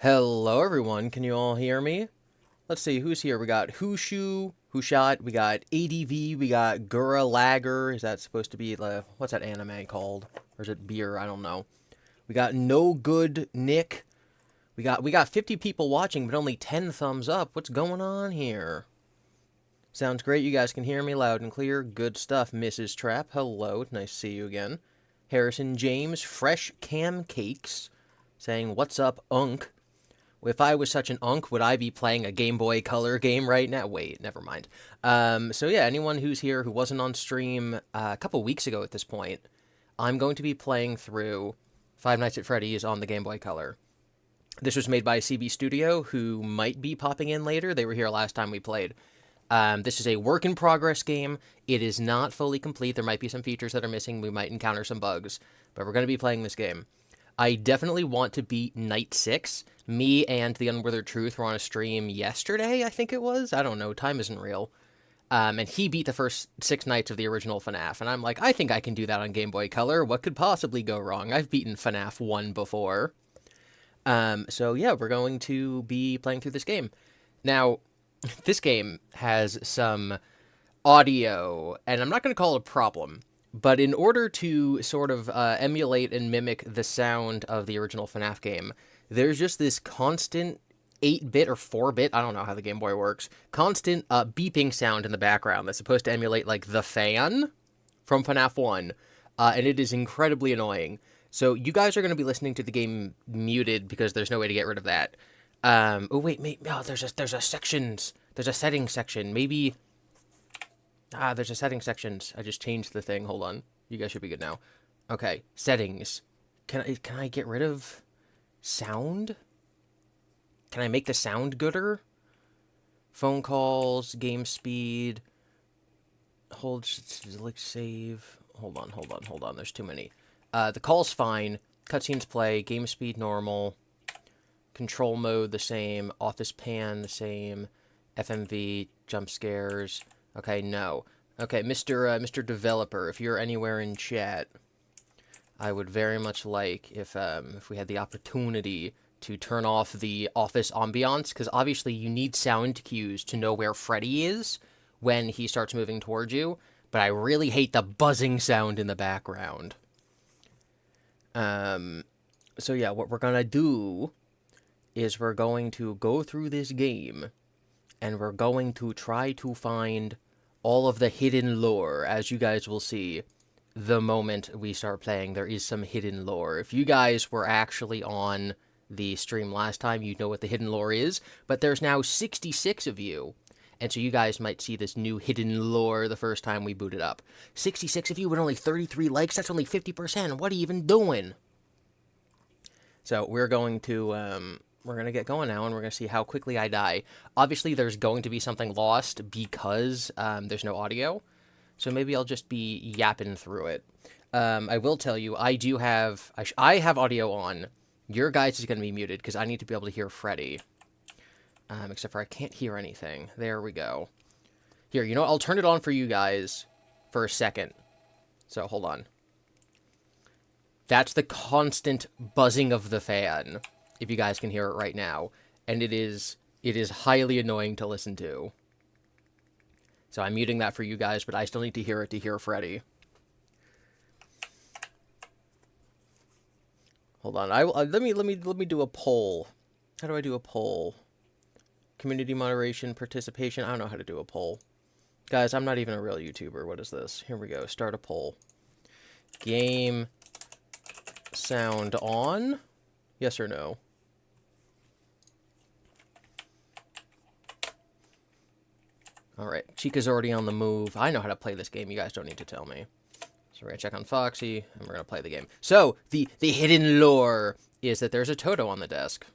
Hello, everyone. Can you all hear me? Let's see who's here. We got Hushu, Hushot. We got ADV. We got Gura Lager. Is that supposed to be the what's that anime called? Or is it beer? I don't know. We got No Good Nick. We got 50 people watching, but only 10 thumbs up. What's going on here? Sounds great. You guys can hear me loud and clear. Good stuff, Mrs. Trap. Hello. Nice to see you again. Harrison James, Fresh Cam Cakes, saying, "What's up, Unk?" If I was such an unk, would I be playing a Game Boy Color game right now? Wait, never mind. So yeah, anyone who's here who wasn't on stream a couple weeks ago at this point, I'm going to be playing through Five Nights at Freddy's on the Game Boy Color. This was made by CB Studio, who might be popping in later. They were here last time we played. This is a work-in-progress game. It is not fully complete. There might be some features that are missing. We might encounter some bugs. But we're going to be playing this game. I definitely want to beat Night 6. Me and The Unwithered Truth were on a stream yesterday, I think it was. I don't know. Time isn't real. And he beat the first 6 nights of the original FNAF. And I'm like, I think I can do that on Game Boy Color. What could possibly go wrong? I've beaten FNAF 1 before. So yeah, we're going to be playing through this game. Now, this game has some audio, and I'm not going to call it a problem. But in order to sort of emulate and mimic the sound of the original FNAF game, there's just this constant 8-bit or 4-bit, I don't know how the Game Boy works, constant beeping sound in the background that's supposed to emulate, like, the fan from FNAF 1, and it is incredibly annoying. So you guys are going to be listening to the game muted because there's no way to get rid of that. Oh, wait, there's a settings section. Maybe... there's a settings section. I just changed the thing. Hold on. You guys should be good now. Okay, settings. Can I get rid of sound? Can I make the sound gooder? Phone calls, game speed. Hold, like, save. Hold on. There's too many. The call's fine. Cutscenes play. Game speed normal. Control mode the same. Office pan the same. FMV, jump scares. Okay, no. Okay, Mr. Developer, if you're anywhere in chat, I would very much like if we had the opportunity to turn off the office ambiance, because obviously you need sound cues to know where Freddy is when he starts moving towards you, but I really hate the buzzing sound in the background. So yeah, what we're gonna do is we're going to go through this game, and we're going to try to find all of the hidden lore. As you guys will see, the moment we start playing, there is some hidden lore. If you guys were actually on the stream last time, you know what the hidden lore is, but there's now 66 of you, and so you guys might see this new hidden lore the first time we boot it up. 66 of you with only 33 likes, that's only 50%. What are you even doing? So we're going to get going now, and we're going to see how quickly I die. Obviously, there's going to be something lost because there's no audio, so maybe I'll just be yapping through it. I will tell you, I have audio on. Your guys is going to be muted because I need to be able to hear Freddy. Except for I can't hear anything. There we go. Here, you know what? I'll turn it on for you guys for a second. So, hold on. That's the constant buzzing of the fan, if you guys can hear it right now. And it is highly annoying to listen to. So I'm muting that for you guys, but I still need to hear it to hear Freddy. Hold on. Let me do a poll. How do I do a poll? Community moderation, participation. I don't know how to do a poll. Guys, I'm not even a real YouTuber. What is this? Here we go. Start a poll. Game sound on? Yes or no? Alright, Chica's already on the move. I know how to play this game. You guys don't need to tell me. So we're going to check on Foxy, and we're going to play the game. So, the hidden lore is that there's a Toto on the desk.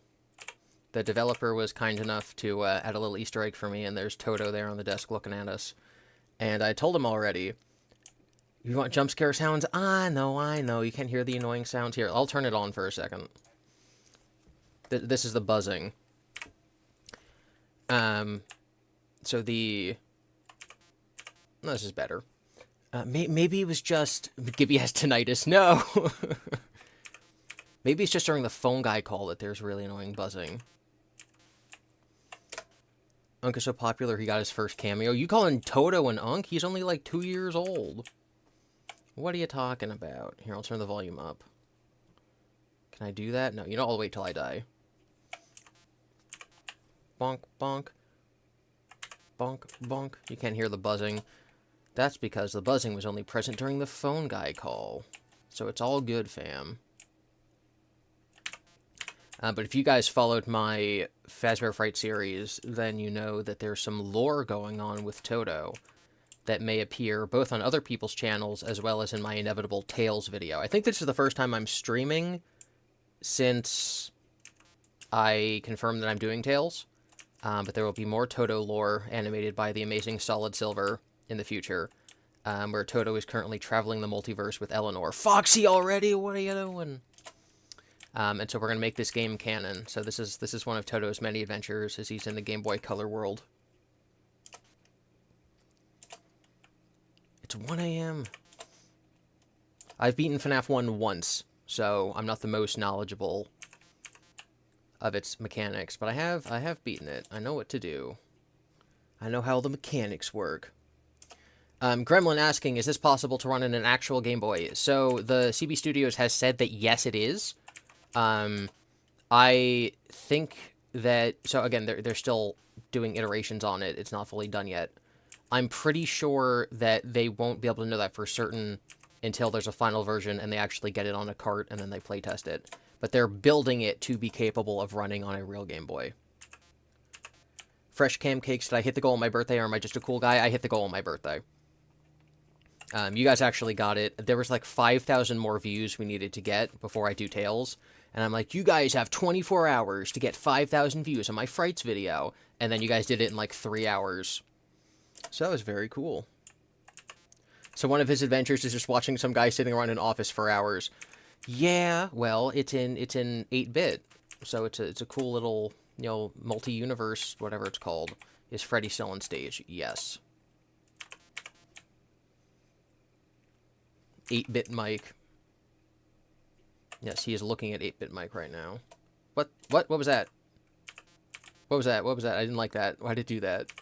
The developer was kind enough to add a little Easter egg for me, and there's Toto there on the desk looking at us. And I told him already, you want jump scare sounds? I know. You can't hear the annoying sounds here. I'll turn it on for a second. This is the buzzing. So the... No, this is better. Maybe it was just... GiBi has tinnitus. No! Maybe it's just during the phone guy call that there's really annoying buzzing. Unk is so popular, he got his first cameo. You calling Toto an Unk? He's only like 2 years old. What are you talking about? Here, I'll turn the volume up. Can I do that? No, you know, I'll wait till I die. Bonk, bonk. Bonk, bonk. You can't hear the buzzing. That's because the buzzing was only present during the phone guy call. So it's all good, fam. But if you guys followed my Fazbear Fright series, then you know that there's some lore going on with Toto that may appear both on other people's channels as well as in my inevitable Tales video. I think this is the first time I'm streaming since I confirmed that I'm doing Tales. But there will be more Toto lore animated by the amazing Solid Silver in the future, where Toto is currently traveling the multiverse with Eleanor. Foxy already? What are you doing? And so we're going to make this game canon. So this is one of Toto's many adventures as he's in the Game Boy Color world. It's 1 a.m. I've beaten FNAF 1 once, so I'm not the most knowledgeable of its mechanics, but I have beaten it. I know what to do. I know how the mechanics work. Gremlin asking, is this possible to run in an actual Game Boy? So the CB Studios has said that yes, it is. I think that, so again, they're still doing iterations on it. It's not fully done yet. I'm pretty sure that they won't be able to know that for certain until there's a final version and they actually get it on a cart and then they playtest it. But they're building it to be capable of running on a real Game Boy. Fresh Cam Cakes, did I hit the goal on my birthday or am I just a cool guy? I hit the goal on my birthday. You guys actually got it. There was like 5,000 more views we needed to get before I do Tales. And I'm like, you guys have 24 hours to get 5,000 views on my Frights video. And then you guys did it in like 3 hours. So that was very cool. So one of his adventures is just watching some guy sitting around an office for hours. Yeah, well, it's in 8-bit. So it's a cool little, you know, multi-universe, whatever it's called. Is Freddy still on stage? Yes. 8-bit Mike. Yes, he is looking at 8-bit Mike right now. What was that? What was that? What was that? I didn't like that. Why did it do that?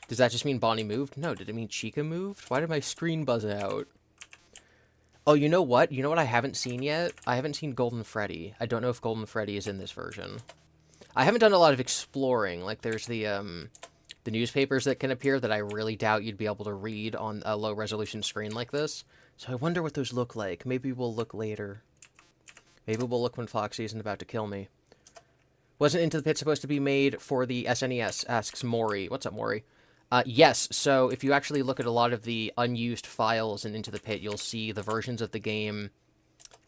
Does that just mean Bonnie moved? No, did it mean Chica moved? Why did my screen buzz out? Oh, you know what? You know what I haven't seen yet? I haven't seen Golden Freddy. I don't know if Golden Freddy is in this version. I haven't done a lot of exploring. Like, there's the newspapers that can appear that I really doubt you'd be able to read on a low-resolution screen like this. So I wonder what those look like. Maybe we'll look later. Maybe we'll look when Foxy isn't about to kill me. Wasn't Into the Pit supposed to be made for the SNES? Asks Maury. What's up, Maury? Yes, so if you actually look at a lot of the unused files in Into the Pit, you'll see the versions of the game,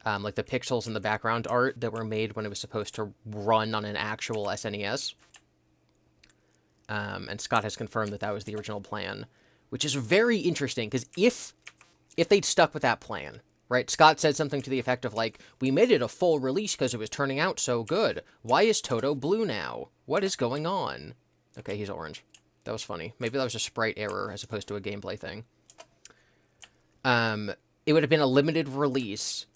like the pixels and the background art that were made when it was supposed to run on an actual SNES. And Scott has confirmed that that was the original plan, which is very interesting, because if they'd stuck with that plan, right? Scott said something to the effect of, like, we made it a full release because it was turning out so good. Why is Toto blue now? What is going on? Okay, he's orange. That was funny. Maybe that was a sprite error as opposed to a gameplay thing. It would have been a limited release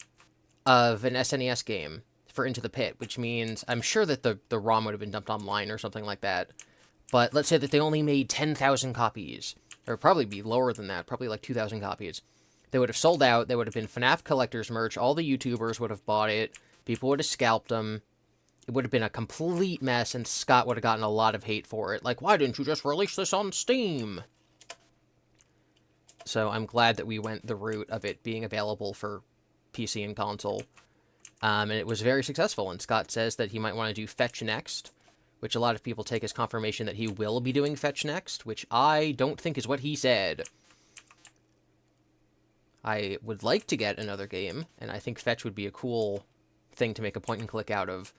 of an SNES game for Into the Pit, which means I'm sure that the ROM would have been dumped online or something like that. But let's say that they only made 10,000 copies. Or probably be lower than that, probably like 2,000 copies. They would have sold out. They would have been FNAF collector's merch. All the YouTubers would have bought it. People would have scalped them. It would have been a complete mess, and Scott would have gotten a lot of hate for it. Like, why didn't you just release this on Steam? So I'm glad that we went the route of it being available for PC and console. And it was very successful, and Scott says that he might want to do Fetch next, which a lot of people take as confirmation that he will be doing Fetch next, which I don't think is what he said. I would like to get another game, and I think Fetch would be a cool thing to make a point-and-click out of.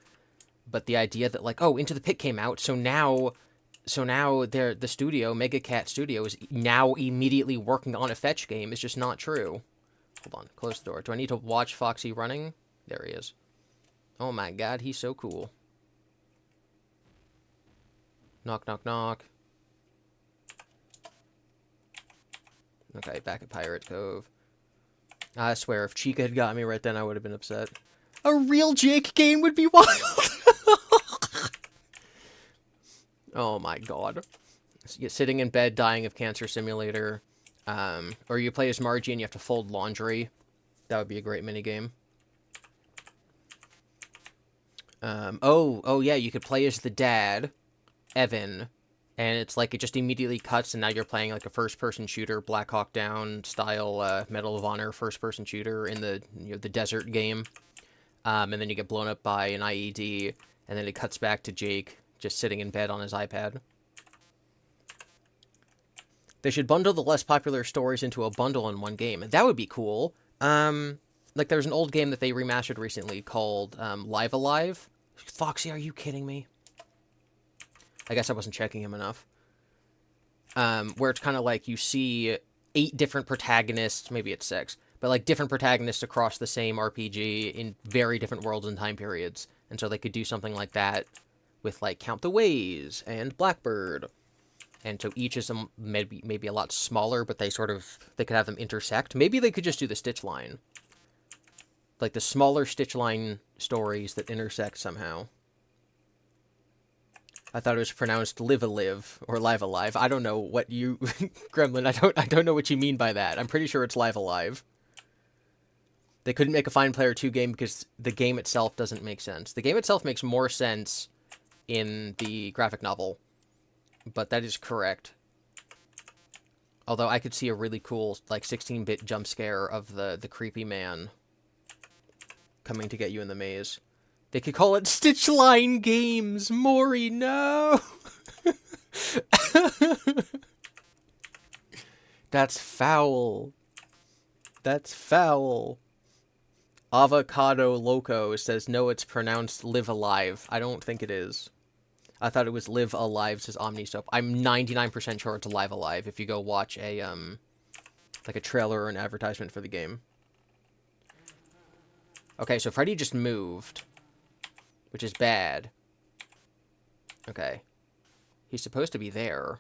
But the idea that, like, oh, Into the Pit came out, so now the studio, Mega Cat Studio, is now immediately working on a Fetch game is just not true. Hold on, close the door. Do I need to watch Foxy running? There he is. Oh my god, he's so cool. Knock, knock, knock. Okay, back at Pirate Cove. I swear, if Chica had got me right then, I would have been upset. A real Jake game would be wild! Oh my god. Sitting in bed, dying of cancer simulator. Or you play as Margie and you have to fold laundry. That would be a great minigame. Oh yeah, you could play as the dad, Evan, and it's like it just immediately cuts, and now you're playing like a first-person shooter, Black Hawk Down style, Medal of Honor first-person shooter in the the desert game. And then you get blown up by an IED, and then it cuts back to Jake just sitting in bed on his iPad. They should bundle the less popular stories into a bundle in one game. That would be cool. Like, there's an old game that they remastered recently called Live Alive. Foxy, are you kidding me? I guess I wasn't checking him enough. Where it's kind of like you see 8 different protagonists, maybe it's 6, but like different protagonists across the same RPG in very different worlds and time periods. And so they could do something like that with like Count the Ways and Blackbird. And so each is maybe a lot smaller, but they could have them intersect. Maybe they could just do the Stitch line. Like the smaller Stitch line stories that intersect somehow. I thought it was pronounced live-a-live or live-alive. I don't know what you Gremlin, I don't know what you mean by that. I'm pretty sure it's live-alive. They couldn't make a Fine Player 2 game because the game itself doesn't make sense. The game itself makes more sense in the graphic novel. But that is correct. Although I could see a really cool, like, 16-bit jump scare of the creepy man coming to get you in the maze. They could call it Stitchline Games! Maury, no! That's foul. That's foul. Avocado Loco says, no, it's pronounced Live Alive. I don't think it is. I thought it was Live Alive, says OmniSoap. I'm 99% sure it's Live Alive if you go watch a, like a trailer or an advertisement for the game. Okay, so Freddy just moved, which is bad. Okay. He's supposed to be there.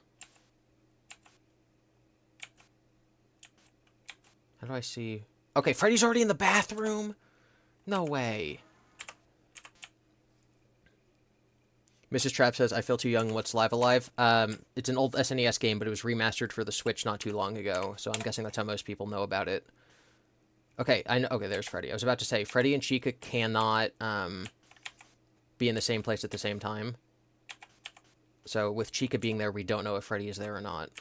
How do I see? Okay, Freddy's already in the bathroom? No way. Mrs. Trap says, I feel too young, what's Live Alive? It's an old SNES game, but it was remastered for the Switch not too long ago, so I'm guessing that's how most people know about it. Okay, I know. Okay, there's Freddy. I was about to say, Freddy and Chica cannot be in the same place at the same time. So with Chica being there, we don't know if Freddy is there or not.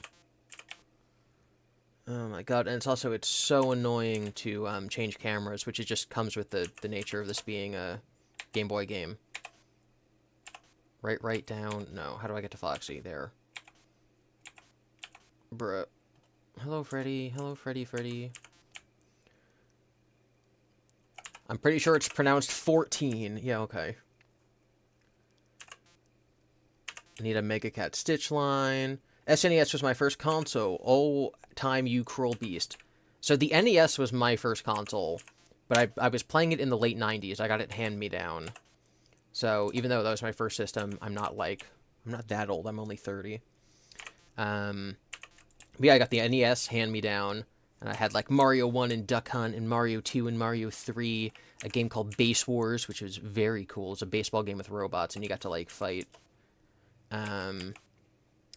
Oh my god, and it's so annoying to change cameras, which it just comes with the nature of this being a Game Boy game. Right down. No, how do I get to Foxy? There. Bruh. Hello, Freddy. Hello, Freddy. I'm pretty sure it's pronounced 14. Yeah, okay. I need a Mega Cat Stitch line. SNES was my first console. Oh, time you cruel beast. So the NES was my first console, but I was playing it in the late 90s. I got it hand-me-down. So even though that was my first system, I'm not that old. I'm only 30. But yeah, I got the NES hand-me-down. And I had, like, Mario 1 and Duck Hunt, and Mario 2 and Mario 3, a game called Base Wars, which was very cool. It's a baseball game with robots, and you got to, like, fight. And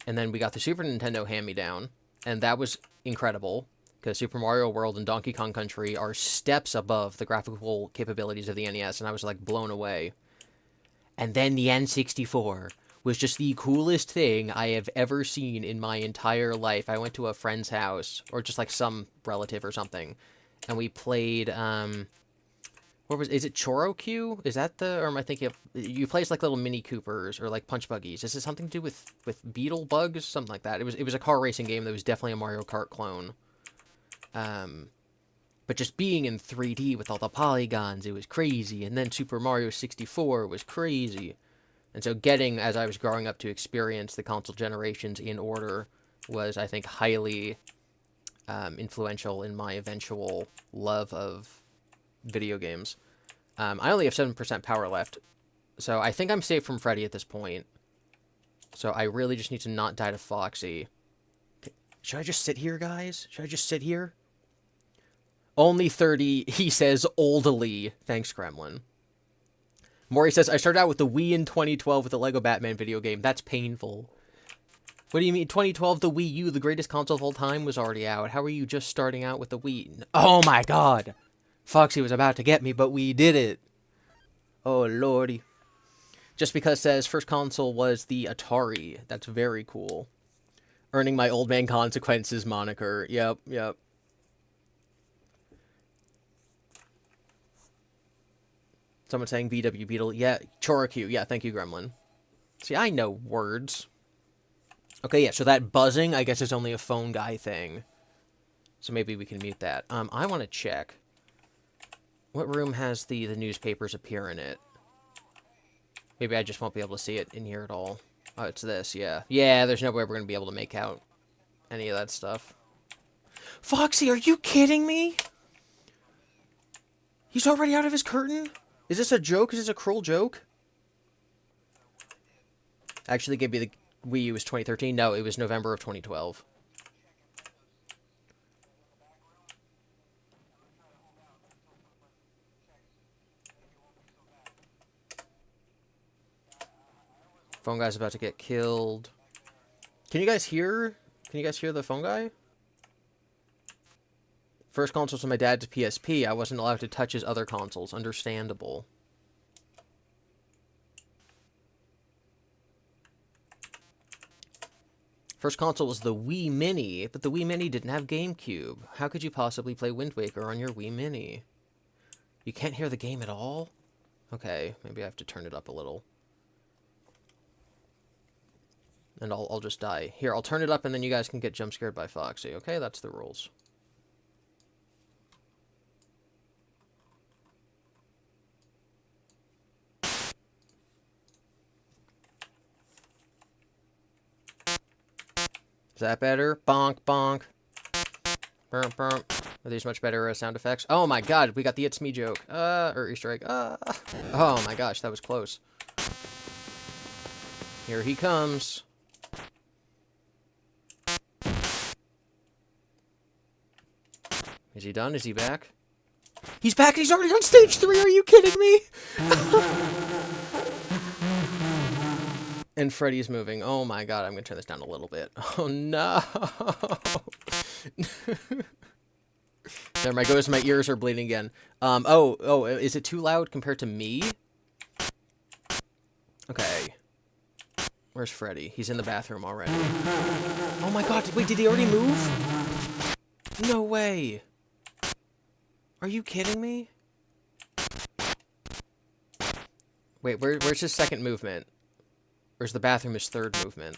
then we got the Super Nintendo hand-me-down, and that was incredible, because Super Mario World and Donkey Kong Country are steps above the graphical capabilities of the NES, and I was, like, blown away. And then the N64 was just the coolest thing I have ever seen in my entire life. I went to a friend's house, or just like some relative or something, and we played, is it Choro-Q? Is that or am I thinking of, you play as like little Mini Coopers, or like Punch Buggies. Is it something to do with Beetle Bugs? Something like that. It was a car racing game that was definitely a Mario Kart clone. But just being in 3D with all the polygons, it was crazy. And then Super Mario 64 was crazy. And so getting, as I was growing up, to experience the console generations in order was, I think, highly influential in my eventual love of video games. I only have 7% power left, so I think I'm safe from Freddy at this point. So I really just need to not die to Foxy. Should I just sit here, guys? Should I just sit here? Only 30, he says, oldly. Thanks, Kremlin. Maury says, I started out with the Wii in 2012 with the Lego Batman video game. That's painful. What do you mean? 2012, the Wii U, the greatest console of all time, was already out. How are you just starting out with the Wii? Oh my god! Foxy was about to get me, but we did it. Oh lordy. Just because it says first console was the Atari. That's very cool. Earning my old man consequences moniker. Yep, yep. Someone saying VW Beetle. Yeah, Chorikyu. Yeah, thank you, Gremlin. See, I know words. Okay, yeah, so that buzzing, I guess, is only a phone guy thing. So maybe we can mute that. I want to check. What room has the newspapers appear in it? Maybe I just won't be able to see it in here at all. Oh, it's this, yeah. Yeah, there's no way we're going to be able to make out any of that stuff. Foxy, are you kidding me? He's already out of his curtain? Is this a joke? Is this a cruel joke? Actually, gave me the Wii U was 2013. No, it was November of 2012. Phone guy's about to get killed. Can you guys hear? Can you guys hear the phone guy? First console was my dad's PSP. I wasn't allowed to touch his other consoles. Understandable. First console was the Wii Mini, but the Wii Mini didn't have GameCube. How could you possibly play Wind Waker on your Wii Mini? You can't hear the game at all? Okay, maybe I have to turn it up a little. And I'll just die. Here, I'll turn it up and then you guys can get jump scared by Foxy, okay? That's the rules. Is that better? Bonk, bonk. Burp, burp. Are these much better sound effects? Oh my god, we got the It's Me joke. Or Easter egg. Oh my gosh, that was close. Here he comes. Is he done? Is he back? He's back! He's already on stage 3! Are you kidding me? And Freddy's moving. Oh my god, I'm gonna turn this down a little bit. Oh no! There my goes, my ears are bleeding again. Oh, is it too loud compared to me? Okay. Where's Freddy? He's in the bathroom already. Oh my god, wait, did he already move? No way! Are you kidding me? Wait, where's his second movement? Where's the bathroom his third movement?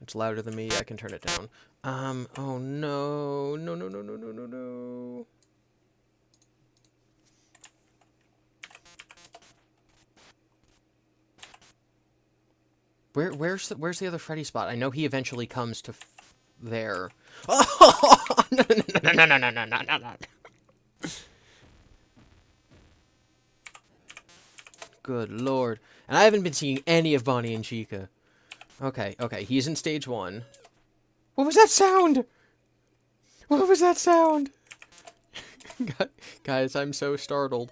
It's louder than me, I can turn it down. Oh no. No, no, no, no, no, no, no. Where's the other Freddy spot? I know he eventually comes to there. Oh! No, no, no, no, no, no, no, no, no. Good lord. And I haven't been seeing any of Bonnie and Chica. Okay, okay, he's in stage 1. What was that sound? What was that sound? Guys, I'm so startled.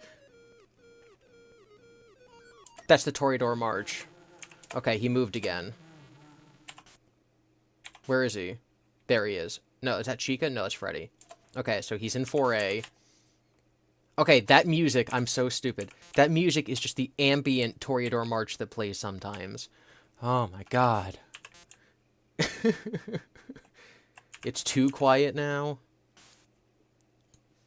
That's the Toreador March. Okay, he moved again. Where is he? There he is. No, is that Chica? No, it's Freddy. Okay, so he's in 4A. Okay, that music, I'm so stupid. That music is just the ambient Toreador March that plays sometimes. Oh my god. It's too quiet now.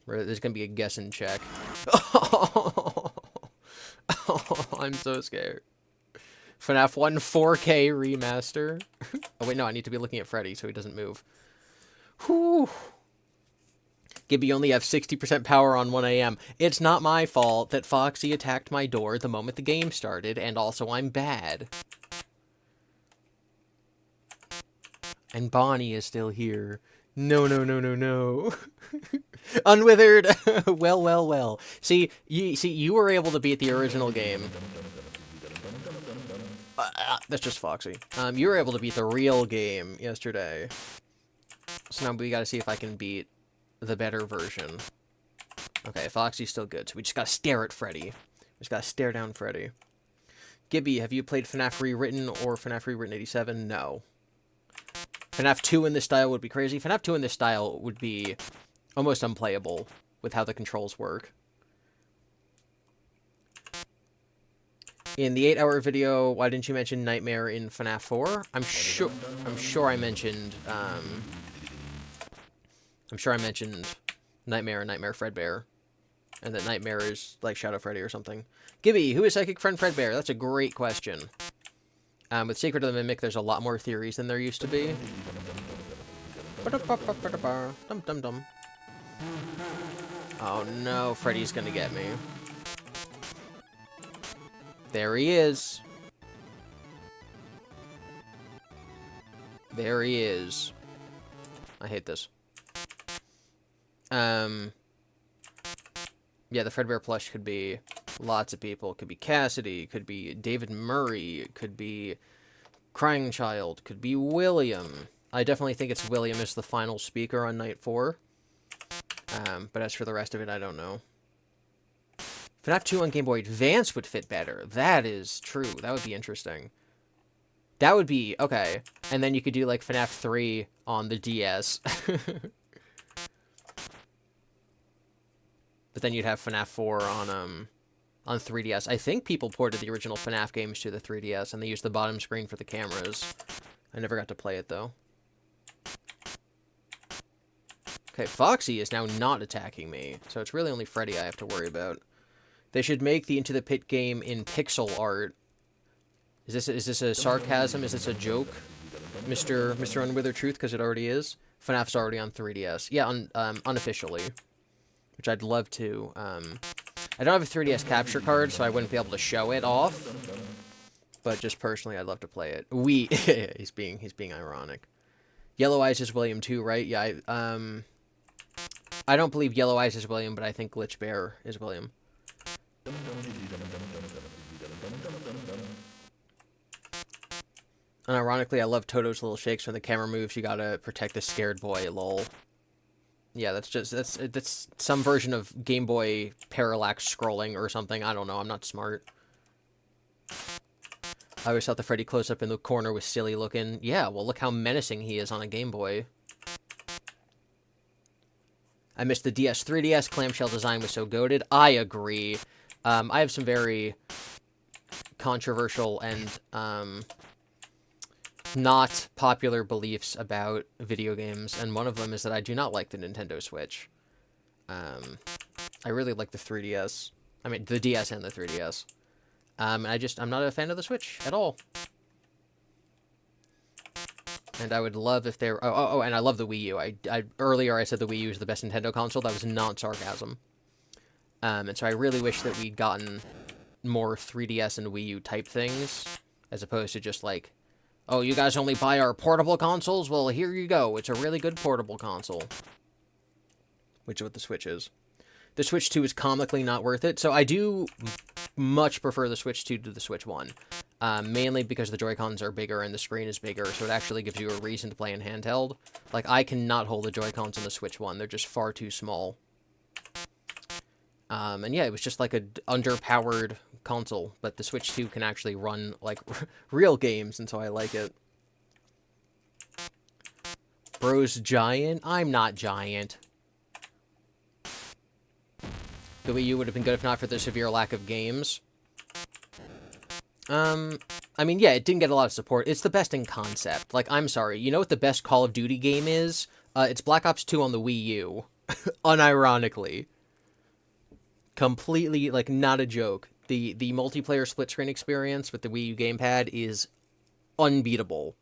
There's gonna be a guessing check. Oh, I'm so scared. FNAF 1 4K remaster. Oh wait, no, I need to be looking at Freddy so he doesn't move. Whew. GiBi only have 60% power on 1 AM. It's not my fault that Foxy attacked my door the moment the game started, and also I'm bad. And Bonnie is still here. No, no, no, no, no. Unwithered. Well, well, well. See, you were able to beat the original game. That's just Foxy. You were able to beat the real game yesterday. So now we gotta see if I can beat the better version. Okay, Foxy's still good, so we just gotta stare at Freddy. We just gotta stare down Freddy. GiBi, have you played FNAF Rewritten or FNAF Rewritten 87? No. FNAF 2 in this style would be crazy. FNAF 2 in this style would be almost unplayable with how the controls work. In the 8-hour video, why didn't you mention Nightmare in FNAF 4? I'm sure I mentioned Nightmare and Nightmare Fredbear. And that Nightmare is like Shadow Freddy or something. GiBi, who is Psychic Friend Fredbear? That's a great question. With Secret of the Mimic, there's a lot more theories than there used to be. Dum dum dum. Oh no, Freddy's gonna get me. There he is. There he is. I hate this. Yeah, the Fredbear plush could be lots of people. It could be Cassidy, could be David Murray, could be Crying Child, could be William. I definitely think it's William as the final speaker on night 4. But as for the rest of it, I don't know. FNAF 2 on Game Boy Advance would fit better. That is true. That would be interesting. That would be... Okay. And then you could do, like, FNAF 3 on the DS. But then you'd have FNAF 4 on 3DS. I think people ported the original FNAF games to the 3DS, and they used the bottom screen for the cameras. I never got to play it, though. Okay, Foxy is now not attacking me, so it's really only Freddy I have to worry about. They should make the Into the Pit game in pixel art. Is this a sarcasm? Is this a joke, Mr. Unwithered Truth? Because it already is. FNAF's already on 3DS. Yeah, unofficially. Which I'd love to. I don't have a 3DS capture card, so I wouldn't be able to show it off. But just personally, I'd love to play it. He's being ironic. Yellow Eyes is William too, right? Yeah. I don't believe Yellow Eyes is William, but I think Glitch Bear is William. And ironically, I love Toto's little shakes when the camera moves. You gotta protect the scared boy, lol. Yeah, that's some version of Game Boy parallax scrolling or something. I don't know. I'm not smart. I always thought the Freddy close-up in the corner was silly looking. Yeah, well, look how menacing he is on a Game Boy. I missed the DS. 3DS clamshell design was so goated. I agree. I have some very controversial and not popular beliefs about video games, and one of them is that I do not like the Nintendo Switch. I really like the 3DS. I mean, the DS and the 3DS. I'm not a fan of the Switch at all. And I would love if there... Oh, and I love the Wii U. Earlier I said the Wii U is the best Nintendo console. That was not sarcasm. And so I really wish that we'd gotten more 3DS and Wii U type things, as opposed to just like, oh, you guys only buy our portable consoles? Well, here you go. It's a really good portable console. Which is what the Switch is. The Switch 2 is comically not worth it. So I do much prefer the Switch 2 to the Switch 1. Mainly because the Joy-Cons are bigger and the screen is bigger, so it actually gives you a reason to play in handheld. Like, I cannot hold the Joy-Cons in the Switch 1. They're just far too small. And yeah, it was just like a underpowered console, but the Switch 2 can actually run, like, real games, and so I like it. Bro's giant? I'm not giant. The Wii U would have been good if not for the severe lack of games. I mean, yeah, it didn't get a lot of support. It's the best in concept. Like, I'm sorry. You know what the best Call of Duty game is? It's Black Ops 2 on the Wii U. Unironically. Completely, like, not a joke. The multiplayer split-screen experience with the Wii U gamepad is unbeatable.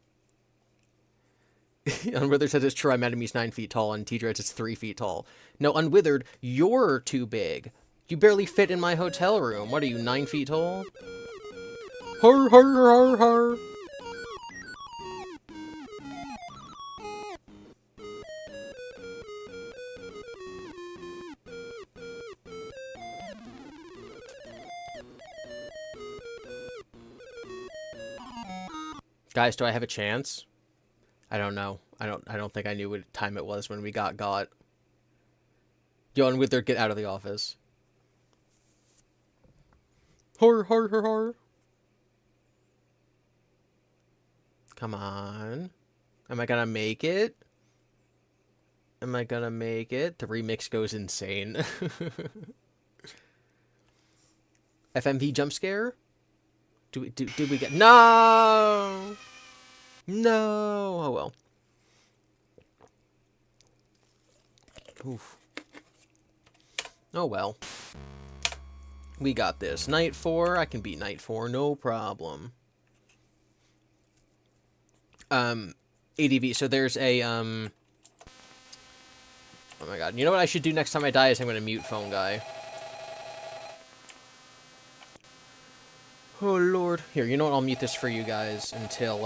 Unwithered says it's true, I'm enemy's 9 feet tall, and T-Dreads is 3 feet tall. No, Unwithered, you're too big. You barely fit in my hotel room. What are you, 9 feet tall? Har, har, har, har. Guys, do I have a chance? I don't know. I don't think I knew what time it was when we got. Yo, and Wither, get out of the office. Horror, horror, horror, horror. Come on. Am I gonna make it? Am I gonna make it? The remix goes insane. FMV jump scare? Did we get... No! No! Oh, well. Oof. Oh, well. We got this. Night 4. I can beat Night 4. No problem. ADV. So there's a, oh my god. You know what I should do next time I die is I'm going to mute phone guy. Oh, Lord. Here, you know what? I'll mute this for you guys until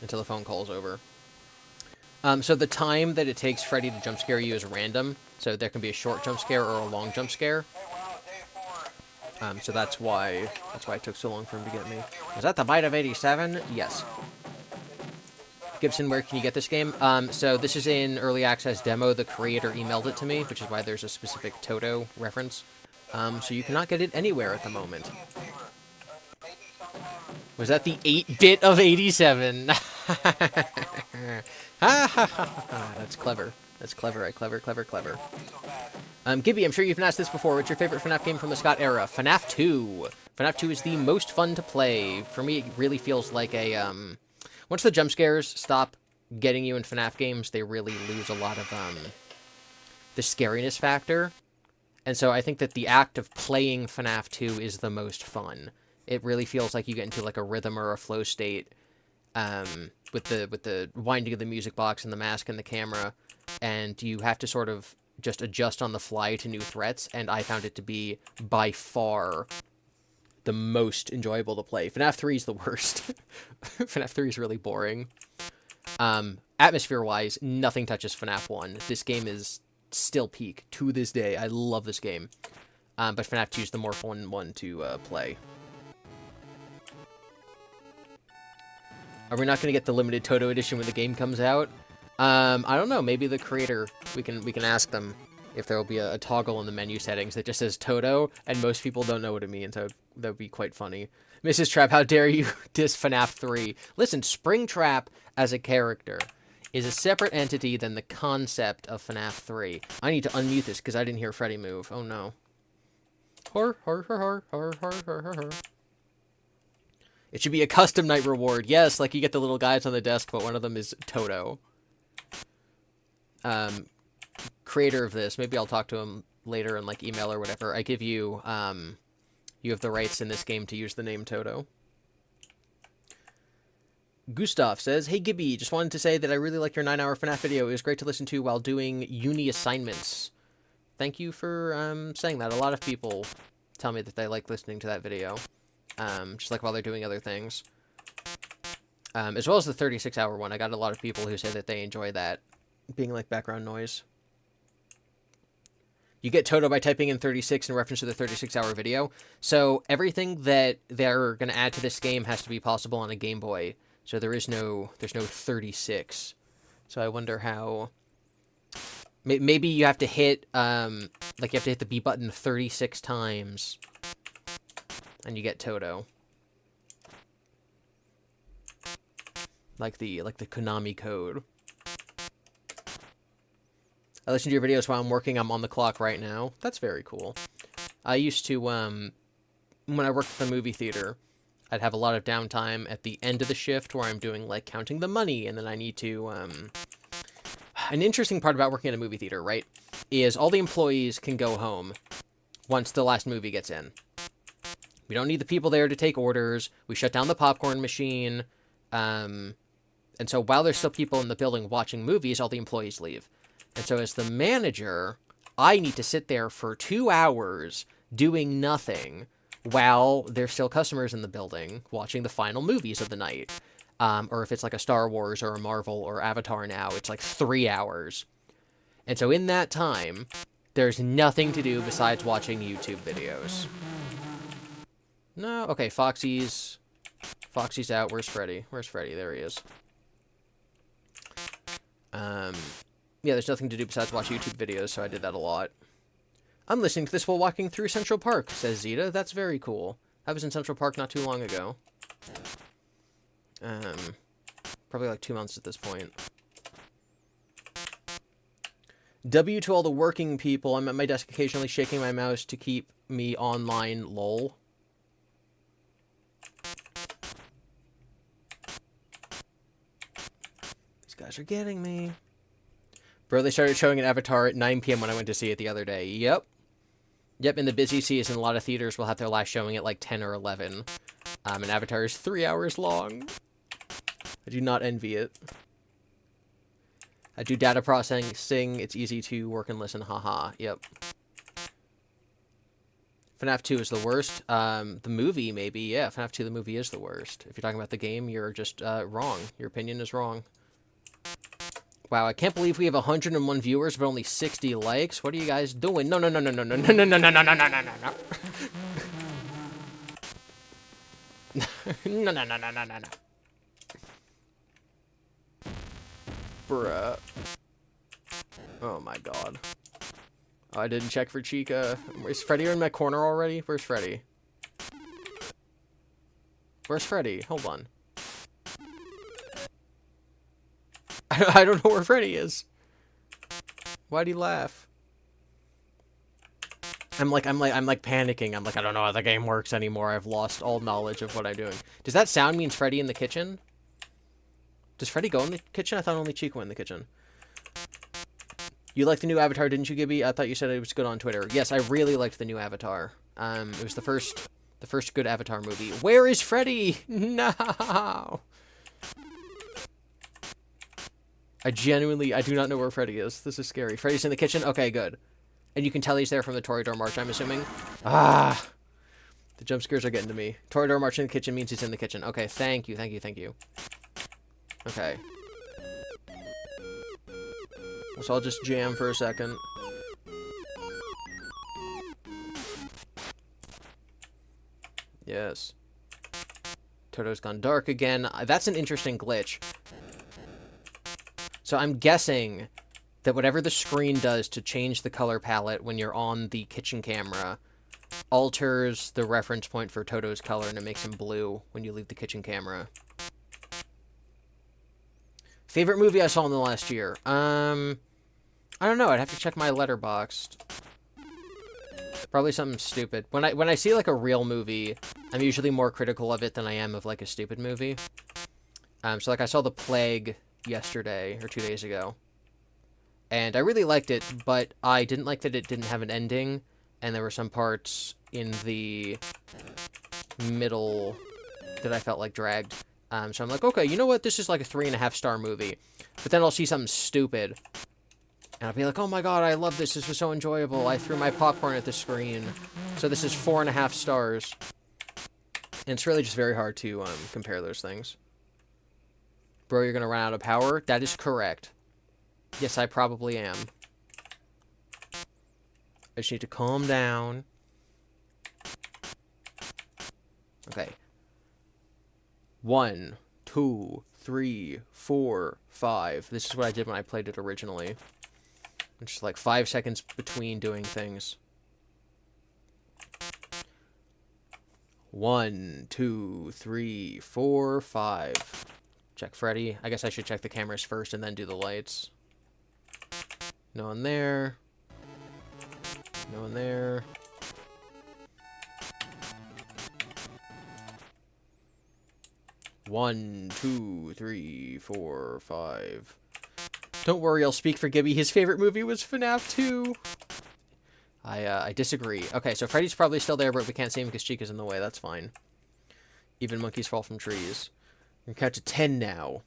the phone call's over. So the time that it takes Freddy to jump scare you is random. So there can be a short jump scare or a long jump scare. So that's why it took so long for him to get me. Is that the bite of 87? Yes. Gibson, where can you get this game? So this is in early access demo. The creator emailed it to me, which is why there's a specific Toto reference. So you cannot get it anywhere at the moment. Was that the 8-bit of 87? That's clever. That's clever. Clever. GiBi, I'm sure you've been asked this before. What's your favorite FNAF game from the Scott era? FNAF 2. FNAF 2 is the most fun to play. For me, it really feels like a, once the jump scares stop getting you in FNAF games, they really lose a lot of, the scariness factor. And so I think that the act of playing FNAF 2 is the most fun. It really feels like you get into, like, a rhythm or a flow state, with the winding of the music box and the mask and the camera, and you have to sort of just adjust on the fly to new threats, and I found it to be, by far, the most enjoyable to play. FNAF 3 is the worst. FNAF 3 is really boring. Atmosphere-wise, nothing touches FNAF 1. This game is still peak to this day. I love this game. But FNAF 2 is the more fun one to play. Are we not going to get the limited Toto edition when the game comes out? I don't know. Maybe the creator, we can ask them if there will be a toggle in the menu settings that just says Toto, and most people don't know what it means, so that would be quite funny. Mrs. Trap, how dare you diss FNAF 3? Listen, Springtrap as a character is a separate entity than the concept of FNAF 3. I need to unmute this because I didn't hear Freddy move. Oh no. It should be a custom night reward. Yes, like you get the little guys on the desk, but one of them is Toto. Creator of this, maybe I'll talk to him later in like email or whatever. I give you, you have the rights in this game to use the name Toto. Gustav says, hey GiBi, just wanted to say that I really like your 9-hour FNAF video. It was great to listen to while doing uni assignments. Thank you for saying that. A lot of people tell me that they like listening to that video. Just like while they're doing other things. As well as the 36-hour one. I got a lot of people who say that they enjoy that being like background noise. You get Toto by typing in 36 in reference to the 36-hour video. So everything that they're going to add to this game has to be possible on a Game Boy. So there's no 36. So I wonder how... Maybe you have to hit, like you have to hit the B button 36 times. And you get Toto. Like the Konami code. I listen to your videos while I'm working. I'm on the clock right now. That's very cool. I used to, when I worked at the movie theater, I'd have a lot of downtime at the end of the shift where I'm doing, like, counting the money, and then I need to, An interesting part about working at a movie theater, right, is all the employees can go home once the last movie gets in. We don't need the people there to take orders. We shut down the popcorn machine. And so while there's still people in the building watching movies, all the employees leave. And so as the manager, I need to sit there for 2 hours doing nothing while there's still customers in the building watching the final movies of the night. Or if it's like a Star Wars or a Marvel or Avatar now, it's like 3 hours. And so in that time, there's nothing to do besides watching YouTube videos. No, okay, Foxy's out. Where's Freddy? Where's Freddy? There he is. Yeah, there's nothing to do besides watch YouTube videos, so I did that a lot. I'm listening to this while walking through Central Park, says Zeta. That's very cool. I was in Central Park not too long ago. Probably like 2 months at this point. W to all the working people. I'm at my desk occasionally shaking my mouse to keep me online, lol. These guys are getting me. Bro, they started showing an Avatar at 9 p.m. when I went to see it the other day. Yep. Yep, in the busy season, a lot of theaters will have their last showing at like 10 or 11. And Avatar is 3 hours long. I do not envy it. I do data processing. It's easy to work and listen. Haha. Yep. FNAF 2 is the worst. The movie, maybe. Yeah, FNAF 2, the movie is the worst. If you're talking about the game, you're just wrong. Your opinion is wrong. Wow, I can't believe we have 101 viewers, but only 60 likes. What are you guys doing? No, no, no, no, no, no, no, no, no, no, no, no, no, no, no. No, no, no, no, no, no, no. Bruh. Oh my god. Oh, I didn't check for Chica. Is Freddy in my corner already? Where's Freddy? Where's Freddy? Hold on. I don't know where Freddy is. Why'd he laugh? I'm like panicking. I'm like, I don't know how the game works anymore. I've lost all knowledge of what I'm doing. Does that sound mean Freddy in the kitchen? Does Freddy go in the kitchen? I thought only Chica went in the kitchen. You liked the new Avatar, didn't you, GiBi? I thought you said it was good on Twitter. Yes, I really liked the new Avatar. It was the first good Avatar movie. Where is Freddy? No. I do not know where Freddy is. This is scary. Freddy's in the kitchen? Okay, good. And you can tell he's there from the Toreador March, I'm assuming. Ah. The jump scares are getting to me. Toreador March in the kitchen means he's in the kitchen. Okay, thank you, thank you, thank you. Okay. So I'll just jam for a second. Yes. Toto's gone dark again. That's an interesting glitch. So I'm guessing that whatever the screen does to change the color palette when you're on the kitchen camera alters the reference point for Toto's color, and it makes him blue when you leave the kitchen camera. Favorite movie I saw in the last year? I don't know. I'd have to check my Letterboxd. Probably something stupid. When I see like a real movie, I'm usually more critical of it than I am of like a stupid movie. So like I saw The Plague yesterday or 2 days ago, and I really liked it, but I didn't like that it didn't have an ending, and there were some parts in the middle that I felt like dragged. So I'm like, okay, you know what? This is like a 3.5-star movie. But then I'll see something stupid, and I'll be like, oh my god, I love this. This was so enjoyable. I threw my popcorn at the screen. So this is 4.5 stars. And it's really just very hard to compare those things. Bro, you're gonna run out of power? That is correct. Yes, I probably am. I just need to calm down. Okay. 1, 2, 3, 4, 5. This is what I did when I played it originally. It's just like 5 seconds between doing things. 1, 2, 3, 4, 5. Check Freddy. I guess I should check the cameras first and then do the lights. No one there. No one there. One, 2, 3, 4, 5. Don't worry, I'll speak for GiBi. His favorite movie was FNAF 2. I disagree. Okay, so Freddy's probably still there, but we can't see him because Chica's in the way. That's fine. Even monkeys fall from trees. We're gonna count to 10 now.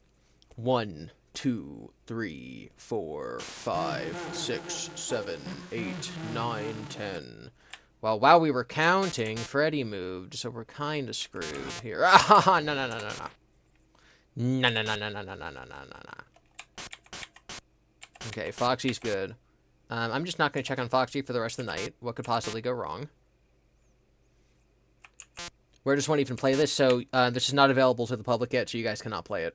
1, 2, 3, 4, 5, 6, 7, 8, 9, 10. Well, while we were counting, Freddy moved, so we're kind of screwed here. Ah, no, no, no, no, no. No, no, no, no, no, no, no, no, no, no. Okay, Foxy's good. I'm just not going to check on Foxy for the rest of the night. What could possibly go wrong? Where does one even play this? So, this is not available to the public yet, so you guys cannot play it.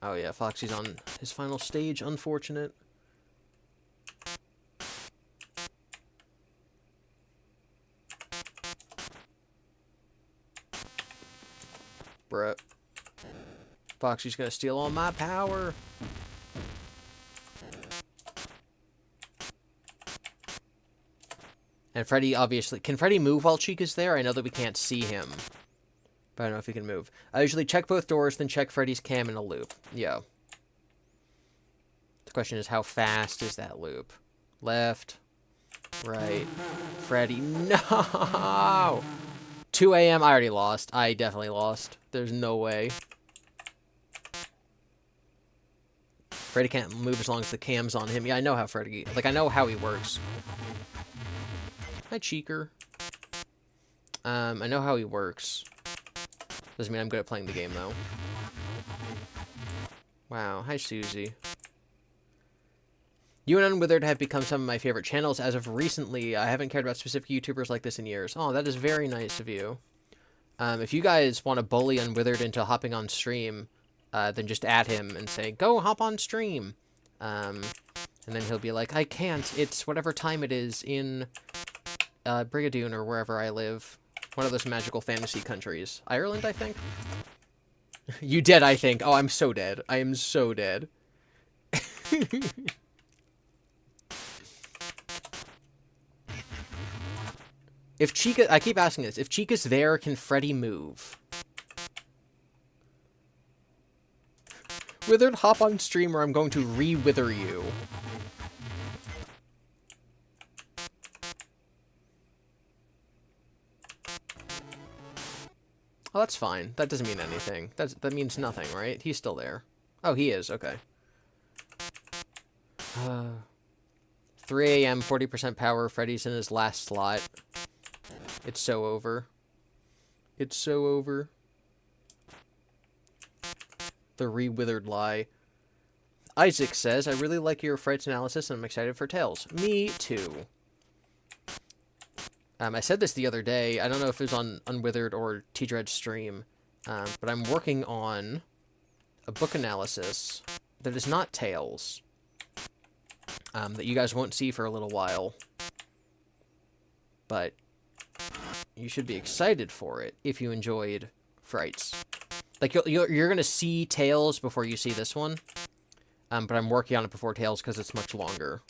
Oh yeah, Foxy's on his final stage. Unfortunate. Bruh. Foxy's gonna steal all my power. And Freddy, obviously... Can Freddy move while Chica's there? I know that we can't see him. But I don't know if he can move. I usually check both doors, then check Freddy's cam in a loop. Yeah. The question is, how fast is that loop? Left. Right. Freddy. No! 2 a.m. I already lost. I definitely lost. There's no way. Freddy can't move as long as the cam's on him. Yeah, I know how Freddy... Like, I know how he works. Hi, Cheeker. I know how he works. Doesn't mean I'm good at playing the game, though. Wow. Hi, Susie. You and Unwithered have become some of my favorite channels as of recently. I haven't cared about specific YouTubers like this in years. Oh, that is very nice of you. If you guys want to bully Unwithered into hopping on stream, then just add him and say, go hop on stream. And then he'll be like, I can't. It's whatever time it is in Brigadoon or wherever I live. One of those magical fantasy countries. Ireland, I think? You dead, I think. Oh, I'm so dead. I am so dead. If Chica... I keep asking this. If Chica's there, can Freddy move? Withered, hop on stream or I'm going to re-wither you. Oh, that's fine. That doesn't mean anything. That means nothing, right? He's still there. Oh, he is. Okay. 3 a.m., 40% power. Freddy's in his last slot. It's so over. It's so over. The re-withered lie. Isaac says, I really like your Frights analysis and I'm excited for Tales. Me too. I said this the other day. I don't know if it was on Unwithered or T-Dread's stream, but I'm working on a book analysis that is not Tales, that you guys won't see for a little while. But you should be excited for it if you enjoyed Frights. Like, you're going to see Tales before you see this one, but I'm working on it before Tales because it's much longer.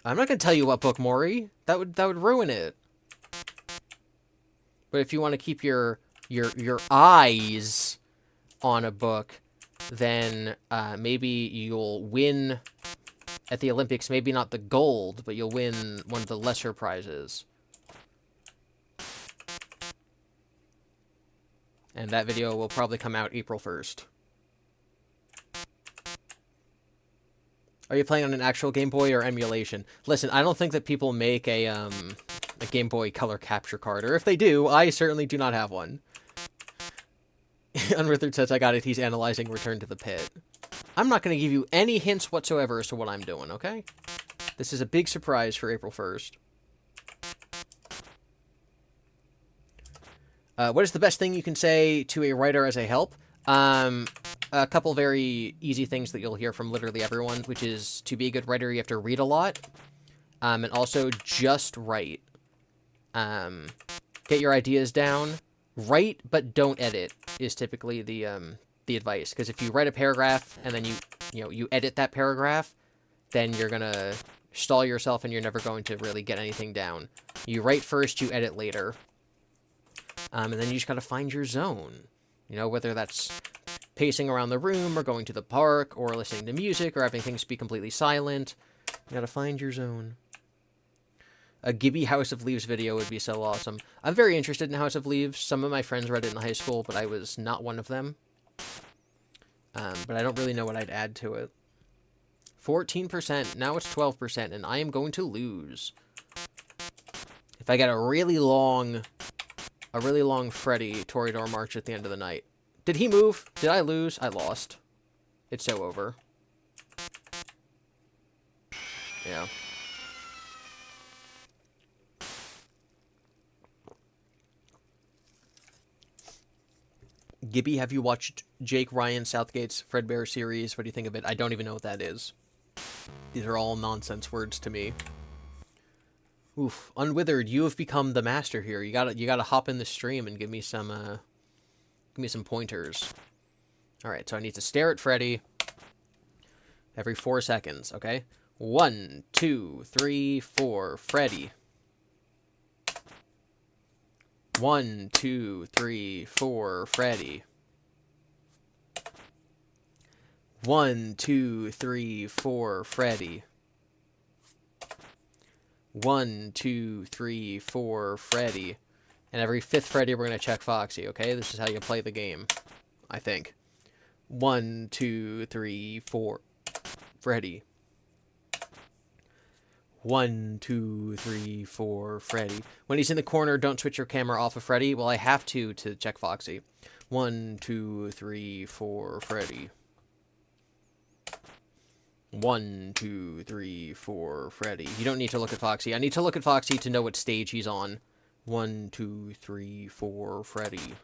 I'm not going to tell you what book, Maury. That would ruin it. But if you want to keep your eyes on a book, then maybe you'll win at the Olympics. Maybe not the gold, but you'll win one of the lesser prizes. And that video will probably come out April 1st. Are you playing on an actual Game Boy or emulation? Listen, I don't think that people make a Game Boy color capture card. Or if they do, I certainly do not have one. Unwithered says, I got it. He's analyzing Return to the Pit. I'm not going to give you any hints whatsoever as to what I'm doing, okay? This is a big surprise for April 1st. What is the best thing you can say to a writer as a help? A couple very easy things that you'll hear from literally everyone, which is to be a good writer, you have to read a lot. And also just write. Get your ideas down. Write, but don't edit is typically the advice. Because if you write a paragraph and then you edit that paragraph, then you're gonna stall yourself and you're never going to really get anything down. You write first, you edit later. And then you just gotta find your zone. You know, whether that's pacing around the room, or going to the park, or listening to music, or having things be completely silent. You gotta find your zone. A GiBi House of Leaves video would be so awesome. I'm very interested in House of Leaves. Some of my friends read it in high school, but I was not one of them. But I don't really know what I'd add to it. 14%, now it's 12%, and I am going to lose. If I get a really long Freddy Toreador March at the end of the night. Did he move? Did I lose? I lost. It's so over. Yeah. GiBi, have you watched Jake Ryan Southgate's Fredbear series? What do you think of it? I don't even know what that is. These are all nonsense words to me. Oof, Unwithered, you have become the master here. You gotta hop in the stream and give me some pointers. All right, so I need to stare at Freddy every 4 seconds. Okay, 1, 2, 3, 4, Freddy. 1, 2, 3, 4, Freddy. 1, 2, 3, 4, Freddy. 1, 2, 3, 4, Freddy. And every 5th Freddy, we're going to check Foxy, okay? This is how you play the game, I think. 1, 2, 3, 4, Freddy. 1, 2, 3, 4, Freddy. When he's in the corner, don't switch your camera off of Freddy. Well, I have to check Foxy. 1, 2, 3, 4, Freddy. 1, 2, 3, 4, Freddy. You don't need to look at Foxy. I need to look at Foxy to know what stage he's on. 1, 2, 3, 4, Freddy.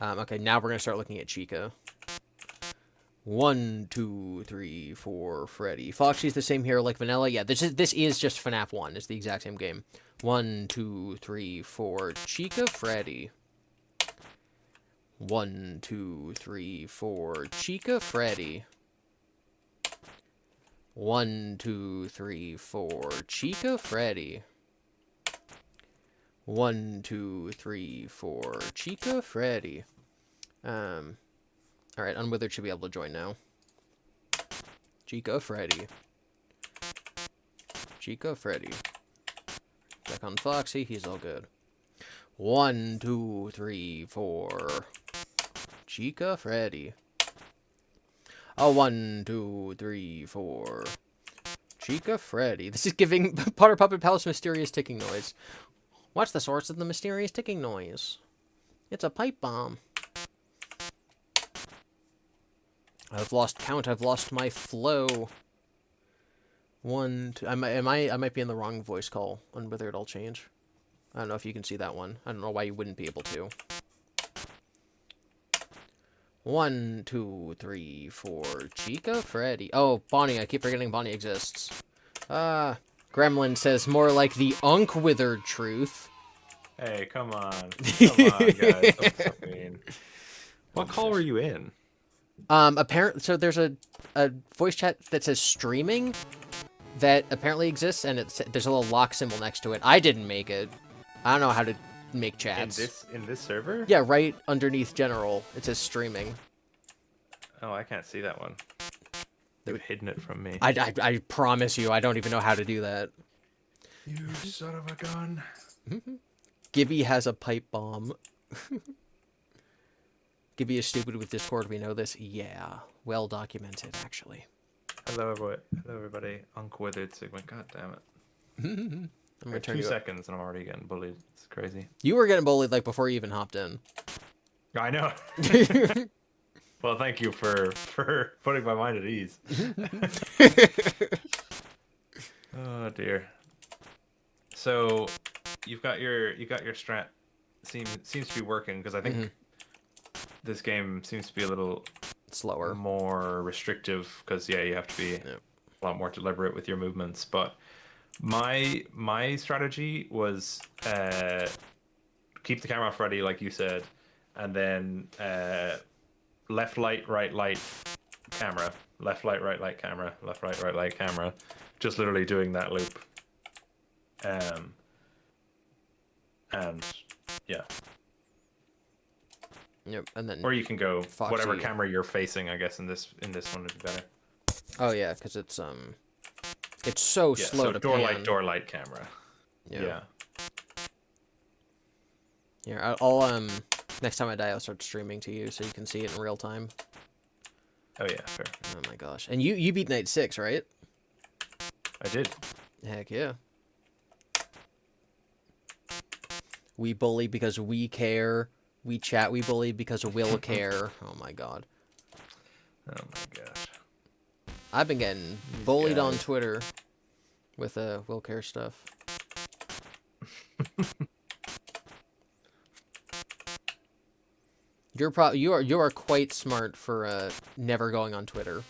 Okay, now we're going to start looking at Chica. 1, 2, 3, 4, Freddy. Foxy's the same here like Vanilla. Yeah, this is just FNAF 1. It's the exact same game. 1, 2, 3, 4, Chica, Freddy. 1, 2, 3, 4, Chica, Freddy. 1, 2, 3, 4, Chica, Freddy. 1, 2, 3, 4, Chica, Freddy. Alright, Unwithered should be able to join now. Chica, Freddy. Chica, Freddy. Check on Foxy, he's all good. 1, 2, 3, 4. Chica, Freddy. Oh, 1, 2, 3, 4. Chica, Freddy. This is giving Potter Puppet Palace mysterious ticking noise. What's the source of the mysterious ticking noise? It's a pipe bomb. I've lost count. I've lost my flow. 1, 2. I might be in the wrong voice call. Unwithered, I'll change. I don't know if you can see that one. I don't know why you wouldn't be able to. 1, 2, 3, 4. Chica, Freddy. Oh, Bonnie. I keep forgetting Bonnie exists. Gremlin says more like the Withered truth. Hey, come on. Come on, guys. Don't be so mean. What call were you in? Apparently, so there's a voice chat that says streaming that apparently exists, and there's a little lock symbol next to it. I didn't make it. I don't know how to make chats. In this server? Yeah, right underneath general, it says streaming. Oh, I can't see that one. They've hidden it from me. I promise you, I don't even know how to do that. You son of a gun. GiBi has a pipe bomb. GiBi is stupid with Discord, we know this. Yeah, well documented, actually. Hello, everybody. Unwithered Sigma. God damn it. I'm gonna turn 2 seconds and I'm already getting bullied. It's crazy. You were getting bullied like before you even hopped in. I know. Well, thank you for putting my mind at ease. Oh dear. So, you've got your strat seems to be working, because I think this game seems to be a little slower, more restrictive, because you have to be a lot more deliberate with your movements. But my strategy was keep the camera off Freddy, like you said, and then left light, right light, camera, left light, right light, camera, left light, right light, camera, just literally doing that loop. And yeah. Yep, and then. Or you can go Foxy. Whatever camera you're facing. I guess in this one would be better. Oh yeah, because it's so slow to pan. Door light camera. Yeah. Yeah. I'll next time I die, I'll start streaming to you so you can see it in real time. Oh yeah, fair. Oh my gosh, and you beat Night 6, right? I did. Heck yeah. We bully because we care. We chat, we bully because we'll care. Oh my god. Oh my gosh. I've been getting bullied on Twitter with will care stuff. You are quite smart for never going on Twitter.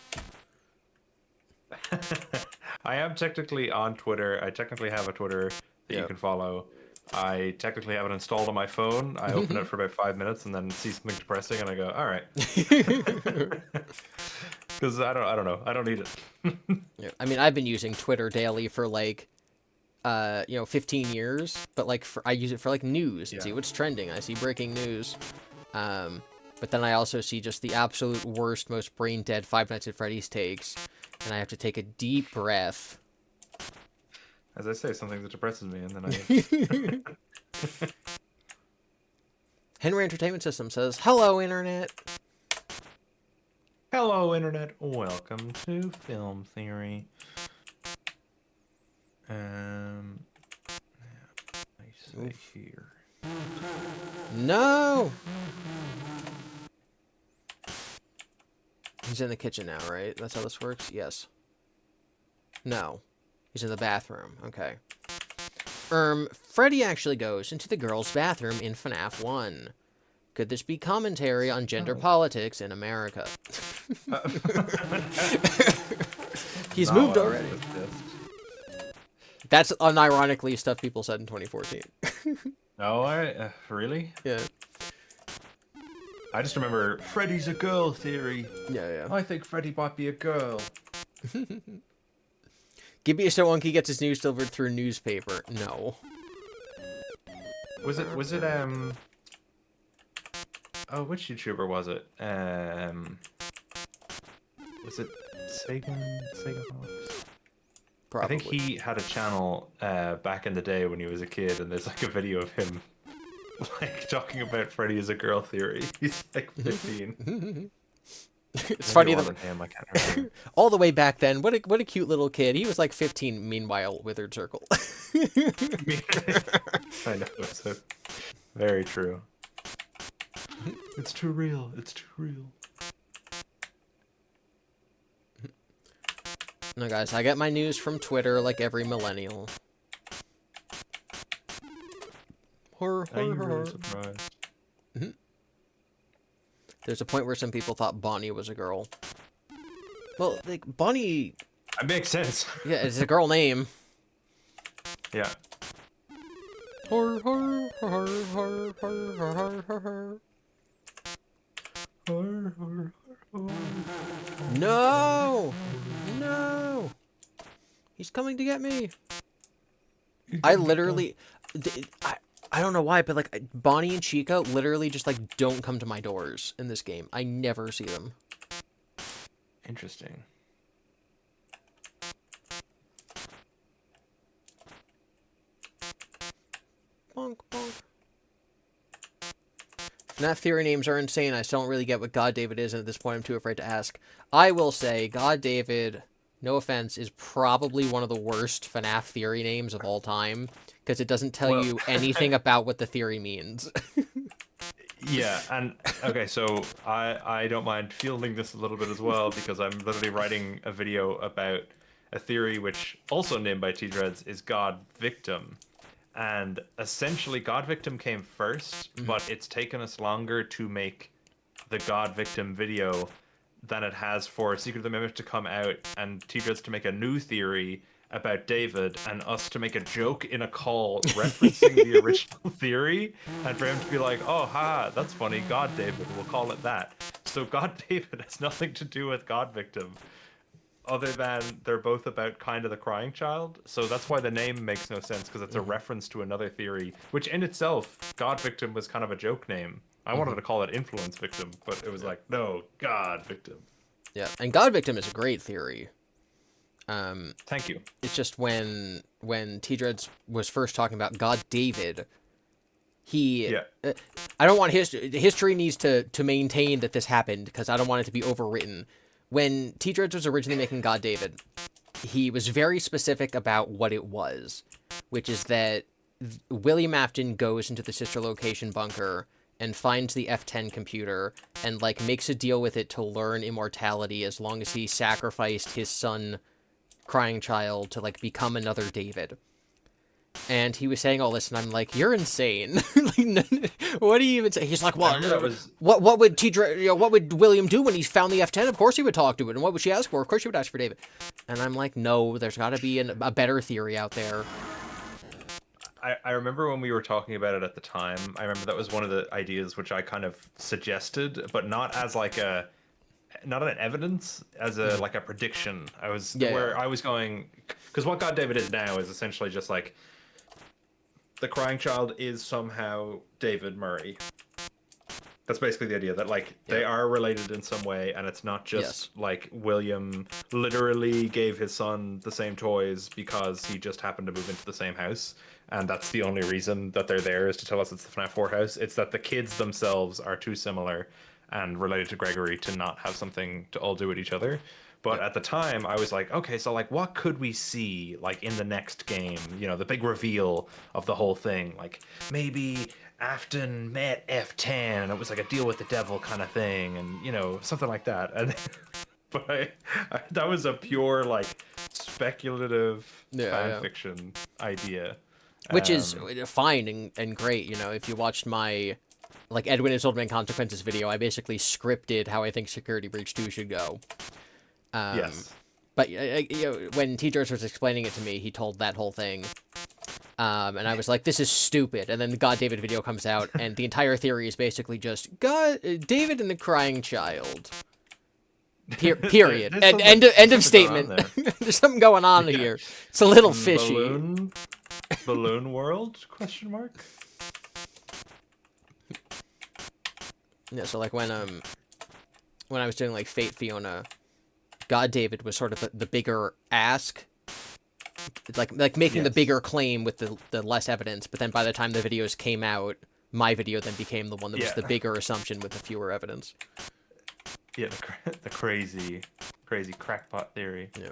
I am technically on Twitter. I technically have a Twitter that you can follow. I technically have it installed on my phone. I open it for about 5 minutes and then see something depressing and I go, all right. Because I don't know. I don't need it. Yeah. I mean, I've been using Twitter daily for like, 15 years, but like I use it for like news and see what's trending. I see breaking news. But then I also see just the absolute worst, most brain dead Five Nights at Freddy's takes, and I have to take a deep breath. As I say, something that depresses me, and then I... Henry Entertainment System says, "Hello, Internet." Hello, Internet. Welcome to Film Theory. I say here. No! He's in the kitchen now, right? That's how this works? Yes. No. He's in the bathroom. Okay. Freddy actually goes into the girls' bathroom in FNAF 1. Could this be commentary on gender politics in America? He's moved already. That's unironically stuff people said in 2014. Oh, really? Yeah. I just remember Freddy's a girl theory. Yeah. I think Freddy might be a girl. GiBi is so wonky gets his news delivered through newspaper. No. Was it oh, which YouTuber was it? Was it Sega Fox? Probably. I think he had a channel back in the day when he was a kid, and there's like a video of him like talking about Freddy as a girl theory. He's like 15. It's funny that him, I can't remember. All the way back then, what a cute little kid. He was like 15. Meanwhile, Withered Circle. I know, it's so very true. It's too real. It's too real. No, guys, I get my news from Twitter like every millennial. Are you really surprised? There's a point where some people thought Bonnie was a girl. Well, like, Bonnie... That makes sense. Yeah, it's a girl name. Yeah. No! No! He's coming to get me! I literally... I don't know why, but like Bonnie and Chica literally just like don't come to my doors in this game. I never see them. Interesting. Bonk, bonk. FNAF theory names are insane. I still don't really get what God David is, and at this point I'm too afraid to ask. I will say God David, no offense, is probably one of the worst FNAF theory names of all time. Because it doesn't tell you anything about what the theory means. Yeah, and okay, so I don't mind fielding this a little bit as well, because I'm literally writing a video about a theory which, also named by T-Dreads, is God Victim. And essentially, God Victim came first, but it's taken us longer to make the God Victim video than it has for Secret of the Mimic to come out, and T-Dreads to make a new theory about David, and us to make a joke in a call referencing the original theory, and for him to be like, oh, ha, that's funny, God David, we'll call it that. So God David has nothing to do with God Victim, other than they're both about kind of the crying child. So that's why the name makes no sense, because it's a reference to another theory, which in itself, God Victim was kind of a joke name. I wanted to call it Influence Victim, but it was like, no, God Victim. Yeah, and God Victim is a great theory. Thank you. It's just when T-Dreads was first talking about God David, he... Yeah. I don't want history needs to maintain that this happened, because I don't want it to be overwritten. When T-Dreads was originally making God David, he was very specific about what it was, which is that William Afton goes into the sister location bunker and finds the F10 computer and like makes a deal with it to learn immortality as long as he sacrificed his son, crying child, to like become another David. And he was saying all this, and I'm like, "You're insane! Like, what do you even say?" He's like, "Well, what would what would William do when he found the F10? Of course he would talk to it. And what would she ask for? Of course she would ask for David." And I'm like, "No, there's got to be a better theory out there." I remember when we were talking about it at the time. I remember that was one of the ideas which I kind of suggested, but not as like not an evidence, as a like a prediction. I was I was going, because what God David is now is essentially just like, the crying child is somehow David Murray. That's basically the idea, that like they are related in some way, and it's not just like William literally gave his son the same toys because he just happened to move into the same house, and that's the only reason that they're there, is to tell us it's the FNAF 4 house. It's that the kids themselves are too similar and related to Gregory to not have something to all do with each other. But at the time, I was like, okay, so like, what could we see like in the next game? You know, the big reveal of the whole thing. Like maybe Afton met F10, and it was like a deal with the devil kind of thing, and you know, something like that. And but that was a pure like speculative fan fiction idea, which is fine and great. You know, if you watched my like Edwin is Old Man Consequences video, I basically scripted how I think Security Breach 2 should go. Yes. But you know, when T-Jers was explaining it to me, he told that whole thing. And I was like, this is stupid. And then the God David video comes out, and the entire theory is basically just David and the crying child. Period. And end of statement. There's something going on here. It's a little fishy. Balloon world? Question mark. Yeah. So like when I was doing like Fate Fiona, God David was sort of the bigger ask, like making the bigger claim with the less evidence. But then by the time the videos came out, my video then became the one that was the bigger assumption with the fewer evidence. Yeah, the crazy crackpot theory. Yeah.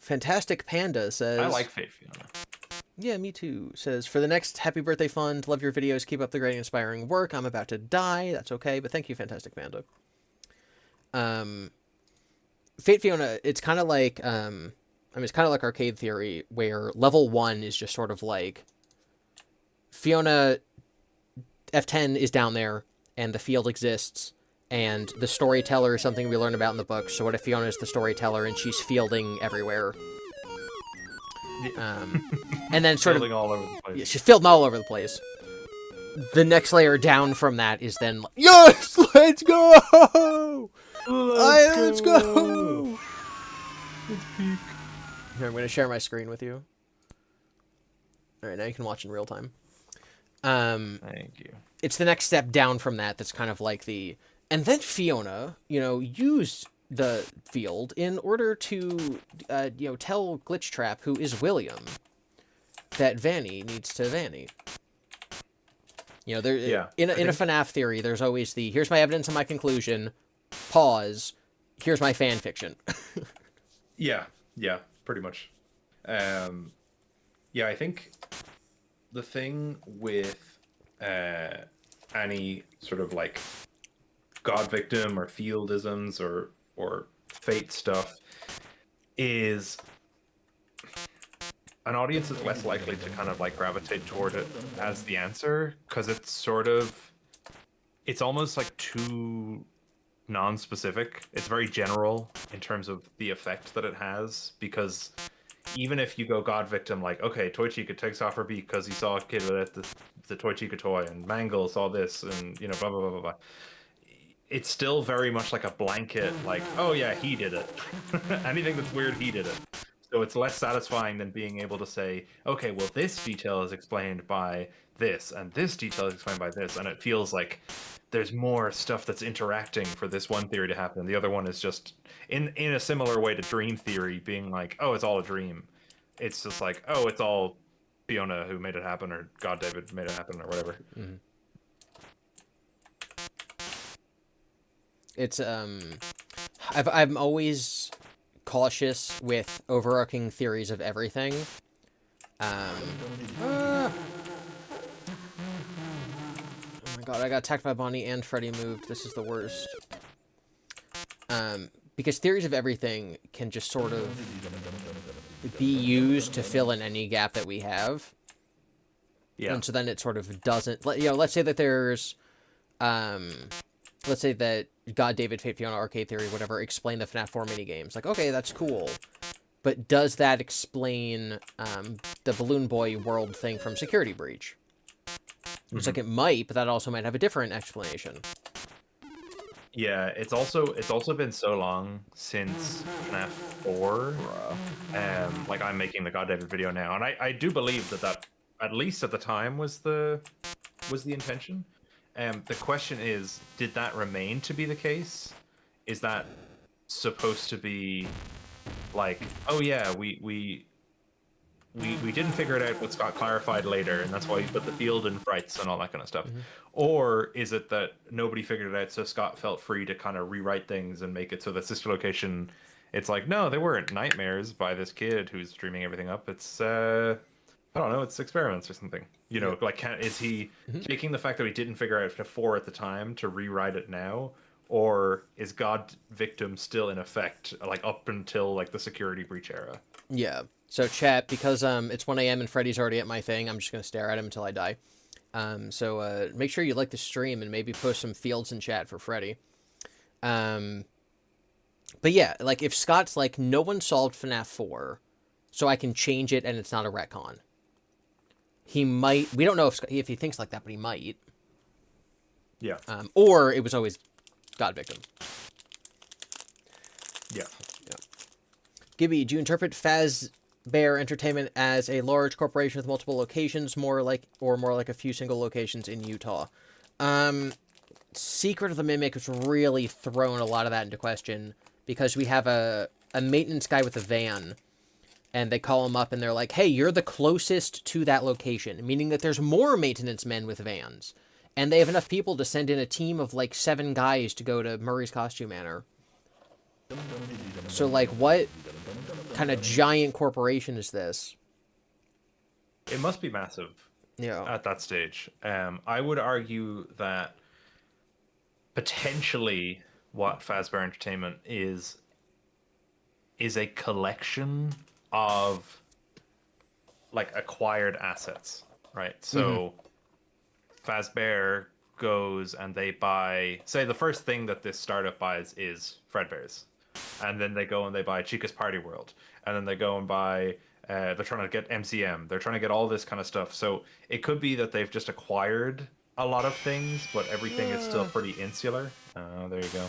Fantastic Panda says, I like Fate Fiona. Yeah, me too. Says, for the next Happy Birthday Fund, love your videos, keep up the great inspiring work. I'm about to die. That's okay, but thank you, Fantastic Panda. Fate Fiona, it's kind of like, it's kind of like Arcade Theory, where level 1 is just sort of like, Fiona, F10 is down there, and the field exists, and the storyteller is something we learn about in the book. So what if Fiona is the storyteller, and she's fielding everywhere? And then sort fielding all over the place. Yeah, she's fielding all over the place. The next layer down from that is then, like, yes, let's go! Let's go! Let's peek. Here, I'm going to share my screen with you. Alright, now you can watch in real time. Thank you. It's the next step down from that that's kind of like the... And then Fiona, you know, used the field in order to, you know, tell Glitchtrap, who is William, that Vanny needs to Vanny. You know, there in a FNAF theory, there's always the, here's my evidence and my conclusion, pause, here's my fan fiction. Yeah, pretty much. Yeah, I think the thing with any sort of like God victim or fieldisms or fate stuff is an audience is less likely to kind of like gravitate toward it as the answer, because it's sort of, it's almost like too non-specific. It's very general in terms of the effect that it has, because even if you go God victim, like, okay, Toy Chica takes off her beak because he saw a kid with the Toy Chica toy, and Mangle saw this, and you know, blah blah blah blah blah. It's still very much like a blanket, like, oh yeah, he did it. Anything that's weird, he did it. So it's less satisfying than being able to say, okay, well, this detail is explained by this, and this detail is explained by this, and it feels like there's more stuff that's interacting for this one theory to happen. The other one is just, in a similar way to dream theory, being like, oh, it's all a dream. It's just like, oh, it's all Fiona who made it happen, or God David made it happen, or whatever. Mm-hmm. It's, I'm always cautious with overarching theories of everything. Oh my god, I got attacked by Bonnie and Freddy moved. This is the worst. Because theories of everything can just sort of be used to fill in any gap that we have. Yeah. And so then it sort of doesn't, let's say that there's, let's say that God, David, Fate, Fiona, Arcade Theory, whatever, explain the FNAF 4 minigames. Like, okay, that's cool. But does that explain the Balloon Boy world thing from Security Breach? It's like it might, but that also might have a different explanation. Yeah, it's also been so long since FNAF 4. Like I'm making the God David video now, and I do believe that at least at the time was the intention. The question is, did that remain to be the case? Is that supposed to be like, oh yeah, we didn't figure it out, but Scott clarified later, and that's why he put the field in frights and all that kind of stuff? Or is it that nobody figured it out, so Scott felt free to kind of rewrite things and make it so that sister location, it's like, no, they weren't nightmares by this kid who's dreaming everything up. It's I don't know, it's experiments or something. You know, like, is he taking the fact that he didn't figure out four at the time to rewrite it now? Or is God Victim still in effect, like, up until, like, the security breach era? Yeah. So, chat, because it's 1 a.m. and Freddy's already at my thing, I'm just going to stare at him until I die. So make sure you like the stream and maybe post some fields in chat for Freddy. But yeah, like, if Scott's like, no one solved FNAF 4, so I can change it and it's not a retcon. He might... We don't know if he thinks like that, but he might. Yeah. Or it was always God Victim. Yeah. GiBi, do you interpret Fazbear Entertainment as a large corporation with multiple locations, more like a few single locations in Utah? Secret of the Mimic has really thrown a lot of that into question, because we have a maintenance guy with a van, and they call him up and they're like, hey, you're the closest to that location, meaning that there's more maintenance men with vans. And they have enough people to send in a team of like 7 guys to go to Murray's Costume Manor. So, like, what kind of giant corporation is this? It must be massive. Yeah. At that stage. I would argue that potentially what Fazbear Entertainment is a collection of, like, acquired assets, right? So Fazbear goes and they buy, say the first thing that this startup buys is Fredbear's, and then they go and they buy Chica's Party World, and then they go and buy they're trying to get MCM, they're trying to get all this kind of stuff. So it could be that they've just acquired a lot of things, but everything is still pretty insular. There you go.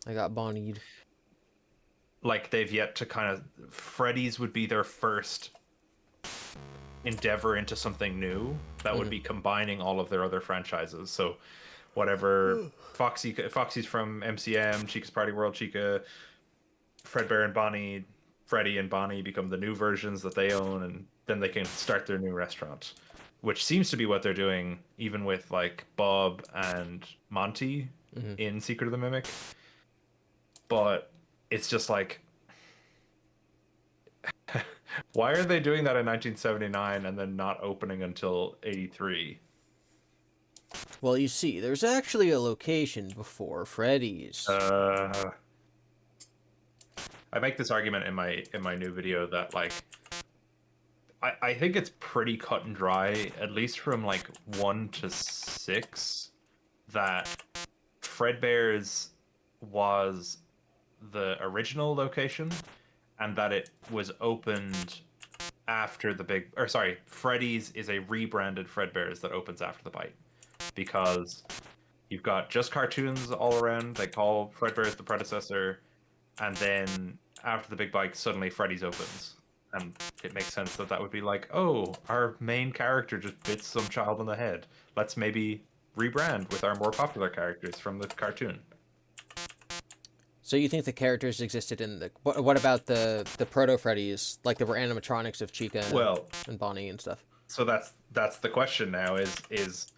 I got bonnied. Like, they've yet to kind of... Freddy's would be their first endeavor into something new that would be combining all of their other franchises. So whatever Foxy's from MCM, Chica's Party World, Chica, Fredbear and Bonnie, Freddy and Bonnie become the new versions that they own, and then they can start their new restaurant, which seems to be what they're doing even with, like, Bob and Monty in Secret of the Mimic. But it's just like, why are they doing that in 1979 and then not opening until 83? Well, you see, there's actually a location before Freddy's. I make this argument in my new video that, like, I think it's pretty cut and dry, at least from, like, 1 to 6, that Fredbear's was the original location, and that it was opened after the big... Or, sorry, Freddy's is a rebranded Fredbear's that opens after the bite. Because you've got just cartoons all around, they call Fredbear's the predecessor, and then after the big bite, suddenly Freddy's opens. And it makes sense that that would be like, oh, our main character just bit some child in the head. Let's maybe rebrand with our more popular characters from the cartoon. So you think the characters existed in the... What about the proto-Freddy's? Like, there were animatronics of Chica and Bonnie and stuff. So that's the question now, is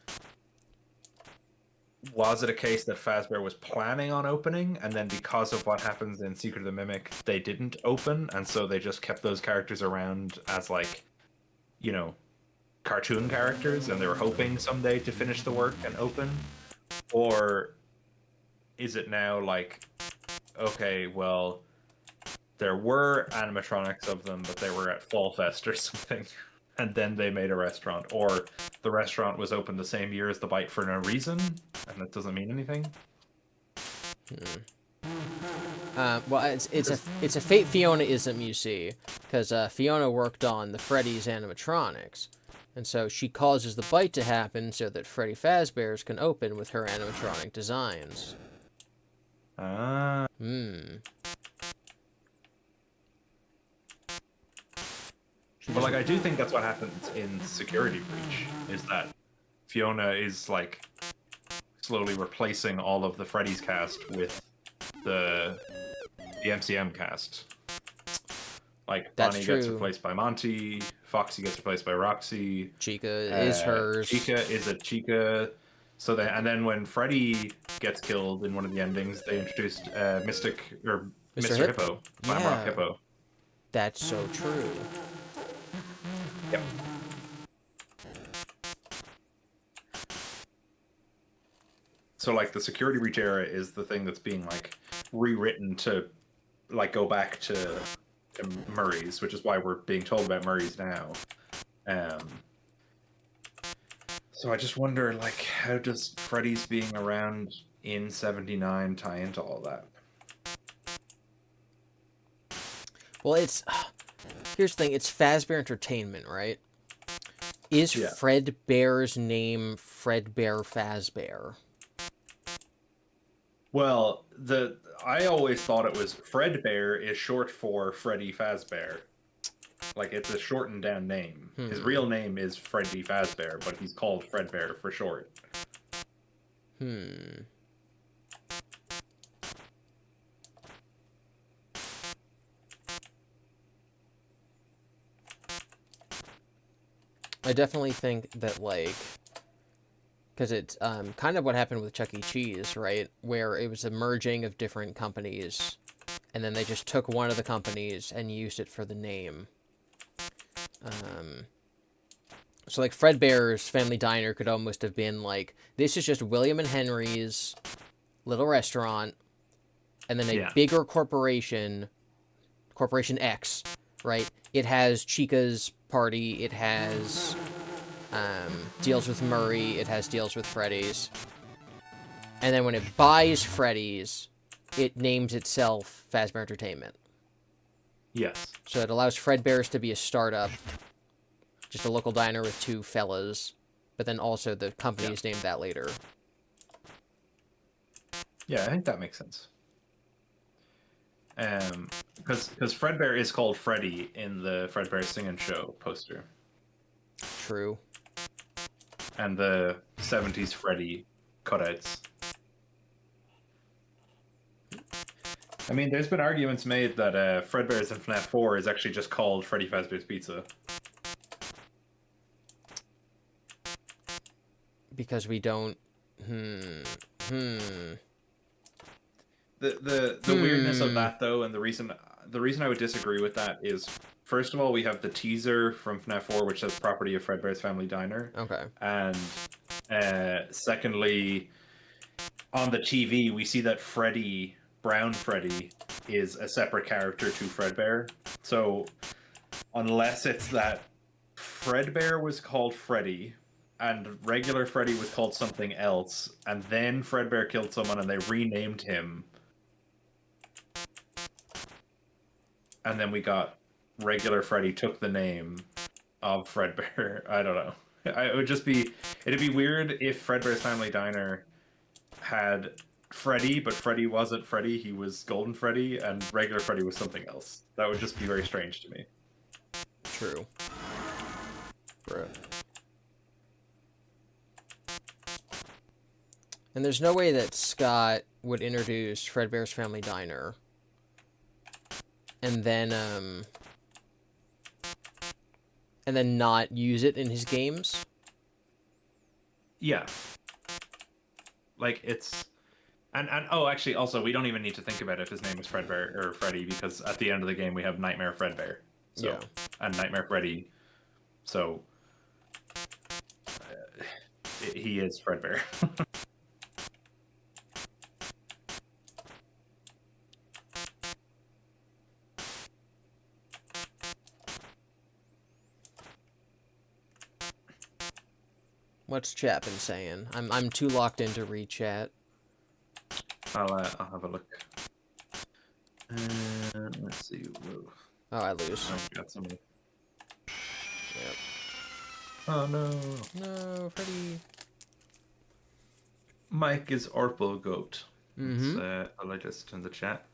was it a case that Fazbear was planning on opening, and then because of what happens in Secret of the Mimic, they didn't open, and so they just kept those characters around as, like, you know, cartoon characters, and they were hoping someday to finish the work and open? Or is it now like, okay, well, there were animatronics of them, but they were at Fall Fest or something, and then they made a restaurant? Or the restaurant was open the same year as the bite for no reason, and that doesn't mean anything. Well, it's a Fate Fiona-ism, you see, because Fiona worked on the Freddy's animatronics, and so she causes the bite to happen so that Freddy Fazbear's can open with her animatronic designs. Ah. But like, I do think that's what happens in Security Breach, is that Fiona is like slowly replacing all of the Freddy's cast with the MCM cast. Like, That's Bonnie true. gets replaced by Monty, Foxy gets replaced by Roxy. Chica is hers. Chica is a Chica. So then when Freddy gets killed in one of the endings, they introduced Mr. Hippo, Glamrock Hippo. That's so true. Yep. So like the Security Breach era is the thing that's being like rewritten to like go back to Murray's, which is why we're being told about Murray's now. So I just wonder, like, how does Freddy's being around in '79 tie into all that? Well, here's the thing. It's Fazbear Entertainment, right? Is Fredbear's name Fredbear Fazbear? Well, I always thought it was Fredbear is short for Freddy Fazbear. Like, it's a shortened down name. His real name is Freddy Fazbear, but he's called Fredbear for short. I definitely think that, like, because it's kind of what happened with Chuck E. Cheese, right? Where it was a merging of different companies, and then they just took one of the companies and used it for the name. So, like, Fredbear's Family Diner could almost have been, like, this is just William and Henry's little restaurant, and then a bigger corporation, Corporation X, right? It has Chica's Party, it has deals with Murray, it has deals with Freddy's. And then when it buys Freddy's, it names itself Fazbear Entertainment. Yes. So it allows Fredbear's to be a startup, just a local diner with two fellas, but then also the company is named that later. Yeah, I think that makes sense. Because Fredbear is called Freddy in the Fredbear Singin' Show poster. True. And the 70s Freddy cutouts. I mean, there's been arguments made that Fredbear's in FNAF 4 is actually just called Freddy Fazbear's Pizza. Because we don't... The weirdness of that, though, and the reason I would disagree with that is, first of all, we have the teaser from FNAF 4, which says property of Fredbear's Family Diner. Okay. And secondly, on the TV, we see that Freddy, Brown Freddy, is a separate character to Fredbear. So, unless it's that Fredbear was called Freddy, and regular Freddy was called something else, and then Fredbear killed someone and they renamed him, and then we got regular Freddy took the name of Fredbear. I don't know. It'd be weird if Fredbear's Family Diner had Freddy, but Freddy wasn't Freddy. He was Golden Freddy, and regular Freddy was something else. That would just be very strange to me. True. Bro. And there's no way that Scott would introduce Fredbear's Family Diner and then not use it in his games. Yeah. Like, it's... And oh, actually, also, we don't even need to think about if his name is Fredbear or Freddy, because at the end of the game we have Nightmare Fredbear. So, yeah. And Nightmare Freddy. So... he is Fredbear. What's chat been saying? I'm too locked in to read chat. I'll have a look. Let's see. Whoa. Oh, I lose. I got somebody. Yep. Oh no. No, Freddy. Mike is Orpal Goat. Mm-hmm. I like this in the chat.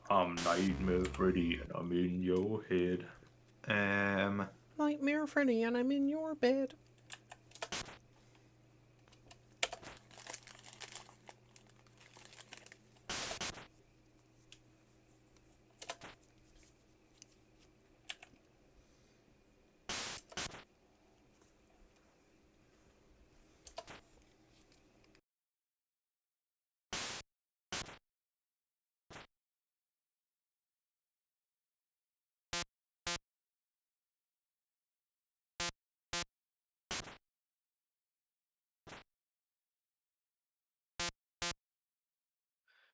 I'm Nightmare Freddy and I'm in your head. Nightmare Freddy and I'm in your bed.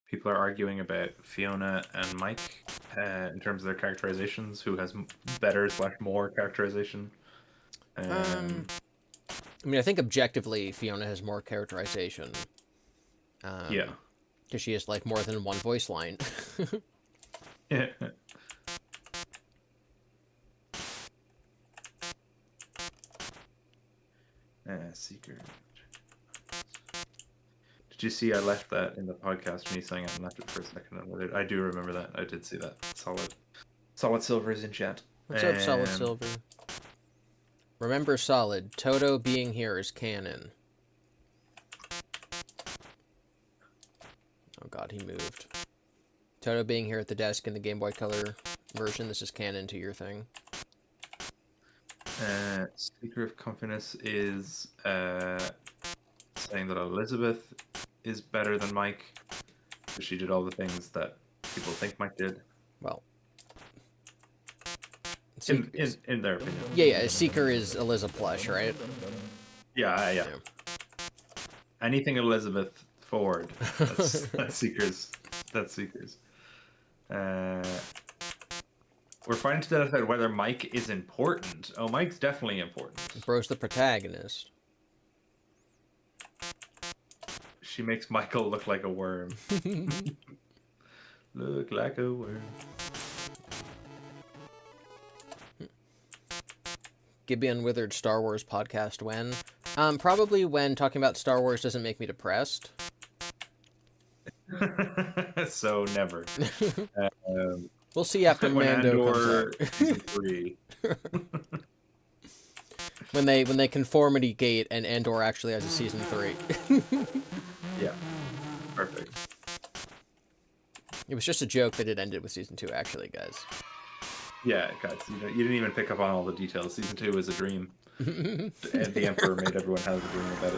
People are arguing about Fiona and Mike in terms of their characterizations. Who has better / more characterization? I mean, I think objectively Fiona has more characterization. Yeah. Because she has, like, more than one voice line. Yeah. Secret. Did you see I left that in the podcast, me saying I left it for a second? I do remember that. I did see that. Solid Silver is in chat. What's up, Solid Silver? Remember, Solid, Toto being here is canon. Oh god, he moved. Toto being here at the desk in the Game Boy Color version, this is canon to your thing. Speaker of Confidence is saying that Elizabeth is better than Mike. She did all the things that people think Mike did. Well, in their opinion. Yeah, Seeker is Eliza Plush, right? Yeah. Anything Elizabeth Ford, that's Seekers. That's Seekers. We're fighting to decide whether Mike is important. Oh, Mike's definitely important. Bro's the protagonist. She makes Michael look like a worm. Look like a worm. GiBi Unwithered Star Wars podcast when? Probably when talking about Star Wars doesn't make me depressed. So never. We'll see after Mando comes out. Season 3. when they conformity gate and Andor actually has a season 3. Yeah. Perfect. It was just a joke that it ended with season 2, actually, guys. Yeah, guys, you didn't even pick up on all the details. Season 2 is a dream. And the Emperor made everyone have a dream about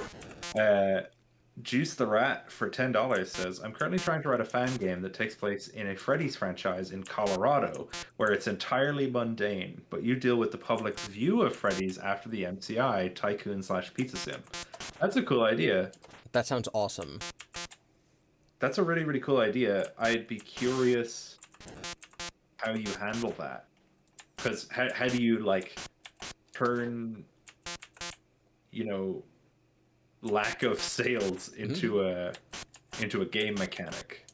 it. Juice the Rat for $10 says, I'm currently trying to write a fan game that takes place in a Freddy's franchise in Colorado, where it's entirely mundane, but you deal with the public view of Freddy's after the MCI, Tycoon / Pizza Sim. That's a cool idea. That sounds awesome. That's a really, really cool idea. I'd be curious how you handle that. Because how do you, like, turn, lack of sales into a game mechanic?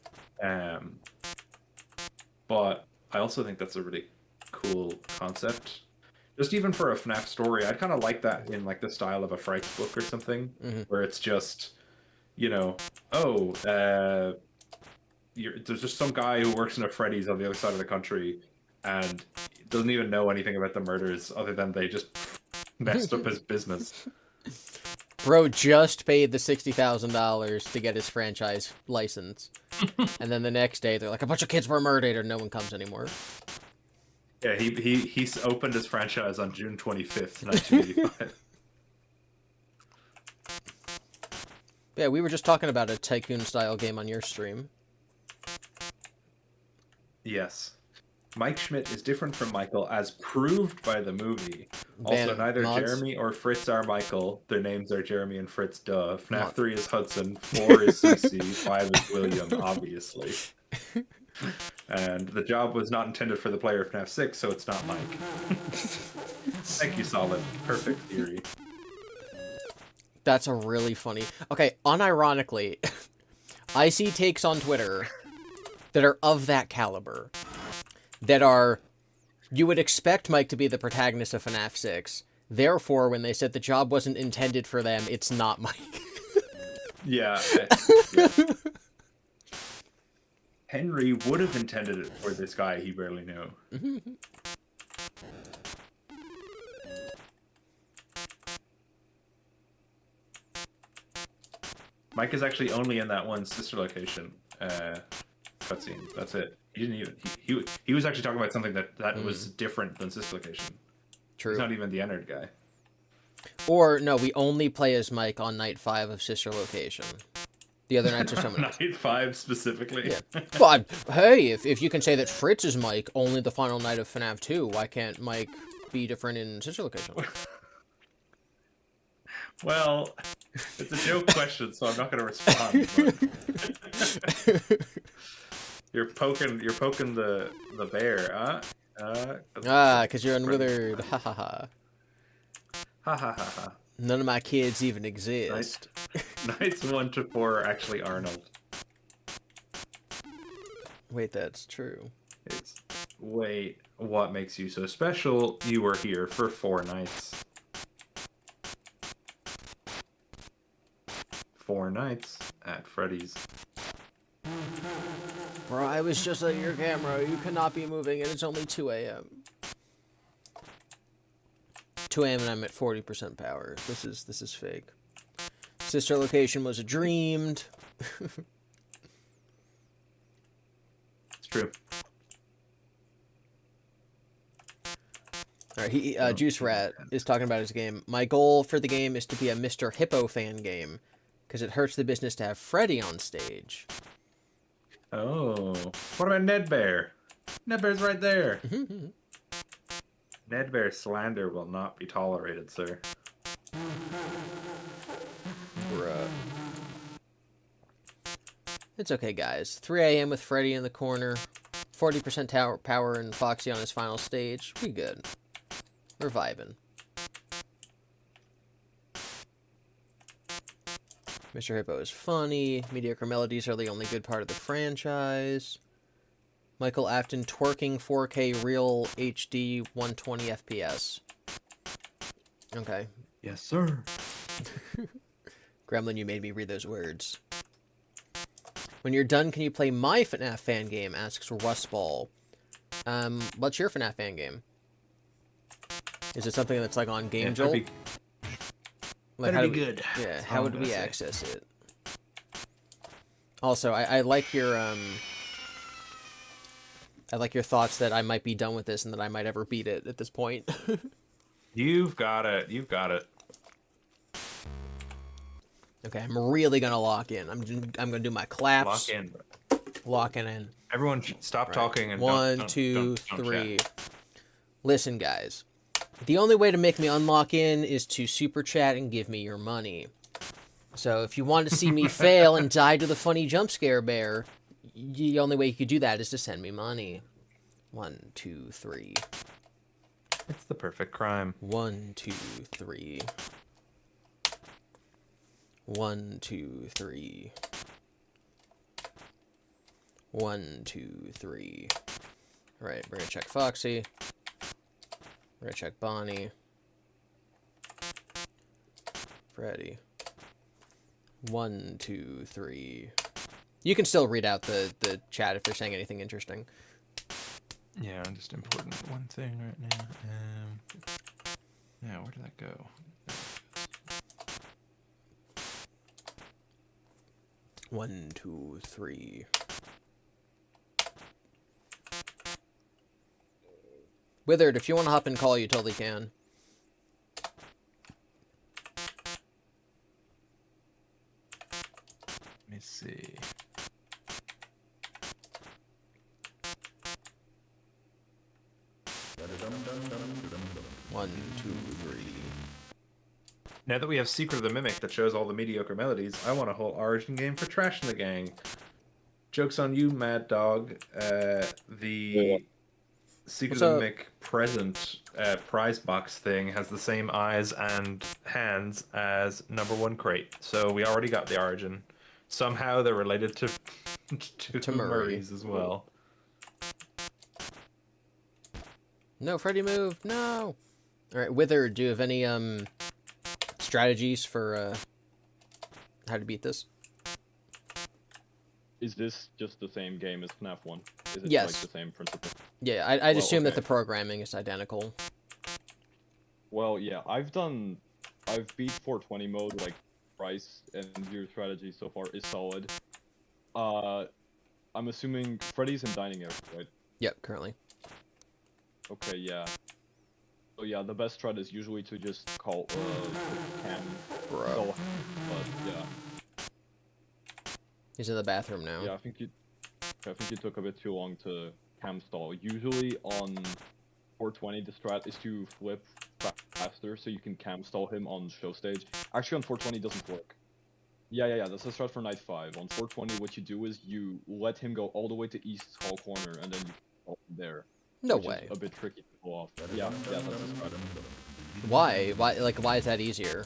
But I also think that's a really cool concept. Just even for a FNAF story, I'd kind of like that in, like, the style of a Frights book or something, where it's just, there's just some guy who works in a Freddy's on the other side of the country and doesn't even know anything about the murders other than they just messed up his business. Bro just paid the $60,000 to get his franchise license. And then the next day, they're like, a bunch of kids were murdered and no one comes anymore. Yeah, he opened his franchise on June 25th, 1985. Yeah, we were just talking about a Tycoon-style game on your stream. Yes. Mike Schmidt is different from Michael, as proved by the movie. Also, neither Jeremy or Fritz are Michael. Their names are Jeremy and Fritz, duh. FNAF 3 is Hudson, 4 is CC, 5 is William, obviously. And the job was not intended for the player of FNAF 6, so it's not Mike. Thank you, Solid. Perfect theory. That's a really funny... Okay, unironically, I see takes on Twitter that are of that caliber. That are... You would expect Mike to be the protagonist of FNAF 6. Therefore, when they said the job wasn't intended for them, it's not Mike. Yeah. Henry would have intended it for this guy he barely knew. Mike is actually only in that one sister location cutscene. That's it. He didn't even. He was actually talking about something that was different than sister location. True. He's not even the entered guy. Or, no, we only play as Mike on night 5 of Sister Location. The other nights are someone else. Night 5 specifically? Yeah. But, hey, if you can say that Fritz is Mike only the final night of FNAF 2, why can't Mike be different in Sister Location? Well, it's a joke question, so I'm not going to respond. But... You're poking the bear, huh? Because you're unwithered. Ha ha ha. Ha ha ha ha. None of my kids even exist. Nights 1 to 4 are actually Arnold. Wait, that's true. Wait, what makes you so special? You were here for 4 nights. 4 nights at Freddy's. Bro, I was just at your camera. You cannot be moving, and it's only 2 a.m. 2 a.m. and I'm at 40% power. This is fake. Sister Location was a dreamed. It's true. All right, Juice Rat is talking about his game. My goal for the game is to be a Mr. Hippo fan game, because it hurts the business to have Freddy on stage. Oh, what about Ned Bear? Ned Bear's right there. Ned Bear slander will not be tolerated, sir. Bruh. It's okay, guys. 3 a.m. with Freddy in the corner. 40% power and Foxy on his final stage. We good. We're vibing. Mr. Hippo is funny. Mediocre melodies are the only good part of the franchise. Michael Afton twerking 4K real HD 120 FPS. Okay. Yes, sir. Gremlin, you made me read those words. When you're done, can you play my FNAF fan game? Asks Rustball. What's your FNAF fan game? Is it something that's like on Game Jolt? Like, That'd be good. Yeah, how would we access it? Also, I like your thoughts that I might be done with this and that I might ever beat it at this point. You've got it. You've got it. Okay, I'm really gonna lock in. I'm gonna do my claps. Lock in. Locking in. Everyone stop talking and 1, 2, 3. Listen, guys. The only way to make me unlock in is to super chat and give me your money. So if you want to see me fail and die to the funny jump scare bear, the only way you could do that is to send me money. 1, 2, 3. It's the perfect crime. 1, 2, 3. 1, 2, 3. 1, 2, 3. All right, we're gonna check Foxy. We're gonna check Bonnie. Freddy. 1, 2, 3. You can still read out the chat if they're saying anything interesting. Yeah, just important one thing right now. Yeah, where did that go? 1, 2, 3. Withered, if you want to hop and call, you totally can. Let me see. One, two, three. Now that we have Secret of the Mimic that shows all the mediocre melodies, I want a whole Origin game for Trash in the Gang. Joke's on you, Mad Dog. The Secret What's up? Mimic present prize box thing has the same eyes and hands as #1 crate. So we already got the origin. Somehow they're related to To Murray. Murray's as well. No, Freddy, move! No! Alright, Wither, do you have any, strategies for, how to beat this? Is this just the same game as FNAF 1? Is it Yes. like the same principle? Yeah, I'd Well, assume that okay. the programming is identical. Well, yeah, I've beat 420 mode like twice, and your strategy so far is solid. I'm assuming Freddy's in dining area, right? Yep, currently. Okay, yeah. So yeah, the best strat is usually to just call cam. Bro. So, but yeah, He's in the bathroom now. yeah, I think you took a bit too long to cam stall. Usually on 420, the strat is to flip faster so you can cam stall him on show stage. Actually, on 420 it doesn't work. Yeah, that's the strat for night 5. On 420, what you do is you let him go all the way to East Hall Corner, and then you call him there. No which way. is a bit tricky to pull off. Yeah, that's the strat. Why? Why is that easier?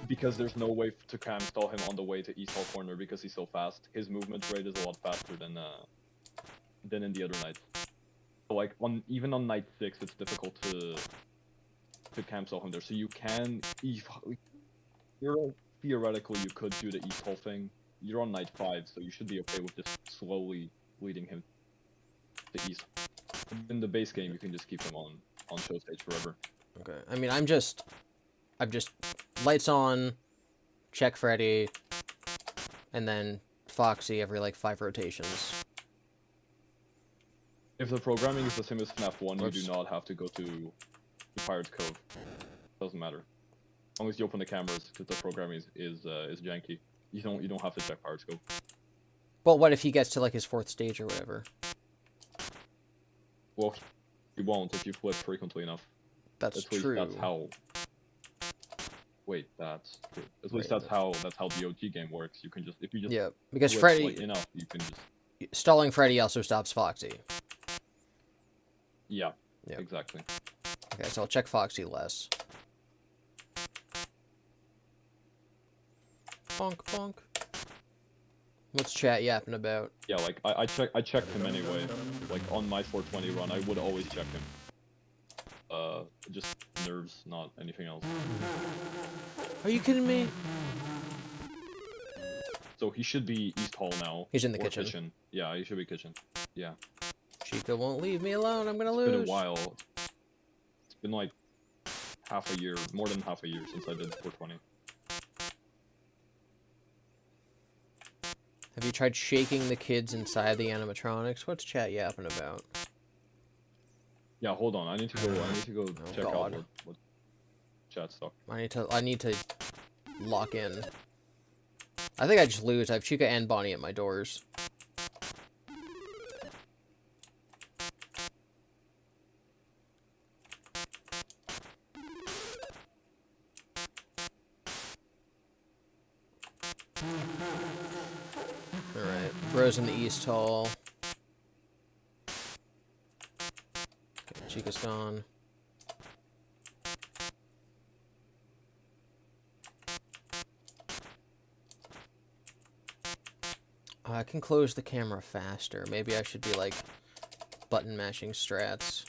Because there's no way to cam stall him on the way to East Hall Corner because he's so fast. His movement rate is a lot faster than in the other nights. So like even on night 6, it's difficult to cam stall him there. So you can theoretically you could do the East Hall thing. You're on night 5, so you should be okay with just slowly leading him to East. In the base game, you can just keep him on show stage forever. Okay. I mean, I'm just lights on, check Freddy, and then Foxy every like 5 rotations. If the programming is the same as FNAF 1, Oops. you do not have to go to Pirate's Cove. Doesn't matter. As long as you open the cameras, because the programming is janky. You don't have to check Pirate's Cove. Well, what if he gets to like his 4th stage or whatever? Well, you won't if you flip frequently enough. That's At least true. that's how. Wait, that's true. At least Right, that's how the OG game works. You can just if you just Yeah, because flip Freddy like enough, you can just stalling Freddy also stops Foxy. yeah, Yep. exactly. Okay, so I'll check Foxy less. Bonk bonk. What's chat yapping about? Yeah, like I checked him anyway. Like on my 420 run, I would always check him. Just nerves, not anything else. Are you kidding me? So he should be East Hall now. He's in the or kitchen. Yeah, he should be kitchen. Yeah. Chica won't leave me alone. I'm gonna It's lose. been a while. It's been like half a year, more than half a year since I did 420. Have you tried shaking the kids inside the animatronics? What's chat yapping about? Yeah, hold on. I need to go check out God. what chat's talking. I need to lock in. I think I just lose. I have Chica and Bonnie at my doors. Alright, Bro's in the East Hall. Okay, Chica's gone. I can close the camera faster. Maybe I should be like button mashing strats.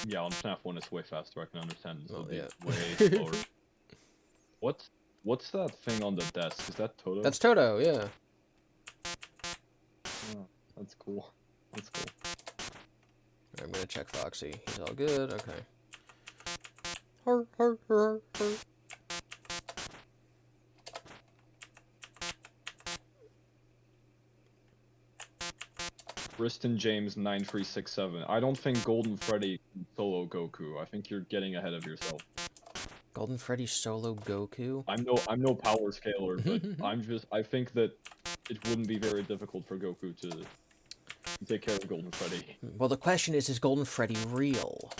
Yeah, on FNAF 1 it's way faster. I can understand. It's Oh, way yeah. slower. What's that thing on the desk? Is that Toto? That's Toto, yeah. Oh, that's cool. That's cool. I'm gonna check Foxy. He's all good. Okay. Har, har, har, har. Briston James 9367. I don't think Golden Freddy can solo Goku. I think you're getting ahead of yourself. Golden Freddy solo Goku? I'm no power scaler, but I think that it wouldn't be very difficult for Goku to take care of Golden Freddy. Well, the question is Golden Freddy real?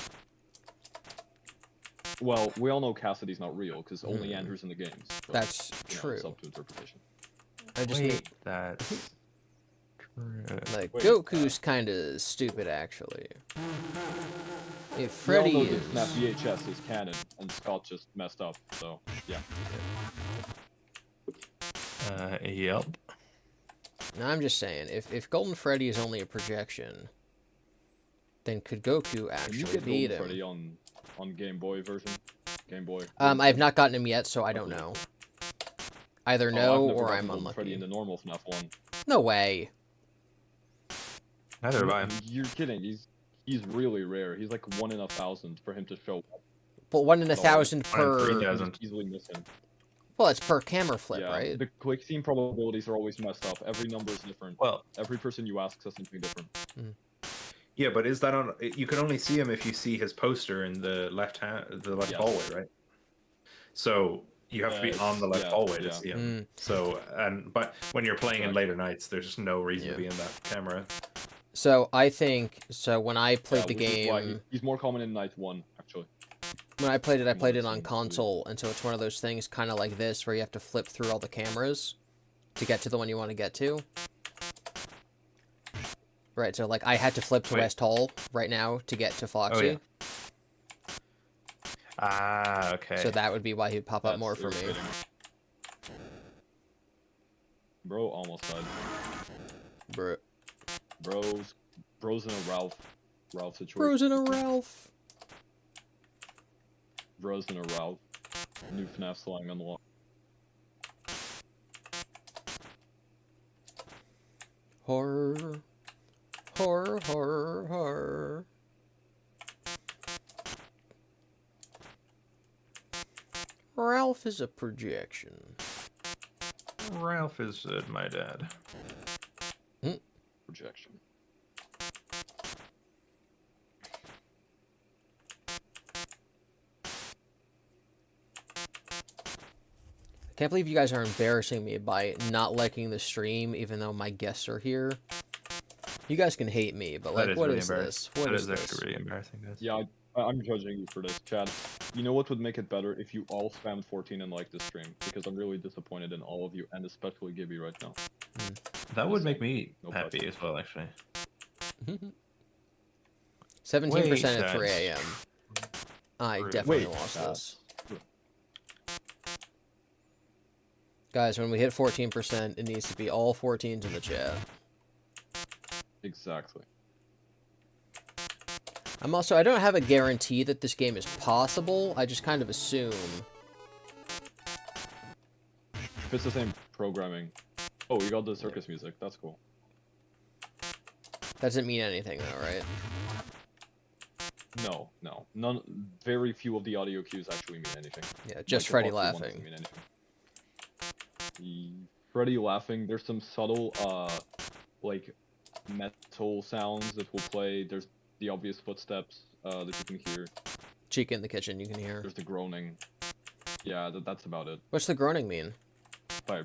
Well, we all know Cassidy's not real because only Andrew's in the games. So, That's you know, true. it's up to interpretation. I just Wait, that's like Wait, Goku's kind of stupid actually. If We all Freddy know is, that FNAF VHS is canon, and Scott just messed up. So yeah. yep. no, I'm just saying, if Golden Freddy is only a projection, then could Goku Can you actually get beat Golden him? Freddy on Game Boy version? Game Boy. I have not gotten him yet, so I don't know. Either Oh, no I've never or gotten I'm Golden Freddy in unlucky. the normal FNAF one. No way. Neither have I. You're kidding. He's really rare. He's like 1 in 1,000 for him to show up. But 1 in So, 1,000 1 in per. 3,000. He's easily missing. Well, it's per camera flip, Yeah, right? the quick team probabilities are always messed up. Every number is different. Well, Every person you ask says something different. yeah, but is that on? You can only see him if you see his poster in the left Yeah. hallway, right? So you have to be on the left hallway to yeah. see him. So but when you're playing in later nights, there's no reason to be in that camera. So I think when I played the which is why game, he's more common in night 1 actually. when I played it on Seems to be. console, and so it's one of those things kind of like this where you have to flip through all the cameras to get to the one you want to get to. Right, so like I had to flip to West Hall right now to get to Foxy. Oh, yeah. Ah, okay. So that would be why he'd pop up That's more for me. irritating. Bro almost died. Bro. Bros in a Ralph situation. Bros in a Ralph. Bros in a Ralph. New FNAF slang on the wall. Horror. Horror, horror, horror. Ralph is a projection. Ralph is my dad. Projection. I can't believe you guys are embarrassing me by not liking the stream, even though my guests are here. You guys can hate me, but like, what really is this? What that is is this? actually really embarrassing, guys. Yeah, I'm judging you for this, Chad. You know what would make it better if you all spammed 14 and liked this stream, because I'm really disappointed in all of you, and especially GiBi right now. That would make me No happy pressure. as well, actually. 17% at Wait, 3 a.m. I Wait, definitely lost this. Guys, when we hit 14%, it needs to be all 14s in the chat. Exactly. I don't have a guarantee that this game is possible. I just kind of assume. If it's the same programming. Oh, we got the circus music. That's cool. That doesn't mean anything, though, right? No. None. Very few of the audio cues actually mean anything. Yeah, just Like, the Freddy Foxy one doesn't laughing. mean anything. The Freddy laughing. There's some subtle, like, metal sounds that will play. There's the obvious footsteps that you can hear. Chica in the kitchen, you can hear. There's the groaning. Yeah, that's about it. What's the groaning mean? Fire.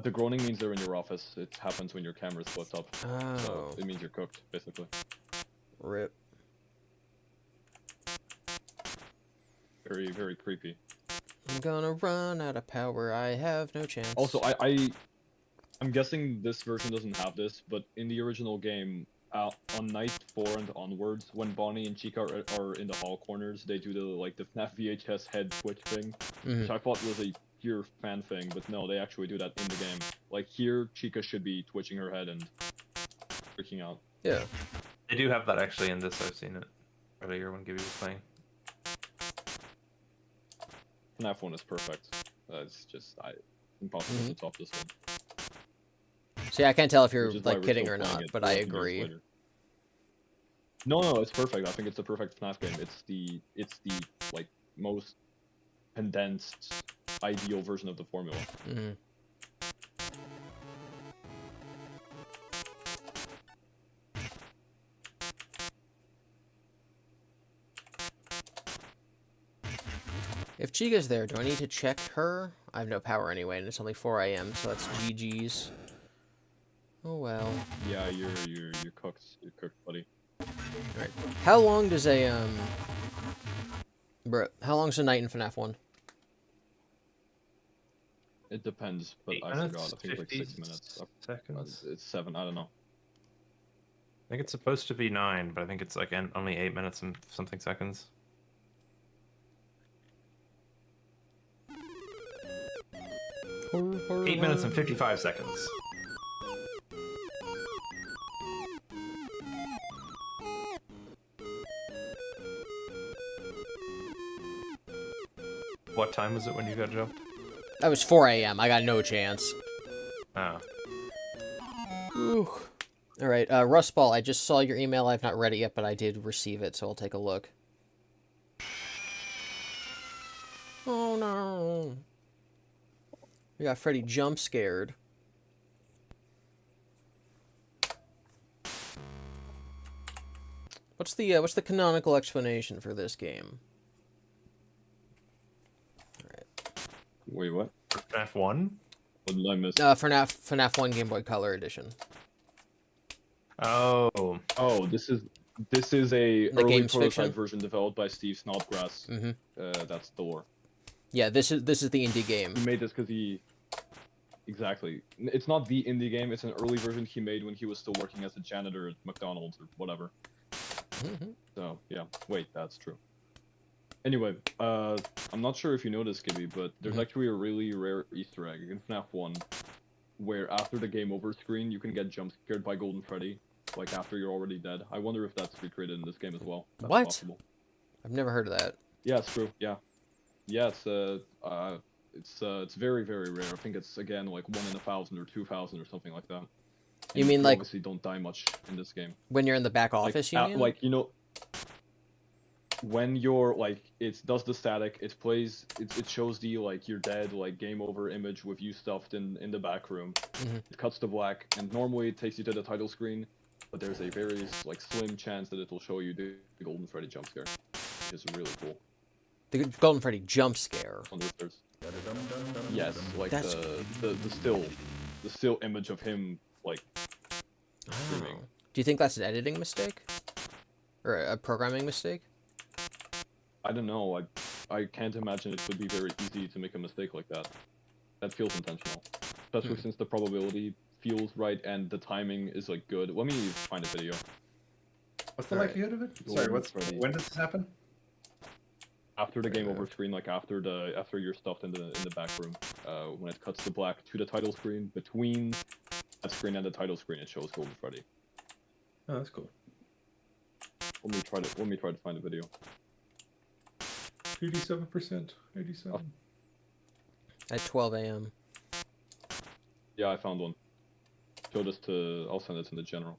The groaning means they're in your office. It happens when your camera's flipped up. Oh, So it means you're cooked, basically. rip. Very, very creepy. I'm gonna run out of power. I have no chance. Also, I'm guessing this version doesn't have this, but in the original game, on night 4 and onwards, when Bonnie and Chica are in the hall corners, they do the FNAF VHS head twitch thing, which I thought was a pure fan thing, but no, they actually do that in the game. Like here, Chica should be twitching her head and freaking out. Yeah. They do have that actually in this. I've seen it earlier when GiBi was playing. FNAF 1 is perfect. It's just impossible to top this one. See, I can't tell if you're Which is why like we're kidding still or playing not, it but I 14 years agree. later. No, it's perfect. I think it's the perfect FNAF game. It's the like most condensed, ideal version of the formula. If Chica's there, do I need to check her? I have no power anyway, and it's only 4 a.m., so that's GG's. Oh well. Yeah, you're cooked. You're cooked, buddy. Alright. How long does how long's a night in FNAF 1? It depends, but 8 I minutes, forgot. I think it's like 6 50 minutes. seconds. It's 7. I don't know. I think it's supposed to be 9, but I think it's like only 8 minutes and something seconds. Horror, horror, 8 minutes and horror. 55 seconds. What time was it when you got jumped? That was 4 a.m. I got no chance. Oh. Ooh. All right, Rustball, I just saw your email. I've not read it yet, but I did receive it, so I'll take a look. Oh no! We got Freddy jump scared. What's the canonical explanation for this game? Wait, what? FNAF 1? What did I miss? FNAF 1 Game Boy Color Edition. Oh. Oh, this is a The early game's prototype fiction? version developed by Steve Snodgrass. Mm-hmm. That's the lore. Yeah, this is the indie game. He made this because he... Exactly. It's not the indie game, it's an early version he made when he was still working as a janitor at McDonald's or whatever. Mm-hmm. So, yeah. Wait, that's true. Anyway, I'm not sure if you know this, GiBi, but there's actually a really rare Easter egg in FNAF 1 where after the game over screen, you can get jump scared by Golden Freddy, like after you're already dead. I wonder if that's recreated in this game as well. That's What? possible. I've never heard of that. Yeah, it's true. Yeah. Yeah, it's very, very rare. I think it's, again, like 1 in 1,000 or 2,000 or something like that. You And mean like obviously don't die much in this game. when you're in the back office, you mean? Like, you know, when you're like, it does the static, it plays, it shows the like you're dead, like game over image with you stuffed in the back room. It cuts to black, and normally it takes you to the title screen, but there's a very like slim chance that it will show you the Golden Freddy jump scare, which is really cool. The Golden Freddy jump scare. On the stairs. Yes, like That's- the still image of him like screaming. Do you think that's an editing mistake? Or a programming mistake? I don't know. I can't imagine it would be very easy to make a mistake like that. That feels intentional, especially since the probability feels right and the timing is like good. Let me find a video. What's the Alright. likelihood of it? Golden Sorry, what's Freddy. when does this happen? After the game over screen, like after you're stuffed in the back room, when it cuts to black to the title screen, between that screen and the title screen, it shows Golden Freddy. Oh, that's cool. Let me try to find a video. 87%. 87. At 12 a.m. Yeah, I found one. Show this to. I'll send it in the general.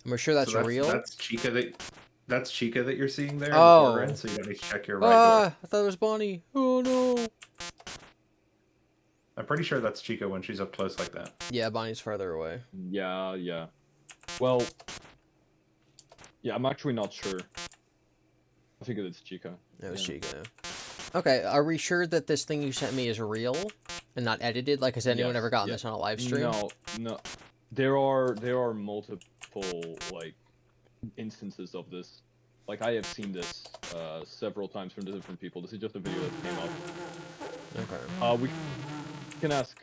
And we're sure that's, So real? That's Chica that you're seeing there. Oh. In the foreground, so you don't need to check your right door. I thought it was Bonnie. Oh no. I'm pretty sure that's Chica when she's up close like that. Yeah, Bonnie's farther away. Yeah, yeah. Well, yeah, I'm actually not sure. I think it's Chica. It was Yeah. Chica. Okay, are we sure that this thing you sent me is real and not edited? Like, has anyone Yes, ever gotten yeah. this on a live stream? No. There are multiple like instances of this. Like I have seen this several times from different people. This is just a video that came up. Okay.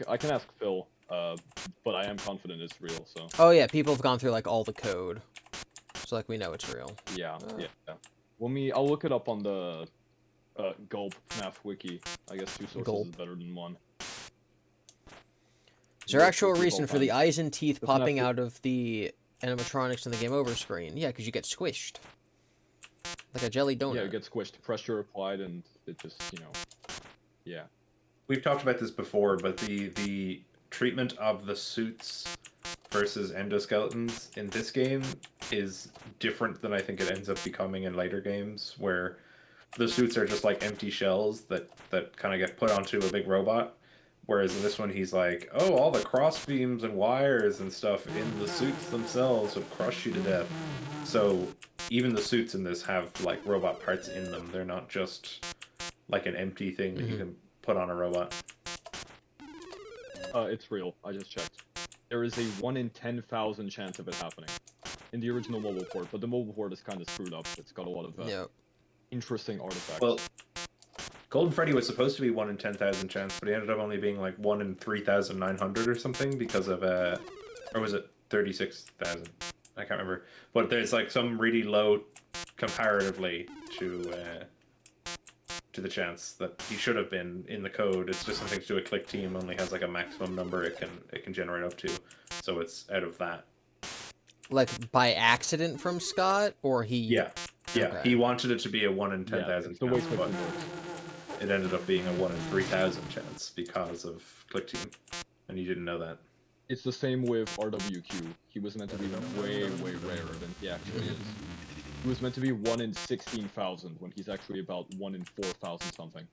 I can ask Phil, but I am confident it's real. So Oh yeah, people have gone through like all the code, so like we know it's real. yeah. I'll look it up on the Gulp FNAF wiki. I guess 2 sources Gulp. is better than 1. Is there Yeah, actual people reason for the find- eyes and teeth It's not popping the- out of the animatronics in the game over screen? Yeah, because you get squished. Like a jelly donut. Yeah, it gets squished, pressure applied, and it just, yeah. We've talked about this before, but the treatment of the suits versus endoskeletons in this game is different than I think it ends up becoming in later games, where the suits are just like empty shells that kind of get put onto a big robot. Whereas in this one, he's like, oh, all the cross beams and wires and stuff in the suits themselves would crush you to death. So even the suits in this have like robot parts in them. They're not just like an empty thing that you can put on a robot. It's real. I just checked. There is a 1 in 10,000 chance of it happening. in the original mobile port, but the mobile port is kind of screwed up. It's got a lot of Yep. interesting artifacts. Well, Golden Freddy was supposed to be 1 in 10,000 chance, but he ended up only being like 1 in 3,900 or something because of or was it 36,000? I can't remember. But there's like some really low comparatively to the chance that he should have been in the code. It's just something to do with Click Team only has like a maximum number it can generate up to, so it's out of that. Like by accident from Scott, or he? Yeah. Okay. He wanted it to be a 1 in 10,000 it's the way chance, Click but Team works. it ended up being a 1 in 3,000 chance because of Click Team, and you didn't know that. It's the same with RWQ. He was meant to be way, way rarer than he actually is. He was meant to be 1 in 16,000 when he's actually about 1 in 4,000 something.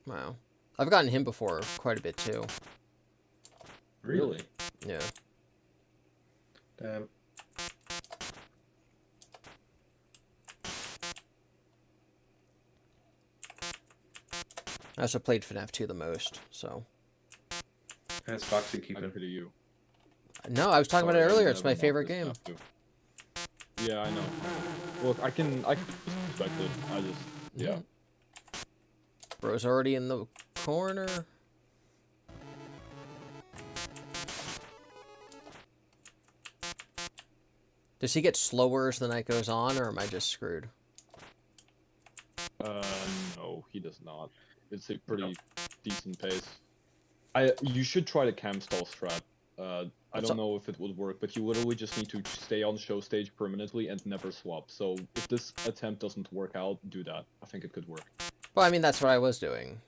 Wow. I've gotten him before quite a bit too. Really? Yeah. Damn. I also played FNAF 2 the most, so. How's Foxy I keeping? pity you. No, I was talking about it Sorry, I earlier. It's never my want favorite this game. stuff too. Yeah, I know. Look, I can respect it. I just, yeah. Bro's already in the corner. Does he get slower as the night goes on, or am I just screwed? No, he does not. It's a pretty decent pace. You should try the cam stall strat. I don't know if it would work, but you literally just need to stay on show stage permanently and never swap. So if this attempt doesn't work out, do that. I think it could work. Well, I mean, that's what I was doing.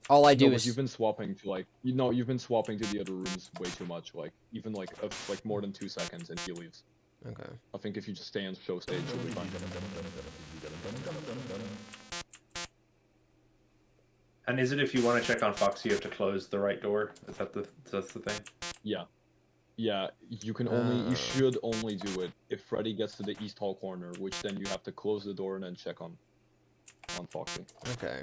All I do But is... you've been swapping to like, you've been swapping to the other rooms way too much. Like even like more than 2 seconds and he leaves. Okay. I think if you just stay on show stage, you'll be fine. And is it if you want to check on Foxy, you have to close the right door? That's the thing? Yeah. Yeah, you can only, you should only do it if Freddy gets to the east hall corner, which then you have to close the door and then check on Foxy. Okay.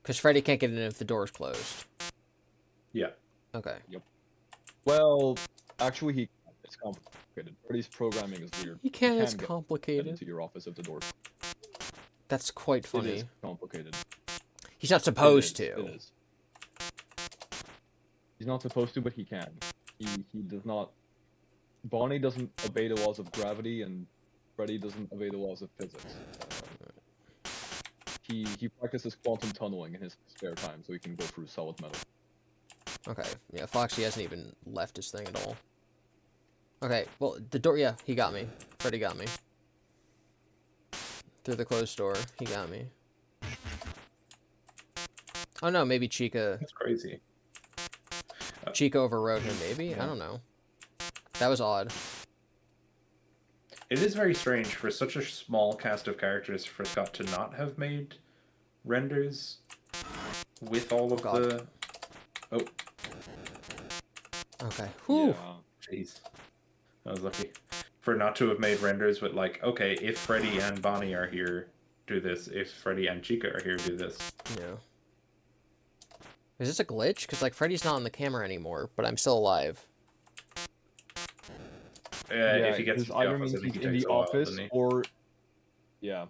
Because Freddy can't get in if the door's closed. Yeah. Okay. Yep. Well, actually, it's complicated. Freddy's programming is weird. He can, it's get complicated. into your office if the door. That's quite It funny. is complicated. He's not supposed to. It is. He's not supposed to, but he can. He does not. Bonnie doesn't obey the laws of gravity, and Freddy doesn't obey the laws of physics. He practices quantum tunneling in his spare time, so he can go through solid metal. Okay. Yeah, Foxy hasn't even left his thing at all. Okay, well, the door, yeah, he got me. Freddy got me. Through the closed door, he got me. Oh no, maybe Chica That's crazy. overrode him, maybe? I don't know. That was odd. It is very strange for such a small cast of characters for Scott to not have made renders with all of the... Oh, Okay. Whew. Yeah. jeez. I was lucky. For not to have made renders with like, okay, if Freddy and Bonnie are here, do this. If Freddy and Chica are here, do this. Yeah. Is this a glitch? Because, like, Freddy's not on the camera anymore, but I'm still alive. If he gets this to the either office, means I think he's he in takes the a while, office, doesn't he? or... Yeah.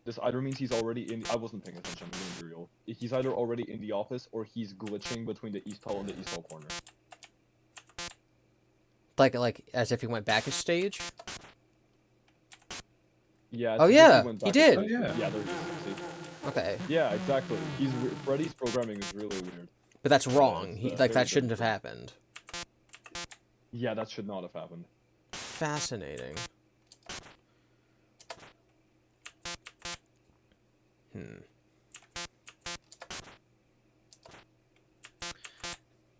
This either means he's already in... I wasn't paying attention, I'm being real. He's either already in the office, or he's glitching between the east hall and the east hall corner. Like, as if he went back a stage? Yeah. Oh, it's as if yeah, went he back did. a stage. Oh, yeah. Yeah, there he is. See? Okay. Yeah, exactly. Freddy's programming is really weird. But that's wrong. it's, He, very like, that shouldn't have different. happened. Yeah, that should not have happened. Fascinating.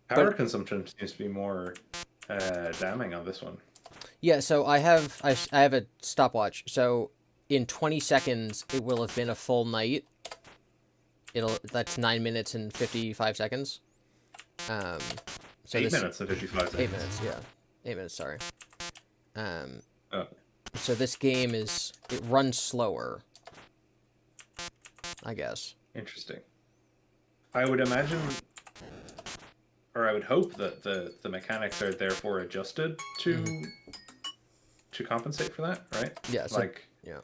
Power consumption seems to be more damning on this one. Yeah, so I have a stopwatch. So in 20 seconds, it will have been a full night. That's 9 minutes and 55 seconds. So 8 minutes and 55 seconds. 8 minutes, yeah. 8 minutes, sorry. Oh. So this game it runs slower, I guess. Interesting. I would imagine, or I would hope that the mechanics are therefore adjusted to to compensate for that, right? Yeah. So, Like yeah.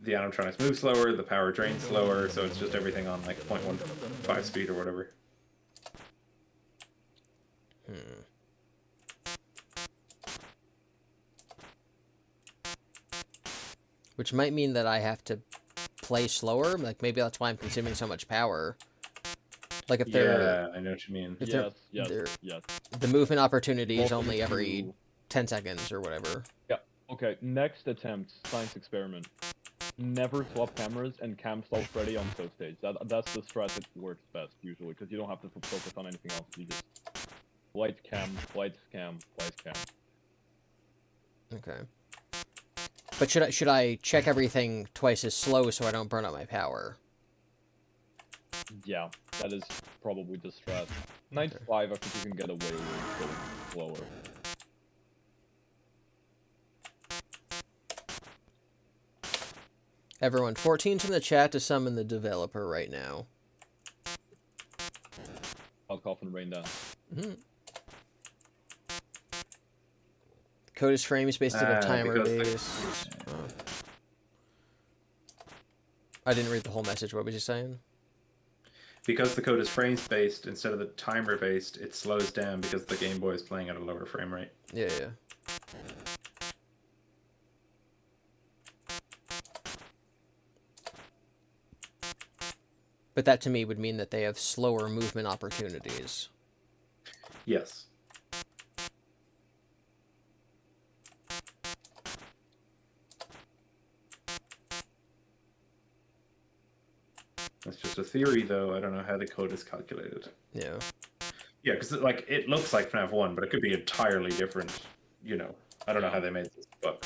the animatronics move slower, the power drains slower, so it's just everything on like 0.15 speed or whatever. Which might mean that I have to play slower. Like maybe that's why I'm consuming so much power. Like if they're Yeah, I know what you mean. if Yes, they're yes. the movement opportunity is Welcome only every to- 10 seconds or whatever. Yeah. Okay. Next attempt, science experiment. Never swap cameras and cam stall Freddy on show stage. That's the strat that works best usually because you don't have to focus on anything else. You just light cam, light cam, light cam. Okay. But should I check everything twice as slow so I don't burn out my power? Yeah, that is probably the strat. 95, I think you can get away with going slower. Everyone, 14's in the chat to summon the developer right now. I'll cough and rain down. Code is frames based instead of timer because based. Oh. I didn't read the whole message. What was you saying? Because the code is frames based instead of the timer based, it slows down because the Game Boy is playing at a lower frame rate. Yeah, yeah. But that to me would mean that they have slower movement opportunities. Yes. That's just a theory, though. I don't know how the code is calculated. Yeah. Yeah, because like it looks like FNAF 1, but it could be entirely different. You know, I don't know how they made this, but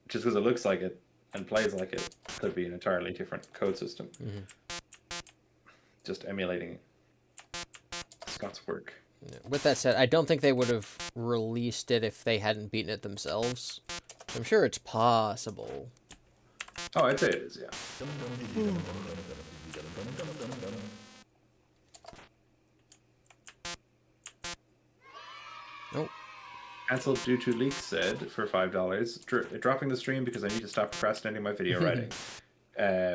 just because it looks like it and plays like it could be an entirely different code system. Just emulating Scott's work. Yeah. With that said, I don't think they would have released it if they hadn't beaten it themselves. I'm sure it's possible. Oh, I'd say it is, yeah. Nope. Cancelled due to leaks said for $5. Dropping the stream because I need to stop procrastinating my video writing.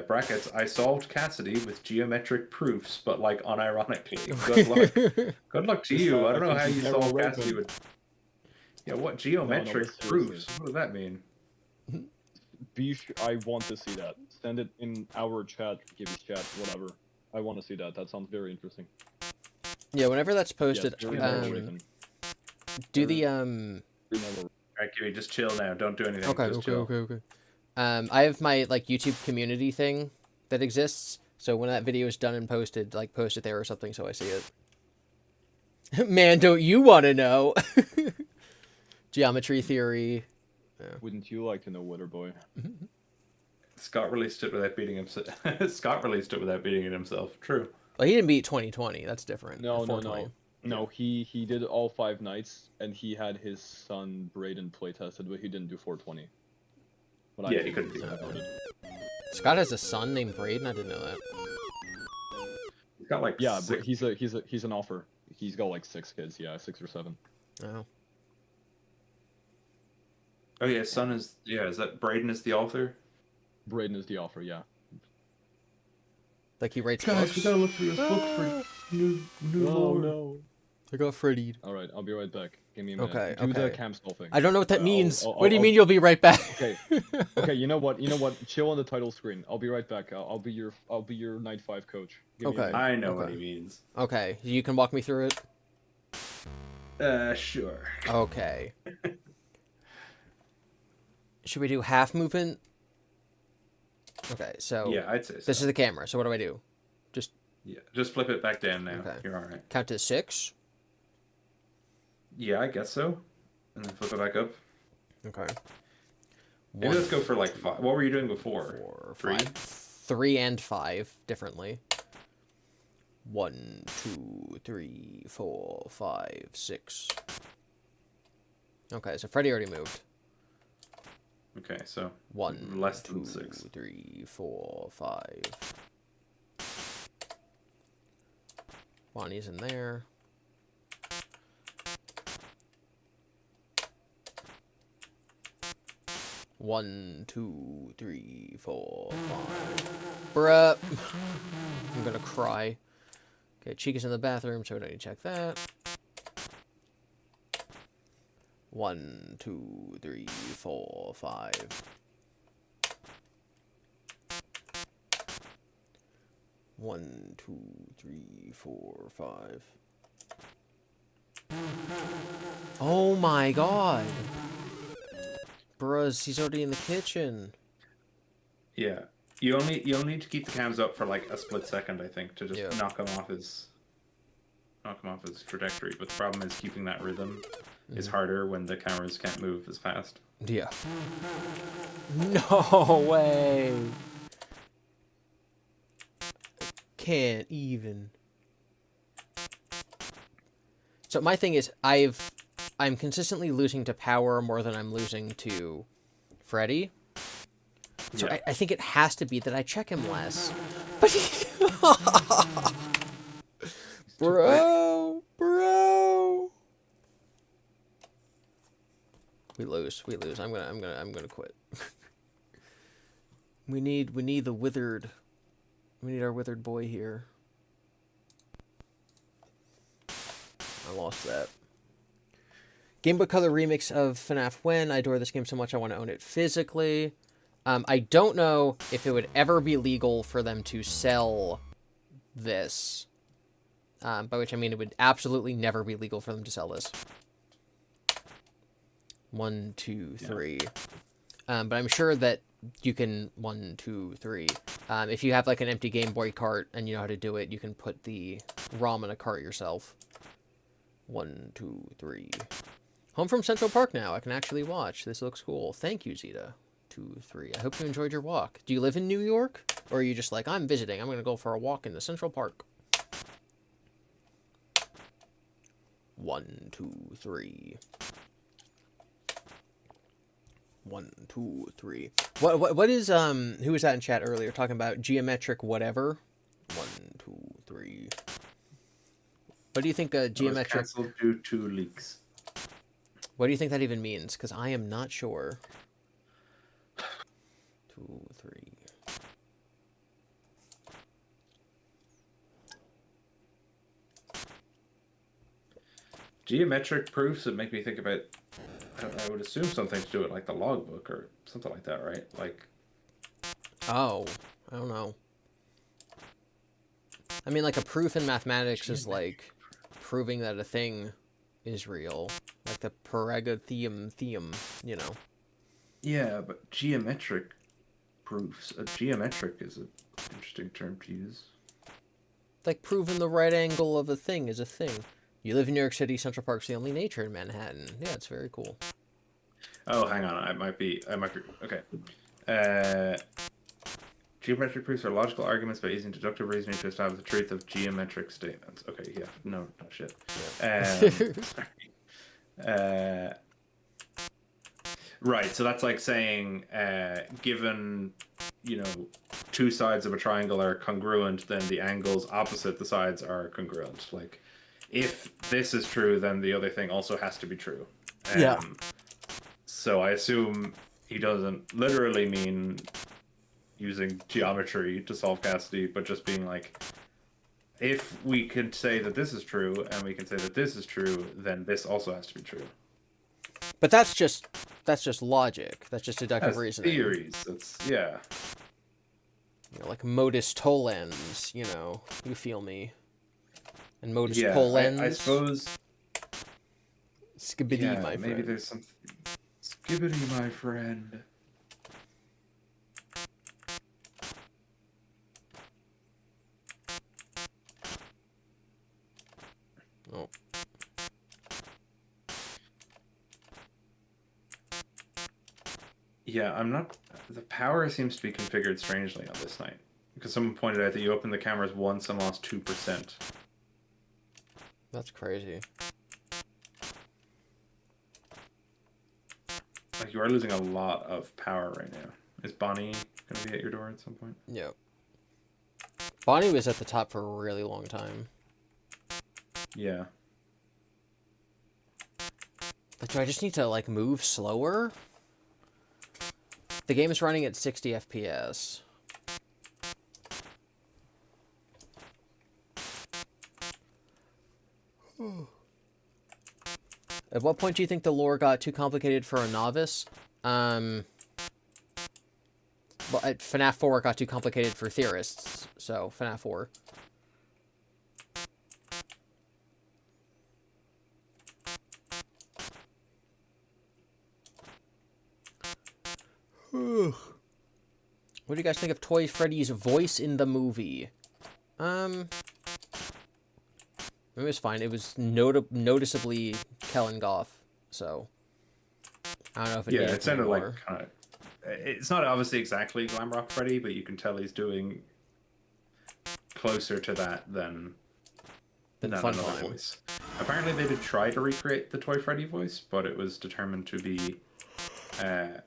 Brackets, I solved Cassidy with geometric proofs, but like unironically. Good luck. Good luck to you. I don't know how you solved Cassidy with. Yeah, what geometric proofs? What does that mean? I want to see that. Send it in our chat, GiBi's chat, whatever. I want to see that. That sounds very interesting. Yeah, whenever that's posted, Yes, do the Alright, Kiwi, just chill now. Don't do anything. Okay, just okay, chill. okay, okay. I have my like YouTube community thing that exists, so when that video is done and posted, like post it there or something so I see it. Man, don't you want to know? Geometry theory. Yeah. Wouldn't you like to know, Wither Boy? Scott released it without beating himself. Scott released it without beating it himself. True. Well, he didn't beat 2020. That's different. No, Or no, 420. no. No, he did all 5 nights, and he had his son Brayden playtested, but he didn't do 420. But Yeah, he couldn't do that. Scott has a son named Braden. I didn't know that. He's got like Yeah, six. but he's an offer. He's got like 6 kids. Yeah, 6 or 7. Oh. Oh yeah, his son is. Yeah, is that Braden is the author? Brayden is the offer. Yeah. Like he writes Guys, books. we gotta look for this book for new lore. no. I got Freddy'd. All right, I'll be right back. Give me a minute. Okay, Do the okay. cam stall thing. I don't know what that means. I'll- What do you I'll- mean you'll be right back? Okay. Okay. You know what? Chill on the title screen. I'll be right back. I'll be your night 5 coach. Give me a Okay. minute. I know what Okay. he means. Okay, you can walk me through it. Sure. Okay. Should we do half movement? Okay, so Yeah, I'd say so. this is the camera. So what do I do? Just Yeah, just flip it back down now. Okay. You're all right. count to 6. Yeah, I guess so. And then flip it back up. Okay. Maybe let's go for like 5. What were you doing before? 4, 3? 5. 3 and 5 differently. 1, 2, 3, 4, 5, 6. Okay, so Freddy already moved. Okay, so 1, less 2, than 6. 3, 4, 5. Bonnie's in there. 1, 2, 3, 4, 5. Bruh. I'm gonna cry. Okay, Chica's in the bathroom, so we don't need to check that. 1, 2, 3, 4, 5. 1, 2, 3, 4, 5. Oh my god! Bruh, he's already in the kitchen. Yeah. You only need to keep the cams up for like a split second, I think, to just knock him off his trajectory. But the problem is keeping that rhythm is harder when the cameras can't move as fast. Yeah. No way! Can't even. So my thing is, I'm consistently losing to Power more than I'm losing to Freddy. So Yeah. I think it has to be that I check him less. But bro. We lose. I'm gonna quit. We need the withered. We need our withered boy here. I lost that. Game Boy Color remix of FNAF When. I adore this game so much I want to own it physically. I don't know if it would ever be legal for them to sell this. By which I mean it would absolutely never be legal for them to sell this. 1, 2, 3. But I'm sure that you can 1, 2, 3. If you have like an empty Game Boy cart and you know how to do it, you can put the ROM in a cart yourself. 1, 2, 3. Home from Central Park now. I can actually watch. This looks cool. Thank you, Zeta. 2, 3. I hope you enjoyed your walk. Do you live in New York? Or are you just like, I'm visiting. I'm going to go for a walk in the Central Park. 1, 2, 3. 1, 2, 3. What is who was that in chat earlier talking about geometric whatever? 1, 2, 3. What do you think geometric? Cancelled due to leaks. What do you think that even means? Because I am not sure. 2, 3. Geometric proofs would make me think about. I would assume something to do with like the logbook or something like that, right? Like. Oh, I don't know. I mean, like a proof in mathematics is like proving that a thing is real, like the paragotheum theorem, you know. Yeah, but geometric proofs. A geometric is an interesting term to use. Like proving the right angle of a thing is a thing. You live in New York City, Central Park's the only nature in Manhattan. Yeah, it's very cool. Oh, hang on. I might be. Okay. Geometric proofs are logical arguments by using deductive reasoning to establish the truth of geometric statements. Okay, yeah. No shit. Sorry. Right, so that's like saying, given, two sides of a triangle are congruent, then the angles opposite the sides are congruent. Like, if this is true, then the other thing also has to be true. Yeah. So I assume he doesn't literally mean using geometry to solve Cassidy, but just being like, if we can say that this is true, and we can say that this is true, then this also has to be true. But that's just logic. That's just deductive reasoning. Theories. Yeah. Like modus tollens, you feel me. And modus yeah, tollens. I suppose. Skibbity, my friend. Maybe there's some. Skibbity, my friend. Oh. Yeah, I'm not. The power seems to be configured strangely on this night. Because someone pointed out that you opened the cameras once and lost 2%. That's crazy. Like, you are losing a lot of power right now. Is Bonnie going to be at your door at some point? Yep. Bonnie was at the top for a really long time. Yeah. But do I just need to, move slower? The game is running at 60 FPS. At what point do you think the lore got too complicated for a novice? Well, at FNAF 4 it got too complicated for theorists, so FNAF 4. What do you guys think of Toy Freddy's voice in the movie? It was fine. It was noticeably Kellen Goff, so I don't know if it Yeah, needed it to sounded be like more. kind of. It's not obviously exactly Glamrock Freddy, but you can tell he's doing closer to that than Fun another Time. voice. Apparently, they did try to recreate the Toy Freddy voice, but it was determined to be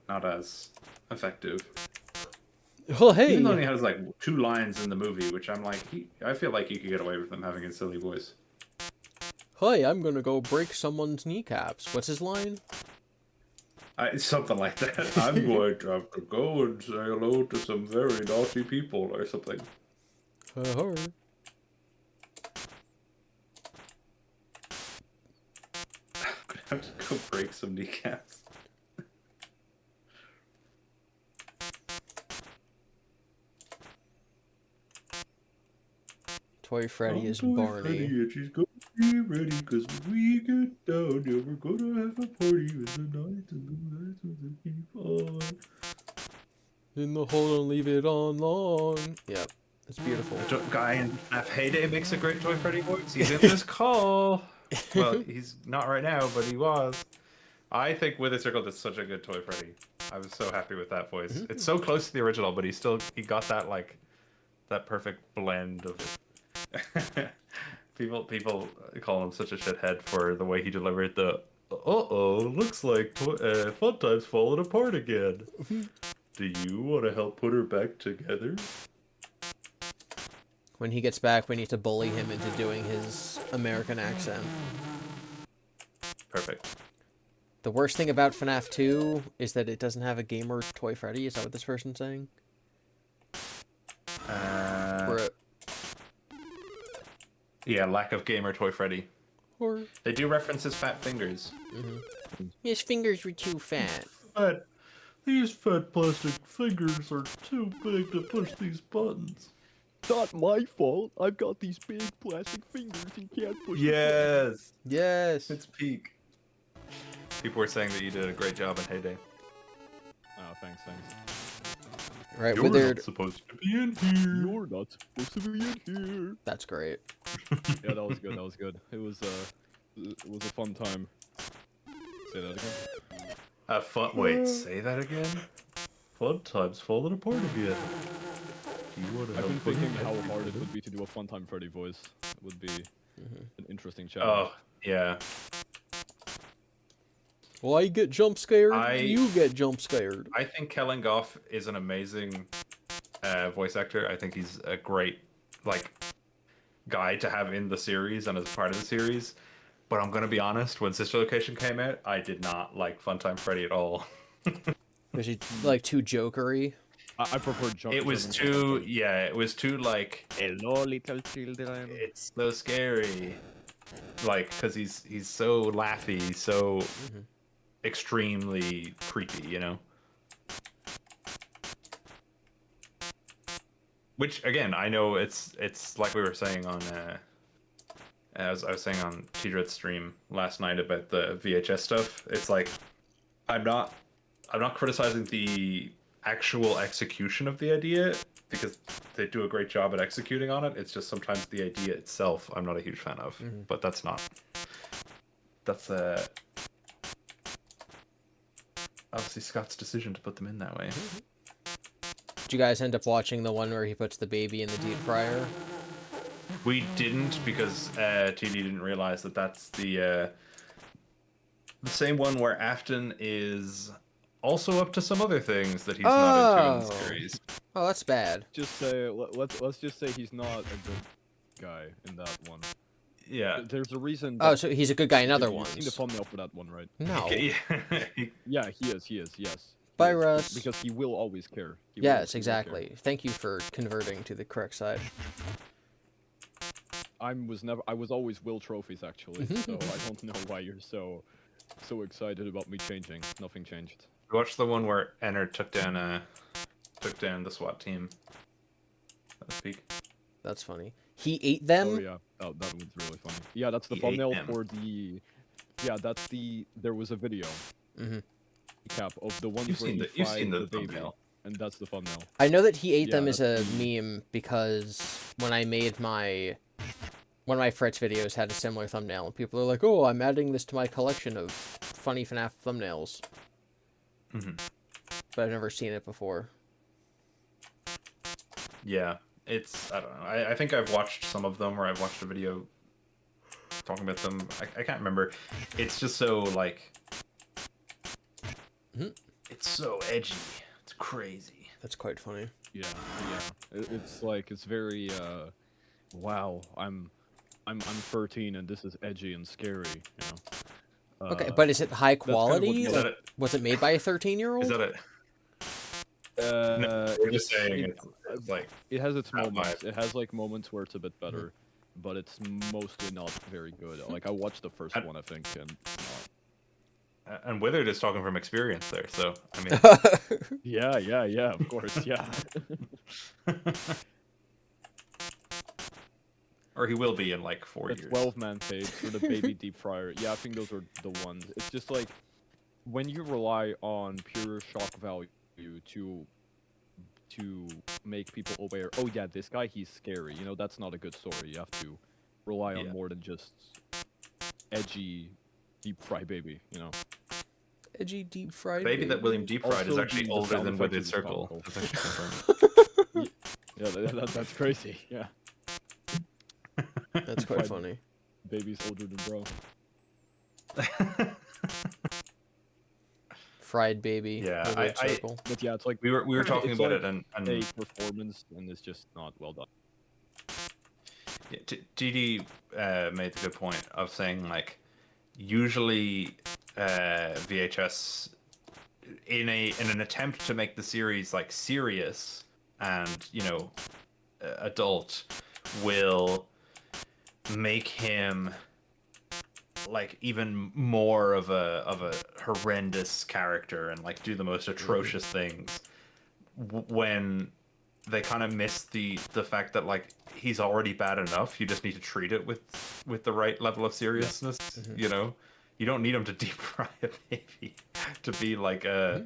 not as effective. Oh, hey! Even though he has like 2 lines in the movie, which I'm like, I feel like you could get away with him having a silly voice. Hi, I'm gonna go break someone's kneecaps. What's his line? Something like that. I'm going to have to go and say hello to some very naughty people or something. I'm I'm gonna have to go break some kneecaps. Toy Freddy is Toy Barney. Freddy and she's gonna be ready, cause when we get down there, we're gonna have a party with the night and the lights will keep on. In the hole and leave it on long. Yep, it's beautiful. The guy in FNAF Heyday makes a great Toy Freddy voice. He's in this call. Well, he's not right now, but he was. I think With a Circle did such a good Toy Freddy. I was so happy with that voice. It's so close to the original, but he got that like that perfect blend of people call him such a shithead for the way he delivered the looks like Fun Time's falling apart again. Do you want to help put her back together? When he gets back, we need to bully him into doing his American accent. Perfect. The worst thing about FNAF 2 is that it doesn't have a gamer Toy Freddy. Is that what this person's saying? Yeah, lack of gamer Toy Freddy. Or They do reference his fat fingers. his fingers were too fat. These fat plastic fingers are too big to push these buttons. Not my fault. I've got these big plastic fingers and can't push. Yes, Yes. it's peak. People were saying that you did a great job in Heyday. Oh, thanks. Right, You're Withered. not supposed to be in here. You're not supposed to be in here. That's great. Yeah, that was good. It was a fun time. Say that again. Wait, say that again? Fun Time's falling apart again. Do you want to I've been help put thinking her how back hard it together? would be to do a Fun Time Freddy voice. It would be an interesting challenge. Oh, yeah. Well, I get jump scared. I- You get jump scared. I think Kellen Goff is an amazing voice actor. I think he's a great guy to have in the series and as part of the series. But I'm gonna be honest, when Sister Location came out, I did not like Funtime Freddy at all. Was he like too jokery? I prefer jump. It was too like Hello, little children. it's so scary. Like, cause he's so laughy, so extremely creepy, you know? Which again, I know it's like we were saying on as I was saying on T-Dread's stream last night about the VHS stuff. It's like I'm not criticizing the actual execution of the idea because they do a great job at executing on it. It's just sometimes the idea itself I'm not a huge fan of. But that's obviously Scott's decision to put them in that way. Did you guys end up watching the one where he puts the baby in the deep fryer? We didn't because TD didn't realize that that's the same one where Afton is also up to some other things that he's not into in the Oh. series. Oh, that's bad. Just say let's just say he's not a good guy in that one. Yeah. There's a reason. Oh, so he's a good guy in other You've seen the ones. thumbnail for that one, right? No. Yeah. Yeah, he is. Yes. Bye, Yes, Russ. Because he will always care. He will- Yes, he will care. exactly. Thank you for converting to the correct side. I was always Will Trophies actually, so I don't know why you're so excited about me changing. Nothing changed. Watch the one where Ennard took down the SWAT team. Let's speak. That's funny. He ate them? Oh yeah, that one's really funny. Yeah, that's the He ate thumbnail them. for the. Yeah, that's the. There was a video. Mhm. Recap of the ones You've where seen he you've seen fried the baby, thumbnail. and that's the thumbnail. I know that he ate Yeah, them as a that's the- meme because when I made one of my Fretz videos had a similar thumbnail, and people are like, "Oh, I'm adding this to my collection of funny FNAF thumbnails," Mhm. but I've never seen it before. Yeah, it's I don't know. I think I've watched some of them, or I've watched a video talking about them. I can't remember. It's just so like. Mhm. It's so edgy. It's crazy. That's quite funny. Yeah, yeah. It's like it's very. Wow, I'm 13 and this is edgy and scary. You know. Okay, but is it high kind of what quality? Is Like, that it? Was it made by a 13-year-old? Is that it? No, we're just saying it's like it has its not moments. vibe. It has like moments where it's a bit better, but it's mostly not very good. Like I watched the first one, I think, and And Withered is talking from experience there, so I mean. yeah, of course, yeah. Or he will be in like 4 The years. 12-man page for the baby deep fryer. Yeah, I think those are the ones. It's just like when you rely on pure shock value to make people aware. Oh yeah, this guy, he's scary. You know, that's not a good story. You have to rely on Yeah. more than just edgy deep fry baby. You know. Edgy deep fried Baby that William Deep Fried is Also, actually the older sound than effect Withered is Circle. comical. That's actually confirmed. Yeah, that's crazy. Yeah, That's quite Fried. funny. baby's older than bro. Fried baby. Yeah, Withered I- circle. But yeah, it's like we were talking it's about like it, and a performance, and it's just not well done. yeah, GD made the good point of saying like usually VHS in an attempt to make the series like serious and adult will make him like even more of a horrendous character and like do the most atrocious things when they kind of miss the fact that like he's already bad enough. You just need to treat it with the right level of seriousness. You know, you don't need him to deep fry a baby to be like a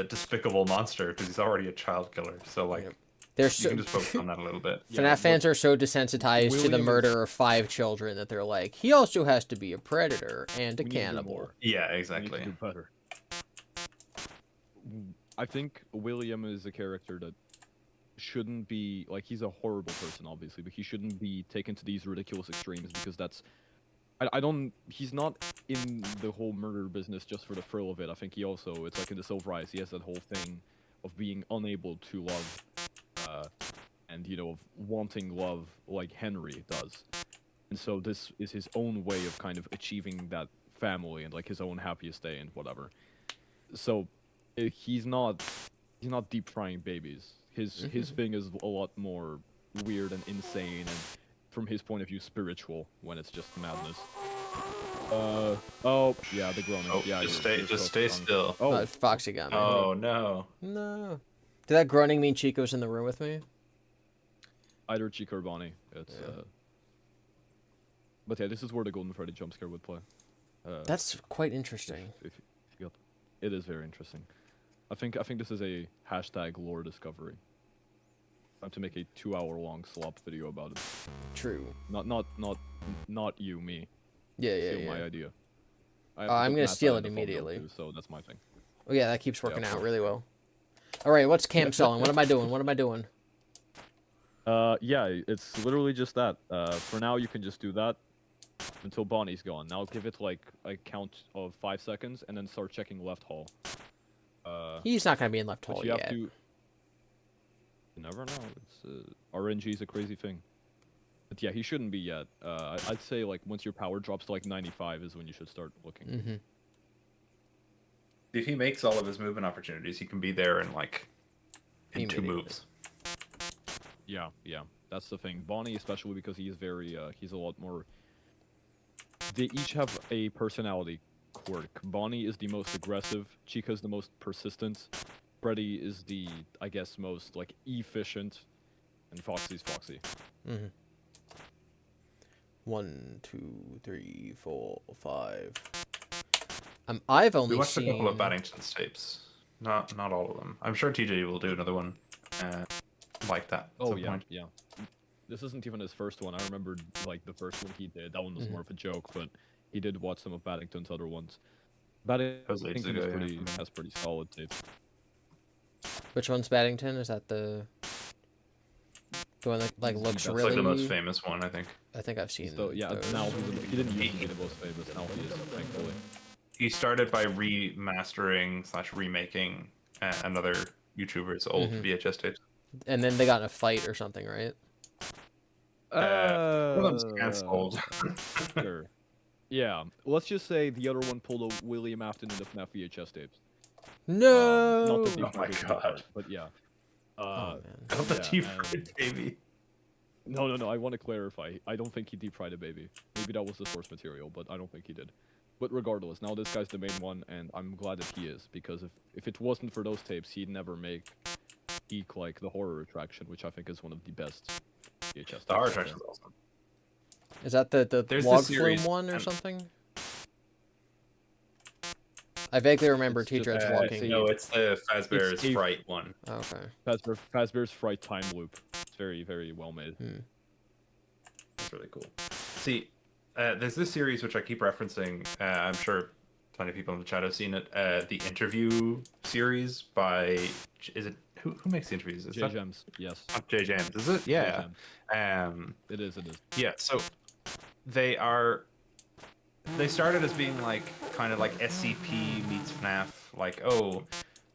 despicable monster because he's already a child killer. So like They're you so can just focus on that a little bit. FNAF fans are so desensitized to the William murder of 5 children that they're like, he also has to be a predator and a We need to do cannibal. more. Yeah, We need exactly. to do better. I think William is a character that shouldn't be like he's a horrible person, obviously, but he shouldn't be taken to these ridiculous extremes because that's. I don't. He's not in the whole murder business just for the thrill of it. I think he also, it's like in the Silver Eyes, he has that whole thing of being unable to love, and of wanting love like Henry does. And so this is his own way of kind of achieving that family and like his own happiest day and whatever. So he's not deep frying babies. His thing is a lot more weird and insane and from his point of view spiritual when it's just madness. Oh yeah, the groaning. Oh, Yeah, just you're stay focused on- still. Oh, Foxy got me. Oh no. No. Did that groaning mean Chico's in the room with me? either Chico or Bonnie. It's but yeah, this is where the Golden Freddy jump scare would play. That's quite interesting. If you got, it is very interesting. I think this is a hashtag lore discovery. I have to make a 2-hour-long slop video about it. True. Not you, me. Yeah, yeah, Steal my yeah. idea. I'm gonna steal it immediately. So that's my thing. Oh yeah, that keeps working of out course. really well. All right, what's Cam selling? What am I doing? What am I doing? Yeah, it's literally just that. For now, you can just do that until Bonnie's gone. Now give it like a count of 5 seconds, and then start checking left hall. He's not gonna be in left But hall you have yet. to. You never know. It's RNG is a crazy thing. But yeah, he shouldn't be yet. I'd say like once your power drops to like 95 is when you should start looking. If he makes all of his movement opportunities, he can be there in like in 2 Immediately. moves. Yeah, that's the thing. Bonnie, especially because he is very, he's a lot more. They each have a personality quirk. Bonnie is the most aggressive. Chica's the most persistent. Freddy is the, I guess, most like efficient, and Foxy's Foxy. Mm-hmm. 1, 2, 3, 4, 5. I've We only watched seen a couple of Baddington's tapes. Not all of them. I'm sure TJ will do another one like that. At some point. Yeah. This isn't even his first one. I remembered like the first one he did. That one was more of a joke, but he did watch some of Baddington's other ones. was ages Baddington is ago, pretty, yeah. has pretty solid tapes. Which one's Paddington? Is that the one that like It's looks the best. It's really? like the most famous one, I think. I think I've seen. Yeah, those. now he didn't used to be the most famous. Now he is, thankfully. He started by remastering / remaking another YouTuber's old VHS tapes. And then they got in a fight or something, right? One of them's cancelled. Sure. Yeah, let's just say the other one pulled a William Afton in the FNAF VHS tapes. No. Not the deep Oh my fried God. part, but yeah. Oh man. Not the Yeah, deep and- fried baby. No, I want to clarify. I don't think he deep fried a baby. Maybe that was the source material, but I don't think he did. But regardless, now this guy's the main one, and I'm glad that he is, because if it wasn't for those tapes, he'd never make Eek like the horror attraction, which I think is one of the best VHS The horror tapes out attraction's there. awesome. Is that the There's log this series, flume one or and- something? I vaguely remember It's just, T-Rex walking. No, it's the Fazbear's It's a- Fright one. Oh, okay. Fazbear's Fright time loop. It's very, very well made. That's really cool. See, there's this series which I keep referencing. I'm sure plenty of people in the chat have seen it. The interview series by is it who makes the interviews? Is J that Gems, yes. not J James? Is it? Yeah. It is. Yeah. So they started as being like kind of like SCP meets FNAF. Like, oh,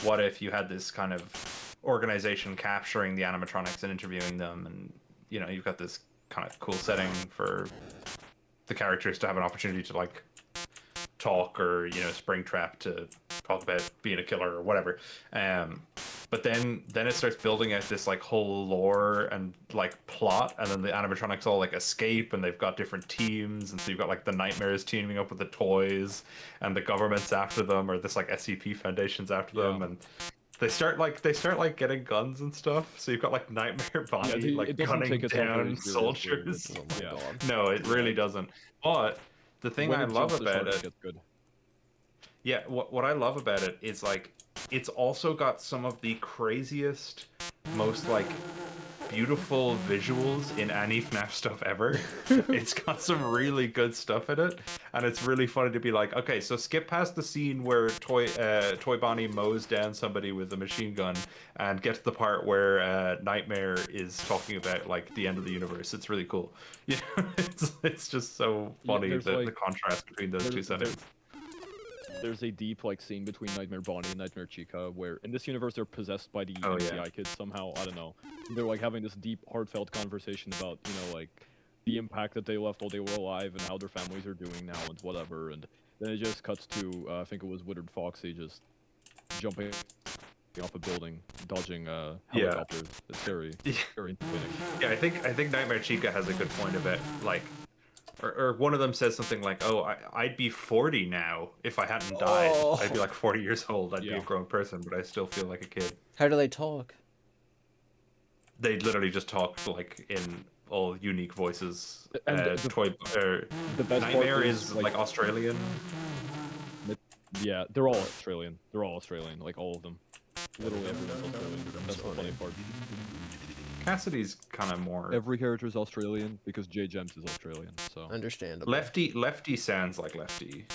what if you had this kind of organization capturing the animatronics and interviewing them, and you know you've got this kind of cool setting for the characters to have an opportunity to like talk, or you know Springtrap to talk about being a killer or whatever. But then it starts building out this like whole lore and like plot, and then the animatronics all like escape, and they've got different teams, and so you've got like the Nightmares teaming up with the toys, and the government's after them, or this like SCP Foundation's after them, and they start getting guns and stuff. So you've got like Nightmare Bonnie it doesn't gunning take itself very down seriously, soldiers. Oh my Yeah. god. No, it really doesn't. But the thing When I it love jumps the shark, about it, gets good. yeah, what I love about it is like it's also got some of the craziest, most like beautiful visuals in any FNAF stuff ever. It's got some really good stuff in it, and it's really funny to be like, okay, so skip past the scene where Toy Bonnie mows down somebody with a machine gun, and get to the part where Nightmare is talking about like the end of the universe. It's really cool. Yeah, it's just so funny there's, the like- contrast between those two settings. There's a deep like scene between Nightmare Bonnie and Nightmare Chica where in this universe they're possessed by the Oh, MCI yeah. kids somehow. I don't know. They're like having this deep, heartfelt conversation about like the impact that they left while they were alive and how their families are doing now and whatever. And then it just cuts to I think it was Withered Foxy just jumping off a building, dodging helicopters. It's very, very intimidating. Yeah, I think Nightmare Chica has a good point about like, or one of them says something like, "Oh, I'd be 40 now if I hadn't died. Oh. I'd be like 40 years old. I'd be Yeah. a grown person, but I still feel like a kid." How do they talk? They literally just talk like in all unique voices. And the best part Nightmare is like like Australian. yeah, they're all Australian. They're all Australian, like all of them. Literally everyone's Australian. That's the funny part. Cassidy's kind of more Every character is Australian because J Gems is Australian. So Understandable. lefty sounds like Lefty.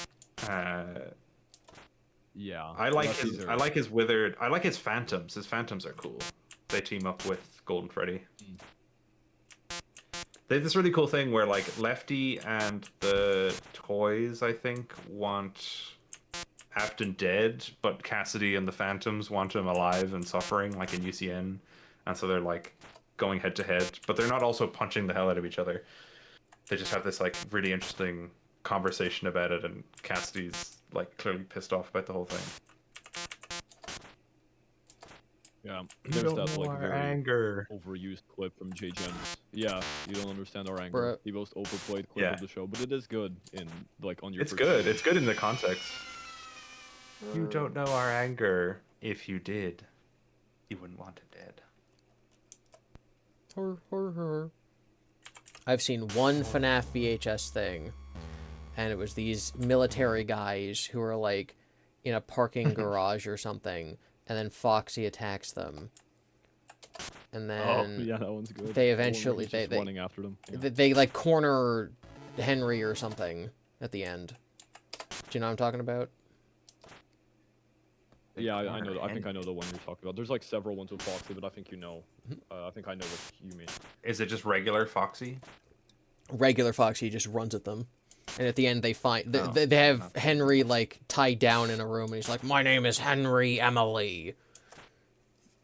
yeah, I like Lefty's his are- I like his withered. I like his phantoms. His phantoms are cool. They team up with Golden Freddy. They have this really cool thing where like Lefty and the toys, I think, want Afton dead, but Cassidy and the Phantoms want him alive and suffering, like in UCN, and so they're like going head to head, but they're not also punching the hell out of each other. They just have this like really interesting conversation about it, and Cassidy's like clearly pissed off about the whole thing. Yeah, You there's don't that know like our very anger. overused clip from J Gems. Yeah, you don't understand our anger. Bruh. The most overplayed clip Yeah. of the show, but it is good in like on your. It's first good. stream. It's good in the context. You don't know our anger. If you did, you wouldn't want it dead. I've seen one FNAF VHS thing, and it was these military guys who are like in a parking garage or something, and then Foxy attacks them, and Oh then yeah, that one's good. they The one where eventually he's just running after them. Yeah. they like corner Henry or something at the end. Do you know what I'm talking about? Yeah, I know. I think I know the one you're talking about. There's like several ones with Foxy, but I think you know. I think I know what you mean. Is it just regular Foxy? Regular Foxy just runs at them, and at the end they find Oh, they have not- Henry like tied down in a room, and he's like, "My name is Henry Emily."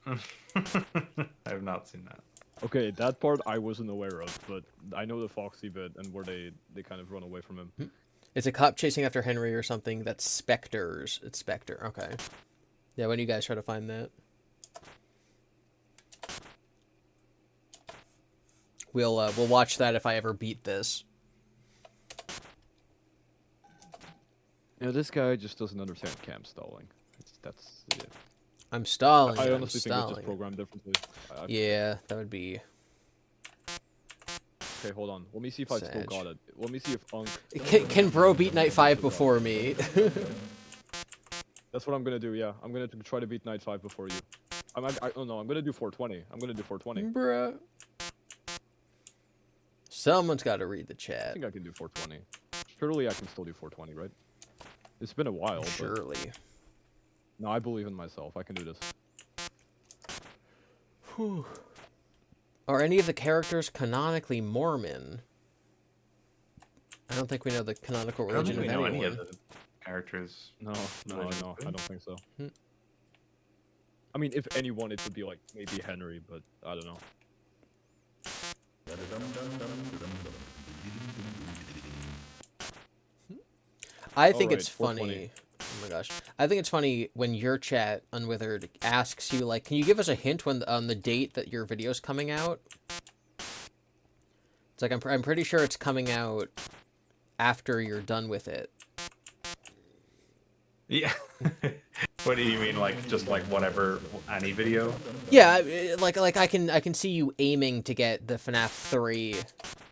I have not seen that. Okay, that part I wasn't aware of, but I know the Foxy bit and where they kind of run away from him. It's a cop chasing after Henry or something. That's Spectres. It's Spectre. Okay. Yeah, when do you guys try to find that? We'll watch that if I ever beat this. Yeah, this guy just doesn't understand cam stalling. That's yeah. I'm stalling. I I'm honestly think it's just stalling. programmed differently. Yeah, that would be. Okay, hold on. Let me see if I still Sag. got it. Let me see if Unk. Can bro beat Night 5 before me? That's what I'm gonna do. Yeah, I'm gonna try to beat Night 5 before you. Oh no, I'm gonna do 420. I'm gonna do 420. Bruh. Someone's got to read the I chat. think I can do 420. Surely I can still do 420, right? It's been a while. But... Surely. No, I believe in myself. I can do this. Whew. Are any of the characters canonically Mormon? I don't think we know the canonical I don't religion think of we know anyone. any of the characters. No, Religion. I don't think so. Hmm. I mean, if anyone, it would be like maybe Henry, but I don't know. I think Alright, it's 420. funny. Oh my gosh. I think it's funny when your chat, Unwithered, asks you, like, can you give us a hint when on the date that your video's coming out? It's like, I'm pretty sure it's coming out after you're done with it. Yeah. What do you mean, like just like whatever, any video? Yeah, like I can see you aiming to get the FNAF 3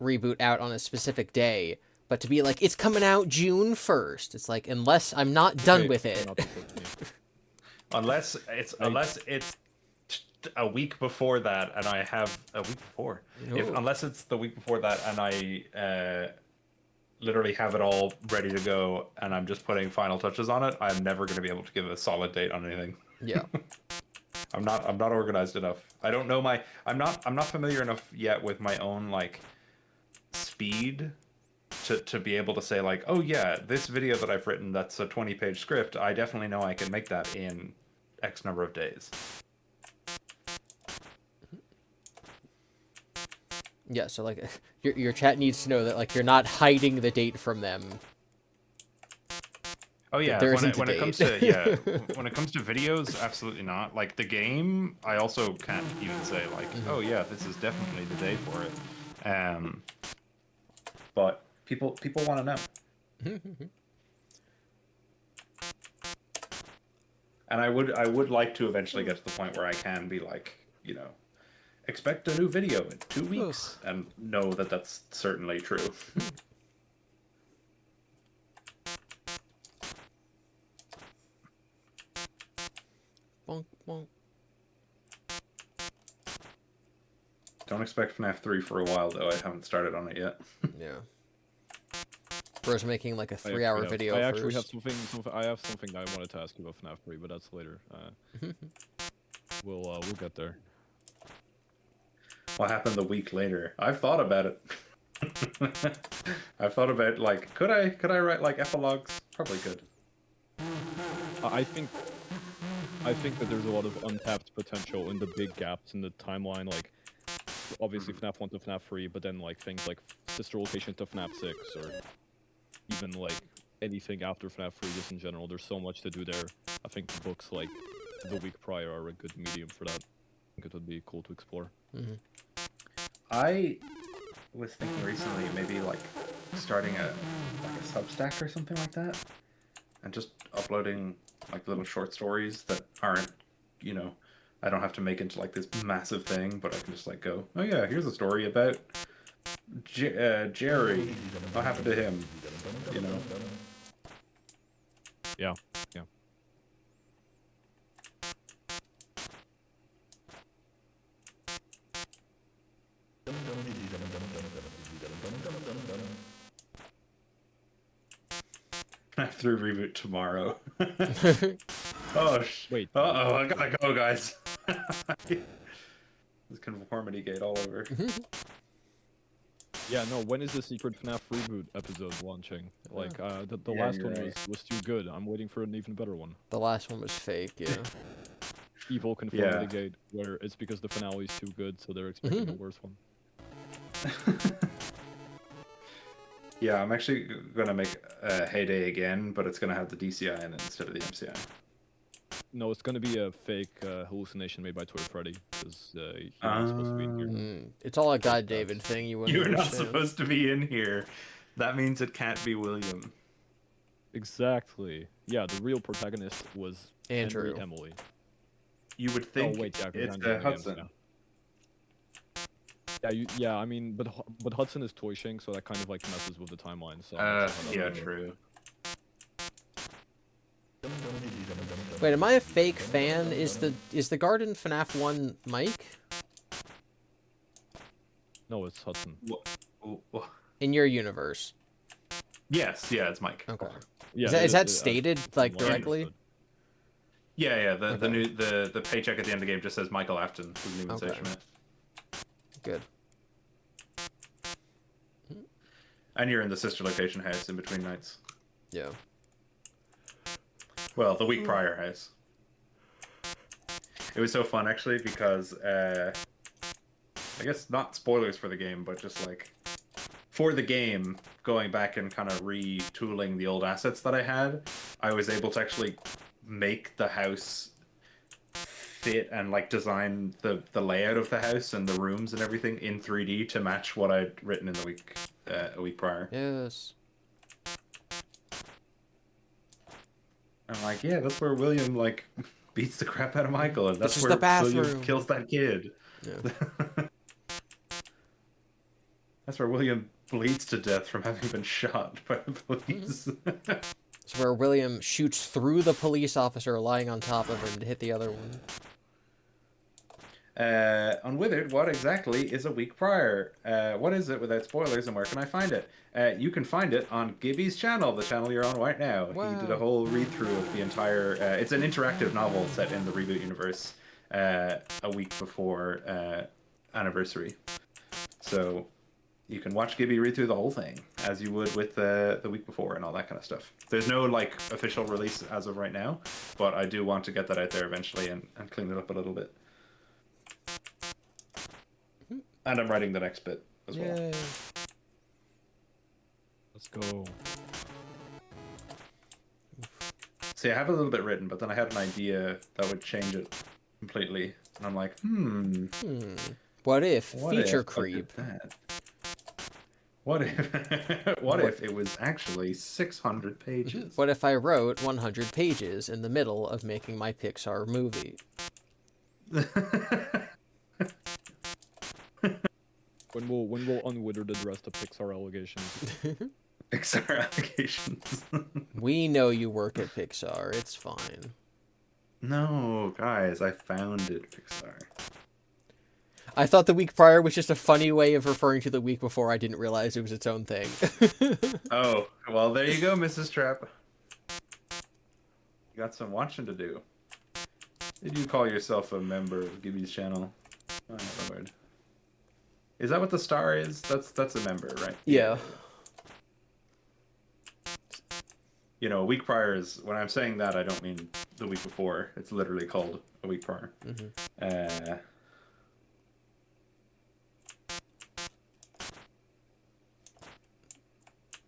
reboot out on a specific day, but to be like, it's coming out June 1st. It's like, unless I'm not done Okay, with it. not the 420. Unless it's a week before that, and I have a week before. Ooh. Unless it's the week before that, and I literally have it all ready to go, and I'm just putting final touches on it, I'm never going to be able to give a solid date on anything. Yeah. I'm not organized enough. I don't know I'm not familiar enough yet with my own like speed to be able to say like, oh yeah, this video that I've written that's a 20-page script, I definitely know I can make that in X number of days. Yeah, so like your chat needs to know that like you're not hiding the date from them. Oh yeah, There when isn't a it comes date. to when it comes to videos, absolutely not. Like the game, I also can't even say like, oh yeah, this is definitely the day for it. But people want to know. And I would like to eventually get to the point where I can be like, you know, expect a new video in 2 weeks, and know that that's certainly true. Bonk, bonk. Don't expect FNAF 3 for a while, though. I haven't started on it yet. Yeah. Bro's making like a I 3-hour actually video have, I actually have first. something. I have something that I wanted to ask you about FNAF 3, but that's later. We'll get there. What happened a week later? I've thought about it. I've thought about like, could I write like epilogues? Probably could. I think that there's a lot of untapped potential in the big gaps in the timeline, like obviously FNAF 1 to FNAF 3, but then like things like sister location to FNAF 6, or even like anything after FNAF 3 just in general. There's so much to do there. I think books like the week prior are a good medium for that. I think it would be cool to explore. I was thinking recently maybe like starting a Substack or something like that, and just uploading like little short stories that aren't, you know, I don't have to make into like this massive thing, but I can just like go, oh yeah, here's a story about Jerry. What happened to him? You know. Yeah, yeah. FNAF 3 reboot tomorrow. Oh, Wait. Uh-oh, I gotta go, guys. This conformity gate all over. Yeah, no, when is the secret FNAF reboot episode launching? Like, the Yeah, last you're one right. was too good. I'm waiting for an even better one. The last one was fake, yeah. Evil conformity gate, where it's because the finale is too good, so they're expecting a worse one. Yeah, I'm actually gonna make Heyday again, but it's gonna have the DCI in it instead of the MCI. No, it's gonna be a fake hallucination made by Toy Freddy, because he's not supposed to be in here. It's all a God David thing. You wouldn't You're not understand. supposed to be in here. That means it can't be William. Exactly. Yeah, the real protagonist was Andrew. Henry Emily. You would think Oh wait, yeah, 'cause it's Andrew and James, Hudson. yeah, I mean, but Hudson is Toy Shink, so that kind of like messes with the timeline. So I'm not sure how that Yeah, would work. true. Wait, am I a fake fan? Is the Garden FNAF 1 Mike? No, it's Hudson. In your universe? Yes, yeah, it's Mike. Okay. Yeah, Is that it- stated like from what I directly? understood. Yeah, the Okay. new the paycheck at the end of the game just says Michael Afton. Doesn't even say Okay. Schmidt. Good. And you're in the sister location house in between nights. Yeah. Well, the week prior house. It was so fun actually because I guess not spoilers for the game, but just like for the game, going back and kind of retooling the old assets that I had, I was able to actually make the house fit and like design the layout of the house and the rooms and everything in 3D to match what I'd written in the week a week prior. Yes. I'm like, yeah, that's where William like beats the crap out of Michael, and that's This is where the bathroom. William kills that kid. Yeah. That's where William bleeds to death from having been shot by the police. It's where William shoots through the police officer lying on top of him to hit the other one. On Withered, what exactly is a week prior? What is it without spoilers, and where can I find it? You can find it on GiBi's channel, the channel you're on right now. Wow. He did a whole read-through of the entire... it's an interactive novel set in the Reboot universe a week before anniversary. So you can watch GiBi read through the whole thing, as you would with the week before and all that kind of stuff. There's no like official release as of right now, but I do want to get that out there eventually and clean it up a little bit. And I'm writing the next bit as well. Yay. Let's go. See, I have a little bit written, but then I had an idea that would change it completely. And I'm like, What if what feature if I did creep? that? What if what if it was actually 600 pages? What if I wrote 100 pages in the middle of making my Pixar movie? When will Unwithered address the Pixar allegations? Pixar allegations. We know you work at Pixar. It's fine. No, guys, I founded Pixar. I thought the week prior was just a funny way of referring to the week before. I didn't realize it was its own thing. Oh, well, there you go, Mrs. Trap. You got some watching to do. Did you call yourself a member of GiBi's channel? Oh, my lord. Is that what the star is? That's a member, right? Yeah. You know, a week prior is, when I'm saying that, I don't mean the week before. It's literally called a week prior.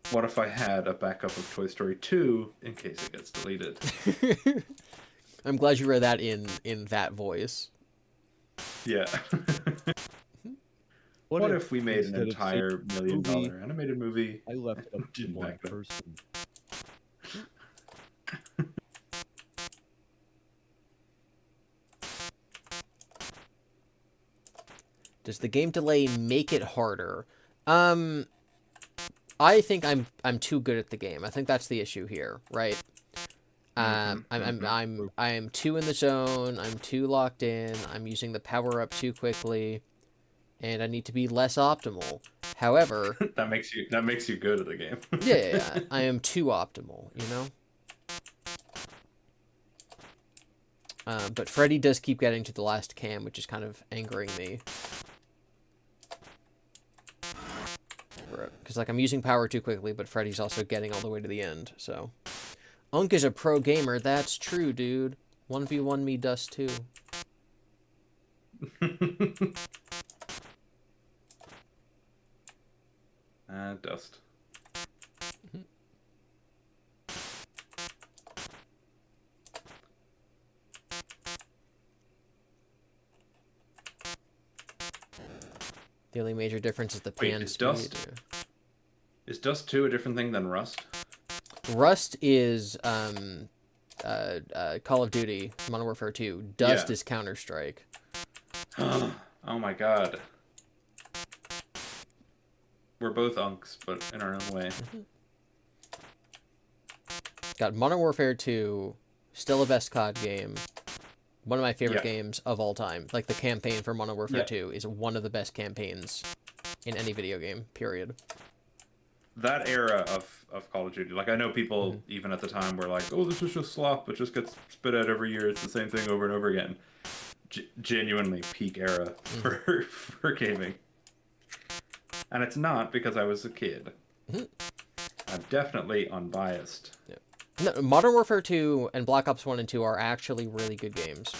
What if I had a backup of Toy Story 2 in case it gets deleted? I'm glad you read that in that voice. Yeah. What if we made an instead of saying entire $1 million movie, animated movie? I left it up to Didn't one back up. person? Does the game delay make it harder? I think I'm too good at the game. I think that's the issue here, right? I am too in the zone. I'm too locked in. I'm using the power up too quickly, and I need to be less optimal. However, that makes you good at the game. yeah, I am too optimal, you know? But Freddy does keep getting to the last cam, which is kind of angering me. Because, like, I'm using power too quickly, but Freddy's also getting all the way to the end, so... Unk is a pro gamer, that's true, dude. 1v1 me dust too. Dust. The only major difference is the Wait, pan is speed. Dust? Is Dust 2 a different thing than Rust? Rust is Call of Duty, Modern Warfare 2. Dust is Counter-Strike. Oh my god. We're both unks, but in our own way. Got Modern Warfare 2, still a best COD game. One of my favorite games of all time. Like, the campaign for Modern Warfare 2 is one of the best campaigns in any video game, period. That era of Call of Duty, like, I know people even at the time were like, oh, this is just slop, it just gets spit out every year, it's the same thing over and over again. Genuinely peak era for gaming. And it's not because I was a kid. I'm definitely unbiased. Yeah. No, Modern Warfare 2 and Black Ops 1 and 2 are actually really good games.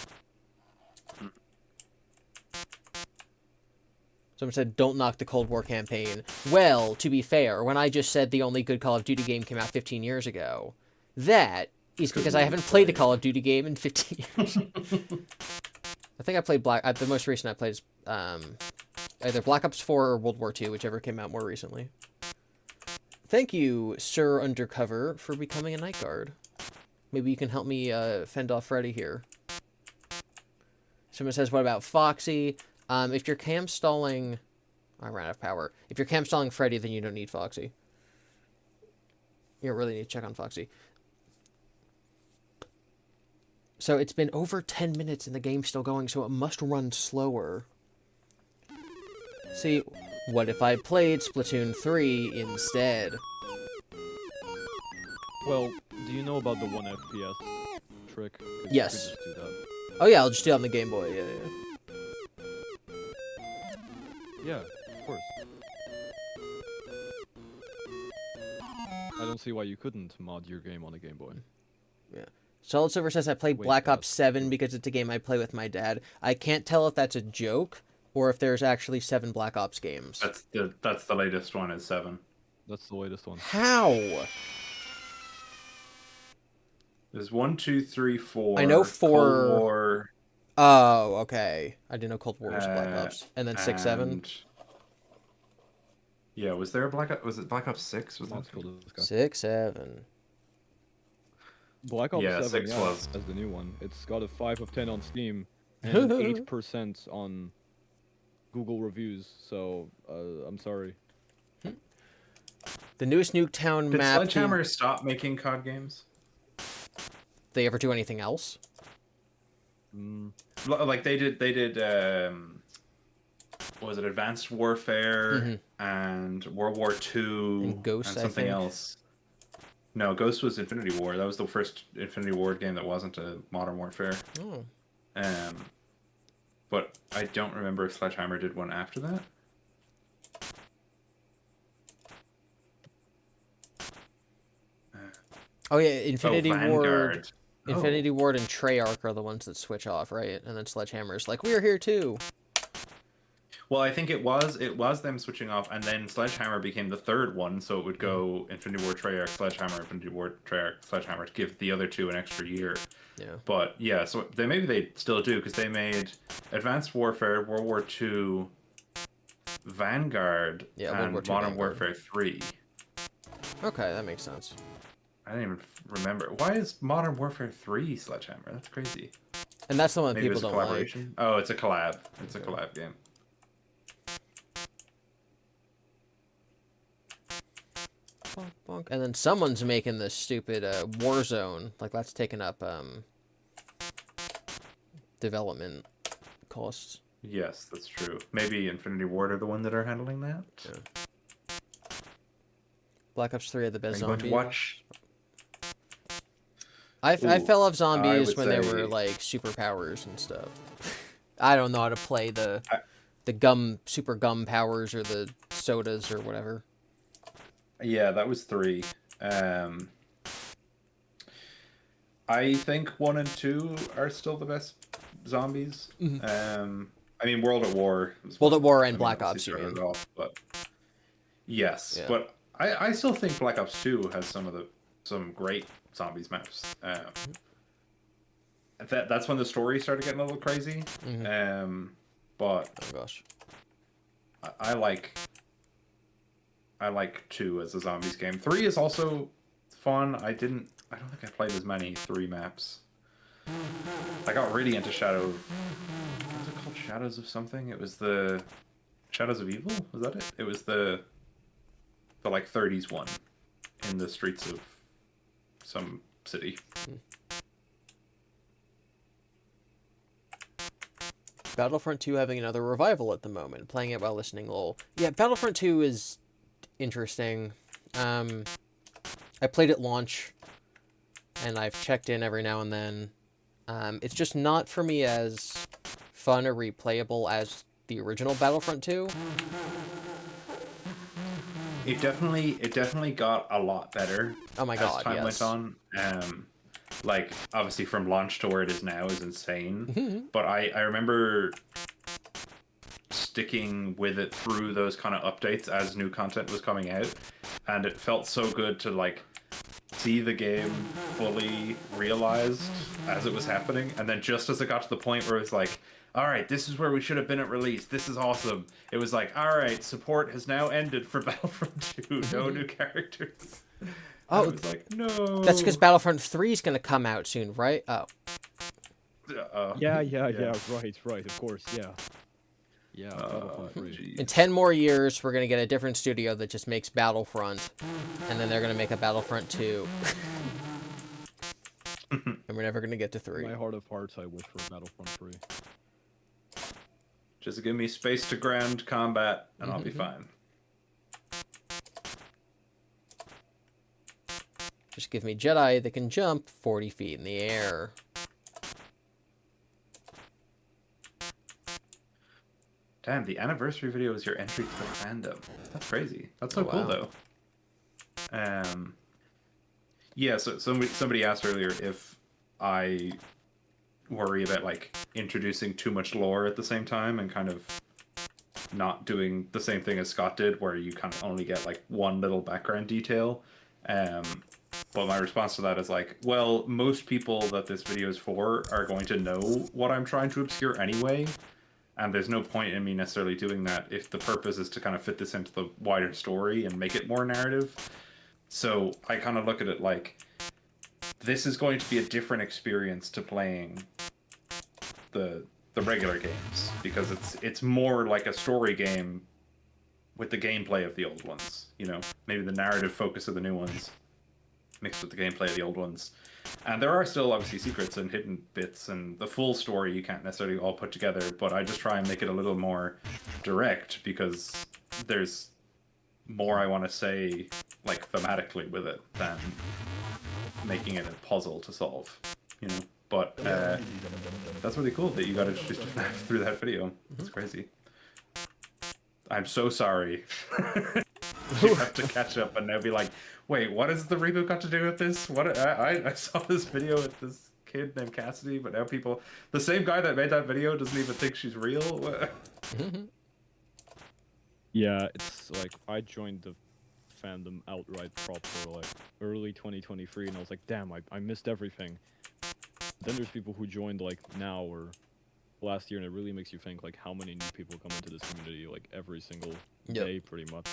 Someone said, don't knock the Cold War campaign. Well, to be fair, when I just said the only good Call of Duty game came out 15 years ago, that is because I haven't played a Call of Duty game in 15 years. I think I played the most recent I played is either Black Ops 4 or World War II, whichever came out more recently. Thank you, Sir Undercover, for becoming a Night Guard. Maybe you can help me fend off Freddy here. Someone says, what about Foxy? If you're cam stalling... I ran out of power. If you're cam stalling Freddy, then you don't need Foxy. You don't really need to check on Foxy. So it's been over 10 minutes and the game's still going, so it must run slower. See, what if I played Splatoon 3 instead? Well, do you know about the 1 FPS trick? 'Cause Yes. you could just do that. Oh yeah, I'll just do it on the Game Boy, yeah. Yeah, of course. I don't see why you couldn't mod your game on a Game Boy. Yeah. Solid Silver says I played Wait, Black Ops that's 7 because it's a game I play with my dad. I can't tell if that's a joke or if there's actually 7 Black Ops games. That's the latest one, is 7. That's the latest one. How? There's 1, 2, 3, 4. I know 4. Cold War, Oh, okay. I didn't know Cold War was Black Ops. And then 6, 7? and... Yeah, was there a Black Ops? Was it Black Ops 6? Was that? Let's go to this guy. 6, 7. Black Ops Yeah, 7, 6 was. as the new one. It's got a 5 of 10 on Steam and 8% on Google reviews, so I'm sorry. The newest Nuketown Did map... Sledgehammer stop making COD games? They ever do anything else? Like they did what was it, Advanced Warfare and World War II And Ghost, I something think. else. No, Ghost was Infinity War. That was the first Infinity War game that wasn't a Modern Warfare. Oh. But I don't remember if Sledgehammer did one after that. Oh yeah, Infinity Ward... Vanguard. Infinity Ward and Treyarch are the ones that switch off, right? And then Sledgehammer's like, we're here too. Well, I think it was them switching off, and then Sledgehammer became the third one, so it would go Infinity War Treyarch, Sledgehammer, Infinity War Treyarch, Sledgehammer to give the other two an extra year. Yeah. But yeah, so maybe they still do because they made Advanced Warfare, World War II, Vanguard, Yeah, World and War II Modern Vanguard. Warfare 3. Okay, that makes sense. I didn't even remember. Why is Modern Warfare 3 Sledgehammer? That's crazy. And that's the one that Maybe people it's a don't like. collaboration. Oh, it's a collab. It's a collab game. Bonk, bonk. And then someone's making this stupid Warzone. Like, that's taking up development costs. Yes, that's true. Maybe Infinity Ward are the one that are handling that. Yeah. Black Ops 3 are the Are best you going zombies. to watch? I Ooh, fell off zombies would when they say- were like superpowers and stuff. I don't know how to play the super gum powers or the sodas or whatever. Yeah, that was 3. I think 1 and 2 are still the best zombies. I mean, World at War. World at War and Black Ops, you started mean? off, but yes, Yeah. but I still think Black Ops 2 has some great zombies maps. That's when the story started getting a little crazy. But Oh gosh. I like 2 as a zombies game. 3 is also fun. I don't think I played as many 3 maps. I got really into Shadow of... What was it called? Shadows of something? It was the... Shadows of Evil? Was that it? It was the like 30s one in the streets of some city. Battlefront 2 having another revival at the moment. Playing it while listening, lol. Yeah, Battlefront 2 is interesting. I played at launch, and I've checked in every now and then. It's just not for me as fun or replayable as the original Battlefront 2. It definitely got a lot better. Oh my as god, time yes. went on. Like obviously from launch to where it is now is insane. But I remember sticking with it through those kind of updates as new content was coming out, and it felt so good to like see the game fully realized as it was happening, and then just as it got to the point where it's like, all right, this is where we should have been at release, this is awesome, it was like, all right, support has now ended for Battlefront 2, no new characters. Oh, I was like, no. That's because Battlefront 3 is going to come out soon, right? Oh. Yeah, right, of course, yeah. Yeah, Battlefront 3. In 10 more years, we're going to get a different studio that just makes Battlefront, and then they're going to make a Battlefront 2. And we're never going to get to 3. My heart of hearts, I wish for Battlefront 3. Just give me space to ground combat, and I'll be fine. Just give me Jedi that can jump 40 feet in the air. Damn, the anniversary video is your entry to the fandom. That's crazy. That's so Oh, cool, wow. though. Yeah, so somebody asked earlier if I worry about like introducing too much lore at the same time and kind of not doing the same thing as Scott did, where you kind of only get like one little background detail. But my response to that is like, well, most people that this video is for are going to know what I'm trying to obscure anyway. And there's no point in me necessarily doing that if the purpose is to kind of fit this into the wider story and make it more narrative. So I kind of look at it like, this is going to be a different experience to playing the regular games, because it's more like a story game with the gameplay of the old ones. You know, maybe the narrative focus of the new ones mixed with the gameplay of the old ones. And there are still obviously secrets and hidden bits, and the full story you can't necessarily all put together, but I just try and make it a little more direct because there's more I want to say like thematically with it than making it a puzzle to solve, you know. But that's really cool that you got introduced to FNAF through that video. That's crazy. I'm so sorry. You have to catch up and now be like, wait, what has the reboot got to do with this? What I saw this video with this kid named Cassidy, but now the same guy that made that video doesn't even think she's real. Yeah, it's like I joined the fandom outright proper like early 2023, and I was like, damn, I missed everything. Then there's people who joined like now or last year, and it really makes you think like how many new people come into this community like every single Yep. day, pretty much.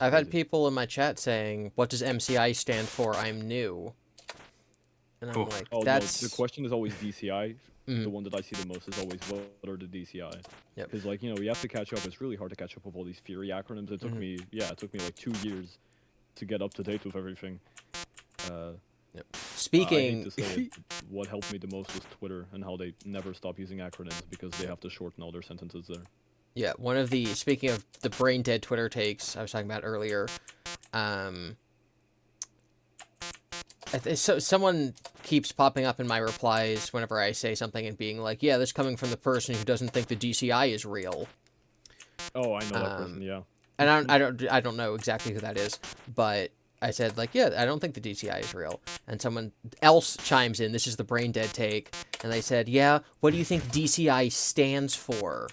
I've had Crazy. people in my chat saying, "What does MCI stand for? I'm new." And I'm Oof. like, Oh "That's no, the question is always DCI. Mhm. The one that I see the most is always what are the DCI? Yep. Because like you have to catch up. It's really hard to catch up with all these Fury acronyms. It took Mhm. me it took me like 2 years to get up to date with everything. I hate Speaking." to say it, but what helped me the most was Twitter and how they never stop using acronyms because they have to shorten all their sentences there. Yeah, one of the speaking of the brain dead Twitter takes I was talking about earlier, so someone keeps popping up in my replies whenever I say something and being like, "Yeah, this coming from the person who doesn't think the DCI is real." Oh, I know that person. Yeah. And I don't know exactly who that is, but I said like, "Yeah, I don't think the DCI is real." And someone else chimes in. This is the brain dead take, and they said, "Yeah, what do you think DCI stands for?"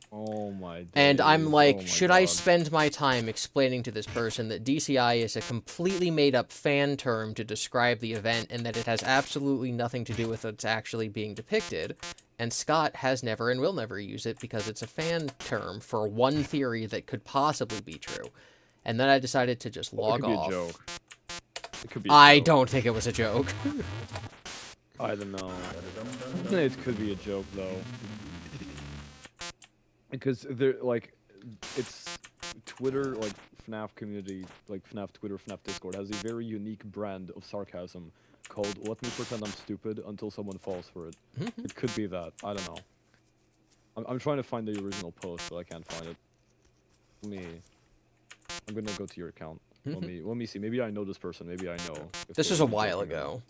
Oh my. And I'm days. like, Oh my should I God. spend my time explaining to this person that DCI is a completely made-up fan term to describe the event and that it has absolutely nothing to do with what's actually being depicted? And Scott has never and will never use it because it's a fan term for one theory that could possibly be true. And then I decided to just Well, log it could off. be a joke. It could be. A I joke. don't think it was a joke. I don't know. It could be a joke though. Because they're like, it's Twitter, like FNAF community, like FNAF Twitter, FNAF Discord has a very unique brand of sarcasm called "Let me pretend I'm stupid until someone falls for it." It could be that. I don't know. I'm trying to find the original post, but I can't find it. I'm gonna go to your account. Let me see. Maybe I know this person. Maybe I know. if This they're was a joking while or not. ago.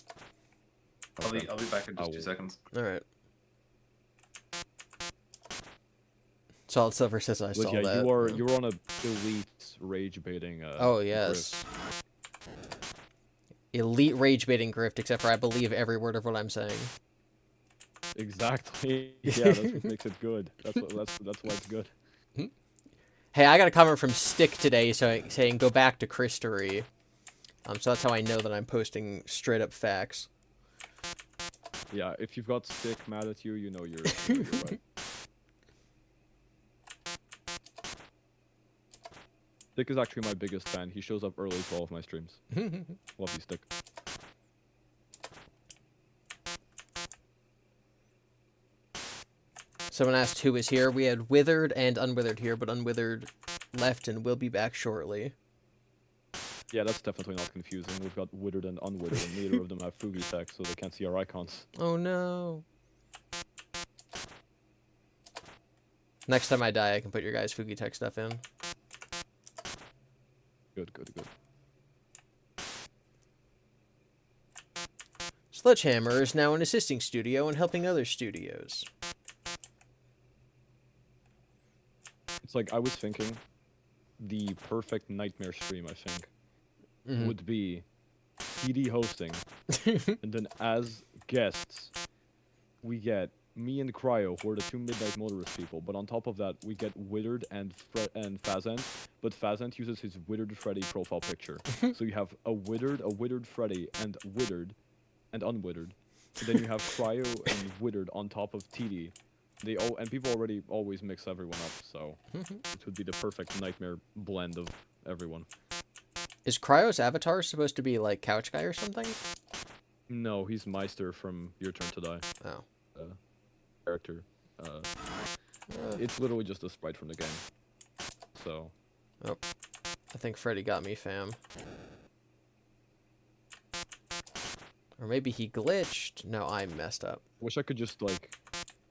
Okay. I'll be back in just Oh. 2 seconds. All right. Solid Silver says I But saw yeah, that. you're on a elite rage baiting. Oh, yes. Elite rage baiting grift, except for I believe every word of what I'm saying. Exactly. Yeah, that's what makes it good. That's why it's good. Hey, I got a comment from Stick today saying go back to Christery. So that's how I know that I'm posting straight up facts. Yeah, if you've got Stick mad at you, you know you're right. Stick is actually my biggest fan. He shows up early to all of my streams. Love you, Stick. Someone asked who was here. We had Withered and Unwithered here, but Unwithered left and will be back shortly. Yeah, that's definitely not confusing. We've got Withered and Unwithered, and neither of them have Fugi tech, so they can't see our icons. Oh no. Next time I die, I can put your guys' Fugi Tech stuff in. Good, good, good. Sledgehammer is now an assisting studio and helping other studios. It's like, I was thinking, the perfect nightmare stream, I think, would be PD hosting, and then as guests, we get me and Cryo, who are the two Midnight Motorist people, but on top of that, we get Withered and Fazant, but Fazant uses his Withered Freddy profile picture. So you have a Withered Freddy, and Withered, and Unwithered. And then you have Cryo and Withered on top of TD. And people already always mix everyone up, so it would be the perfect nightmare blend of everyone. Is Cryo's avatar supposed to be like Couch Guy or something? No, he's Meister from Your Turn to Die. Oh. Character. It's literally just a sprite from the game. So. Oh. I think Freddy got me, fam. Or maybe he glitched. No, I messed up. Wish I could just like.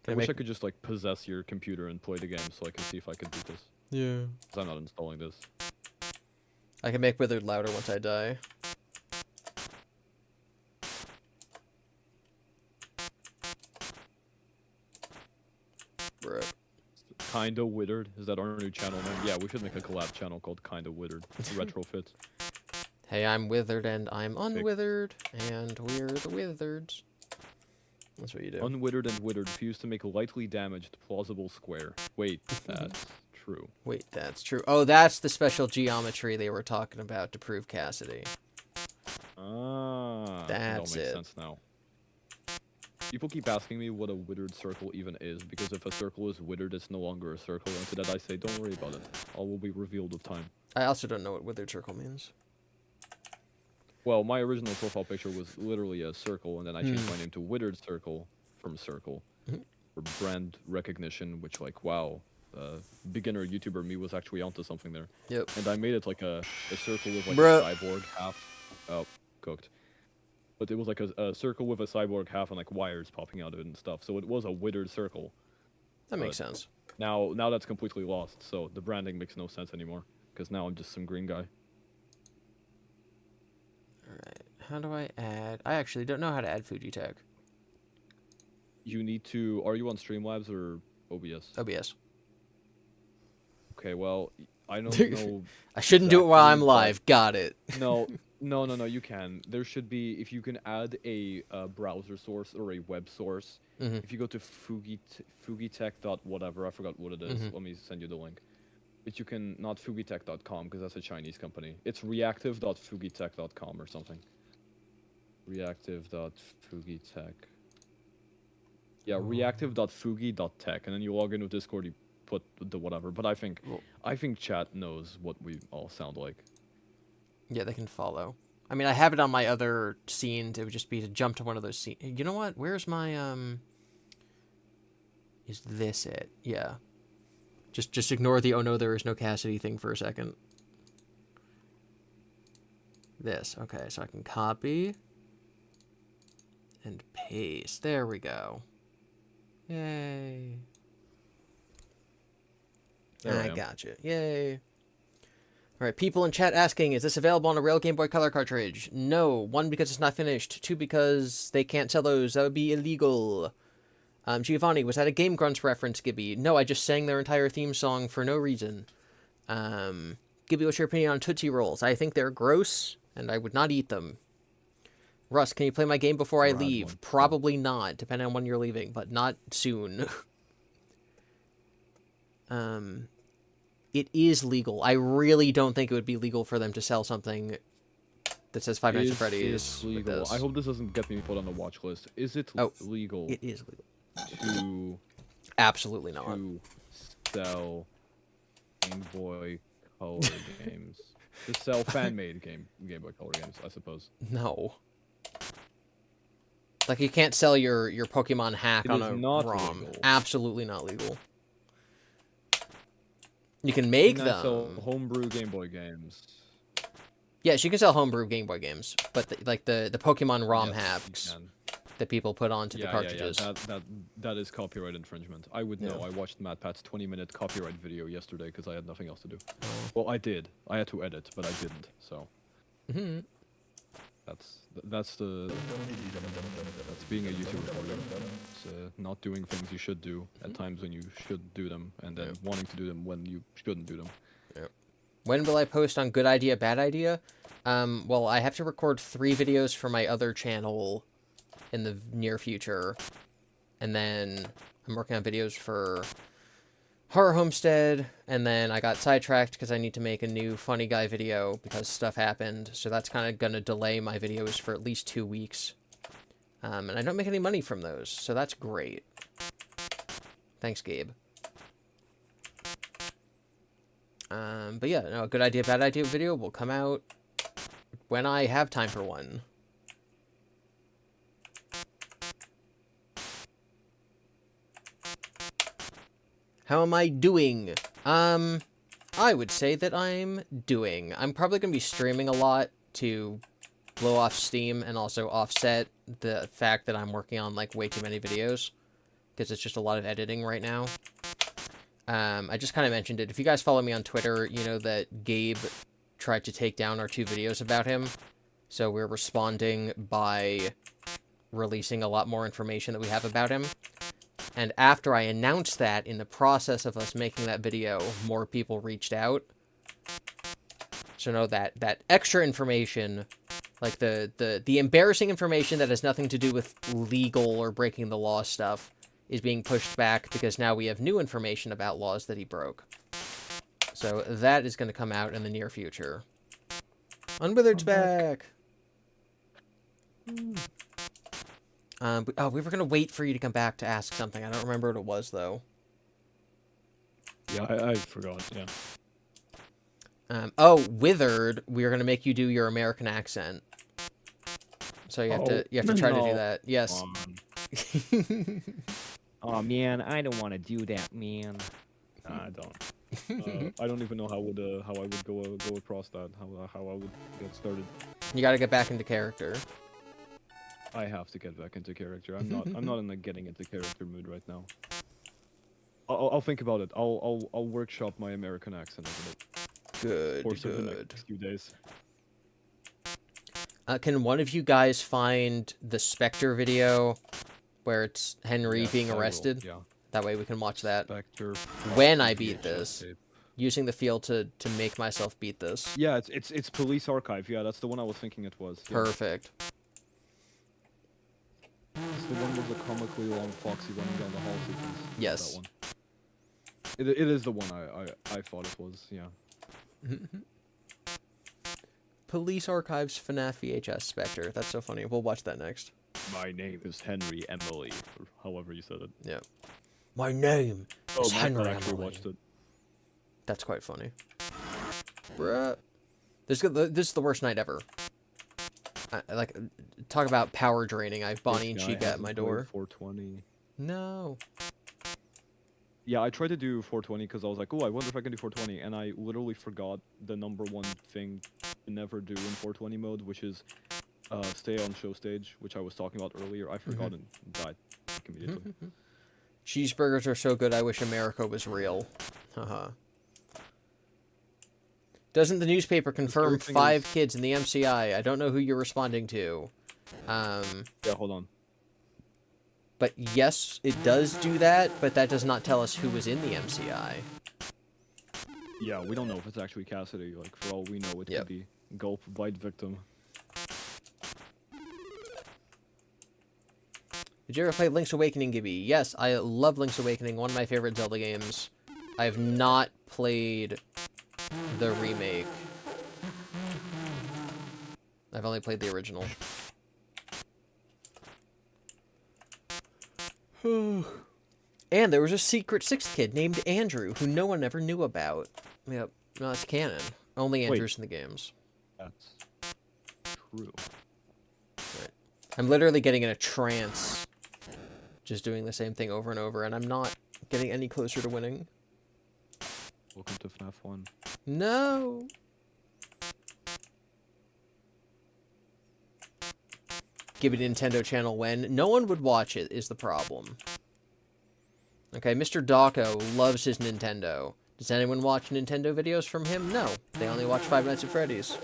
I could just like possess your computer and play the game so I can see if I could beat this. Yeah. 'Cause I'm not installing this. I can make Withered louder once I die. Bro. Kinda Withered. Is that our new channel name? Yeah, we should make a collab channel called Kinda Withered. Retrofit. Hey, I'm Withered and I'm Unwithered, and we're the Withereds. That's what you do. Unwithered and Withered fused to make a lightly damaged plausible square. Wait, that's true. Wait, that's true. Oh, that's the special geometry they were talking about to prove Cassidy. Ah, that all That's makes it. sense now. People keep asking me what a withered circle even is, because if a circle is withered, it's no longer a circle, and to that I say, don't worry about it. All will be revealed with time. I also don't know what withered circle means. Well, my original profile picture was literally a circle, and then I changed my name to Withered Circle from Circle for brand recognition, which, like, wow, beginner YouTuber me was actually onto something there. Yep. And I made it like a circle with like Bruh. a cyborg half, cooked. But it was like a circle with a cyborg half and like wires popping out of it and stuff. So it was a withered circle. That makes sense. Now that's completely lost. So the branding makes no sense anymore because now I'm just some green guy. Alright. How do I add... I actually don't know how to add Fujitech. You need to... Are you on Streamlabs or OBS? OBS. Okay, well, I don't know... I shouldn't do it while I'm exactly, but- live. Got it. No, you can. There should be... If you can add a browser source or a web source, if you go to Fugitech.whatever, I forgot what it is. Let me send you the link. But you can... Not Fugitech.com, because that's a Chinese company. It's reactive.fugitech.com or something. Reactive.fugitech. Yeah, reactive.fugi.tech, and then you log in with Discord, you put the whatever. But I think chat knows what we all sound like. Yeah, they can follow. I mean, I have it on my other scenes. It would just be to jump to one of those scenes. You know what? Where's my, Is this it? Yeah. Just ignore the, oh no, there is no Cassidy thing for a second. This. Okay, so I can copy. And paste. There we go. Yay. There I am. gotcha. Yay. Alright, people in chat asking, is this available on a real Game Boy Color cartridge? No. 1, because it's not finished. 2, because they can't sell those. That would be illegal. Giovanni, was that a Game Grunts reference, GiBi? No, I just sang their entire theme song for no reason. GiBi, what's your opinion on Tootsie Rolls? I think they're gross, and I would not eat them. Russ, can you play my game before I leave? Probably not, depending on when you're leaving, but not soon. It is legal. I really don't think it would be legal for them to sell something that says Five Nights at Freddy's. It's with legal. this. I hope this doesn't get me put on the watch list. Is it legal It is legal. to Absolutely not. to sell Game Boy Color games? To sell fan-made Game Boy Color games, I suppose. No. Like, you can't sell your Pokemon hack It on is a not ROM. legal. Absolutely not legal. You can make You them. can sell homebrew Game Boy games. Yes, you can sell homebrew Game Boy games, but the Pokemon ROM Yes, you hacks can. that people put onto the Yeah, cartridges. that is copyright infringement. I would know. I watched MatPat's 20-minute copyright video yesterday because I had nothing else to do. Well, I did. I had to edit, but I didn't. So that's being a YouTuber for you. It's not doing things you should do at times when you should do them, and then wanting to do them when you shouldn't do them. When will I post on Good Idea, Bad Idea? Well, I have to record 3 videos for my other channel in the near future. And then I'm working on videos for Horror Homestead. And then I got sidetracked because I need to make a new Funny Guy video because stuff happened. So that's kind of going to delay my videos for at least 2 weeks. And I don't make any money from those. So that's great. Thanks, Gabe. But yeah, no, Good Idea, Bad Idea video will come out when I have time for one. How am I doing? I would say that I'm doing. I'm probably going to be streaming a lot to blow off steam and also offset the fact that I'm working on, like, way too many videos. Because it's just a lot of editing right now. I just kind of mentioned it. If you guys follow me on Twitter, you know that Gabe tried to take down our 2 videos about him. So we're responding by releasing a lot more information that we have about him. And after I announced that, in the process of us making that video, more people reached out. So know that extra information, like the embarrassing information that has nothing to do with legal or breaking the law stuff, is being pushed back because now we have new information about laws that he broke. So that is going to come out in the near future. Unwithered's back. We were going to wait for you to come back to ask something. I don't remember what it was, though. Yeah, I forgot, yeah. Withered, we were going to make you do your American accent. So you have to try to do that. Yes. Oh man, I don't want to do that, man. Nah, I don't. I don't even know how I would go across that. How I would get started. You got to get back into character. I have to get back into character. I'm not in the getting into character mood right now. I'll think about it. I'll workshop my American accent a bit. Course of the next few days. Can one of you guys find the Spectre video where it's Henry Yes, being I will, arrested? yeah. That way we can watch that. Spectre When I beat VHS this. tape. Using the field to make myself beat this. Yeah, it's Police Archive. Yeah, that's the one I was thinking it was. Yeah. Perfect. It's the one with the comically long Foxy running down the hall sequence. Yes. That one. It is the one I thought it was. Yeah. Police Archives FNAF VHS Spectre. That's so funny. We'll watch that next. My name is Henry Emily, or however you said it. Yeah. My name is Mike Henry actually Emily. watched it. That's quite funny. Bruh. This is the worst night ever. Talk about power draining. I have Bonnie and This guy Chica at hasn't my played door. 420. No. Yeah, I tried to do 420 because I was like, oh, I wonder if I can do 420, and I literally forgot the #1 thing to never do in 420 mode, which is stay on show stage, which I was talking about earlier. I forgot and died immediately. Cheeseburgers are so good, I wish America was real. Haha. Doesn't the newspaper confirm thing 5 is- kids in the MCI? I don't know who you're responding to. Yeah, hold on. But yes, it does do that, but that does not tell us who was in the MCI. Yeah, we don't know if it's actually Cassidy. Like, for all we know, it Yep. could be Gulp Bite Victim. Did you ever play Link's Awakening, GiBi? Yes, I love Link's Awakening, one of my favorite Zelda games. I have not played the remake. I've only played the original. And there was a secret 6th kid named Andrew, who no one ever knew about. Yep, no, that's canon. Only Andrew's in the games. That's true. Right. I'm literally getting in a trance, just doing the same thing over and over, and I'm not getting any closer to winning. Welcome to FNAF 1. No! Give it a Nintendo channel when no one would watch it is the problem. Okay, Mr. Dawko loves his Nintendo. Does anyone watch Nintendo videos from him? No. They only watch Five Nights at Freddy's.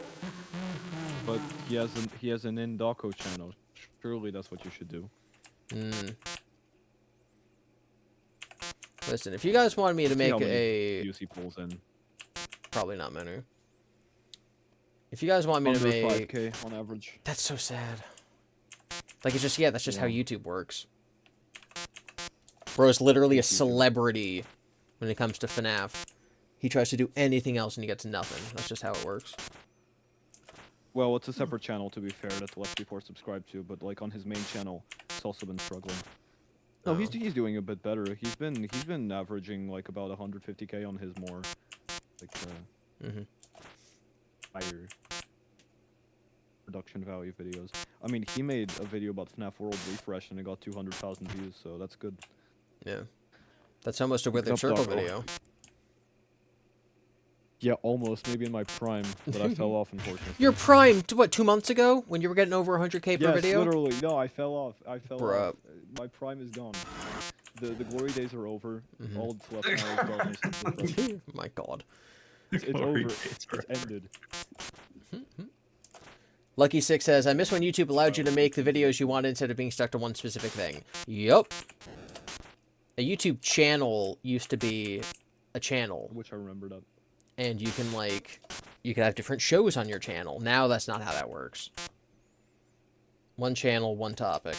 But he has an Indoko channel. Surely that's what you should do. Listen, if you guys wanted me to See make how many a... views he pulls in. Probably not many. If you guys want me to Under make... 5K on average. That's so sad. Like, it's just, yeah, that's just how YouTube works. Bro is literally a celebrity when it comes to FNAF. He tries to do anything else and he gets nothing. That's just how it works. Well, it's a separate channel, to be fair, that less people are subscribed to, but like on his main channel, it's also been struggling. No, he's doing a bit better. He's been averaging like about 150K on his more like higher production value videos. I mean, he made a video about FNAF World Refresh and it got 200,000 views, so that's good. Yeah. That's almost a Withered up, Circle Dawko. video. Yeah, almost. Maybe in my prime, but I fell off, unfortunately. Your prime, what, 2 months ago? When you were getting over 100K per Yes, video? literally. No, I fell off. Bruh. Off. My prime is gone. The glory days are over. All that's left now is darkness and depression. My god. It's over. It's ended. Lucky Six says, I miss when YouTube allowed you to make the videos you wanted instead of being stuck to one specific thing. Yup. A YouTube channel used to be a channel. Which I remember that. And you can, like, you can have different shows on your channel. Now that's not how that works. One channel, one topic.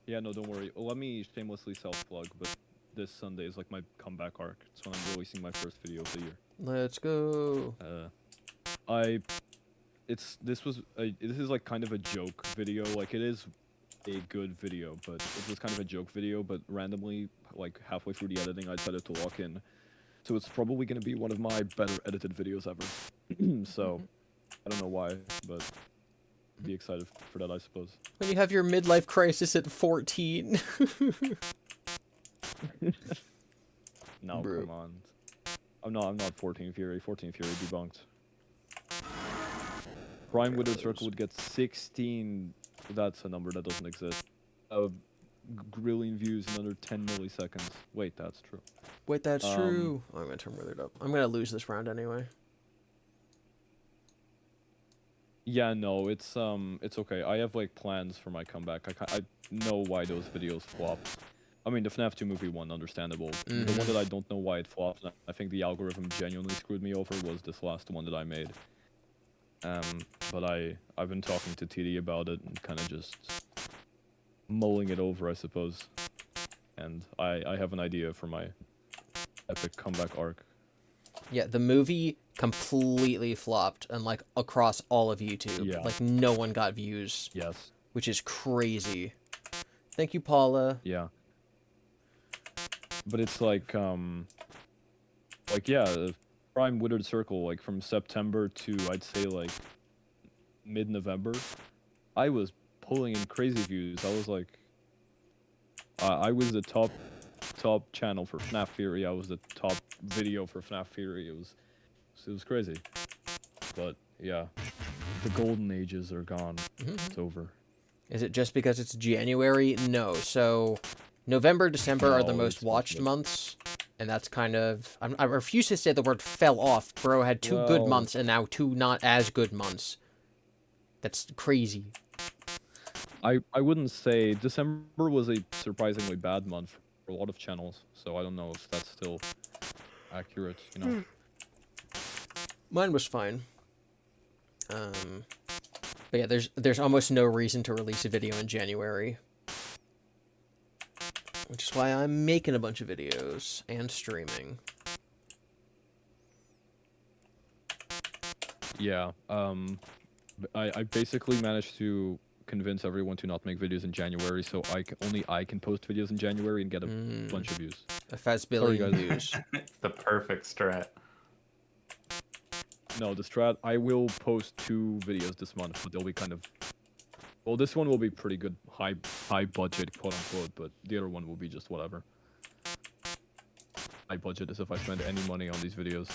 Yeah, no, don't worry. Let me shamelessly self-plug, but this Sunday is like my comeback arc. It's when I'm releasing my first video of the year. Let's go. This is like kind of a joke video. Like, it is a good video, but it was kind of a joke video. But randomly, like halfway through the editing, I decided to lock in. So it's probably gonna be one of my better edited videos ever. So I don't know why, but be excited for that, I suppose. When you have your midlife crisis at 14. No, Bro. come on. I'm not 14 Fury. 14 Fury debunked. Prime Withered Circle would get 16. That's a number that doesn't exist. Grilling views in under 10 milliseconds. Wait, that's true. Wait, that's true. Oh, I'm gonna turn Withered up. I'm gonna lose this round anyway. Yeah, no, it's okay. I have like plans for my comeback. I know why those videos flopped. I mean, the FNAF 2 movie one, understandable. The one that I don't know why it flopped, and I think the algorithm genuinely screwed me over, was this last one that I made. But I've been talking to TD about it and kind of just mulling it over, I suppose. And I have an idea for my epic comeback arc. Yeah, the movie completely flopped, and like across all of YouTube. Yeah. Like no one got views, Yes. which is crazy. Thank you, Paula. Yeah. But it's like yeah, Prime Withered Circle, like from September to I'd say like mid-November, I was pulling in crazy views. I was like, I was the top channel for FNAF Theory. I was the top video for FNAF Theory. It was crazy. But yeah, the golden ages are gone. It's over. Is it just because it's January? No. So November, December are the No, most it's watched not. months, and that's kind of... I refuse to say the word fell off. Bro had 2 good Well- months and now 2 not as good months. That's crazy. I wouldn't say December was a surprisingly bad month for a lot of channels, so I don't know if that's still accurate, you know. Mine was fine. But yeah, there's almost no reason to release a video in January. Which is why I'm making a bunch of videos and streaming. Yeah, I basically managed to convince everyone to not make videos in January, so only I can post videos in January and get a bunch of views. A fast billion guys. views. It's the perfect strat. No, the strat, I will post 2 videos this month, but they'll be kind of... Well, this one will be pretty good, high budget, quote unquote, but the other one will be just whatever. High budget is if I spend any money on these videos.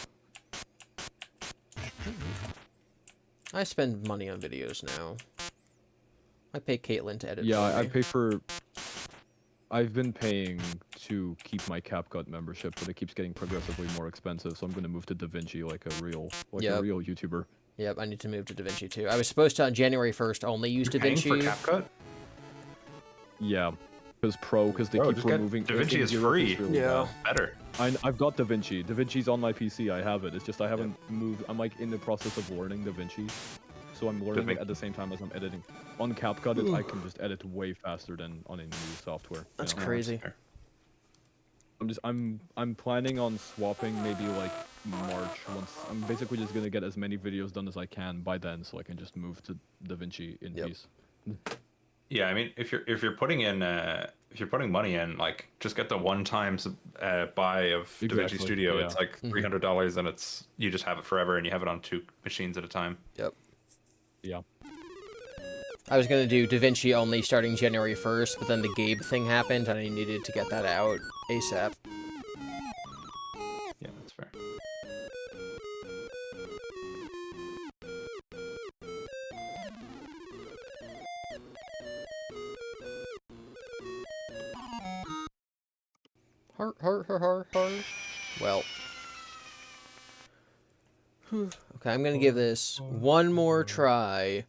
I spend money on videos now. I pay Caitlin to edit. Yeah, for I me. pay for... I've been paying to keep my CapCut membership, but it keeps getting progressively more expensive, so I'm gonna move to DaVinci like a real YouTuber. Yep, I need to move to DaVinci too. I was supposed to on January 1st only use You're paying for DaVinci. CapCut? Yeah, because they Bro, keep just get removing... DaVinci is Europe free. really Yeah. bad. Better. I've got DaVinci. DaVinci's on my PC. I have it. It's just I haven't moved. I'm like in the process of learning DaVinci, so I'm learning it at the same time as I'm editing. On CapCut, I can just edit way faster than on a new software. That's you know? crazy. I'm planning on swapping maybe like March. Once I'm basically just gonna get as many videos done as I can by then, so I can just move to DaVinci in peace. Yeah, I mean, if you're putting in if you're putting money in, like just get the one-time buy of DaVinci Exactly, Studio. yeah. It's like $300, and you just have it forever, and you have it on 2 machines at a time. Yep. Yeah. I was gonna do DaVinci only starting January 1st, but then the Gabe thing happened, and I needed to get that out ASAP. Yeah, that's fair. Har. Well. Okay, I'm gonna give this one more try,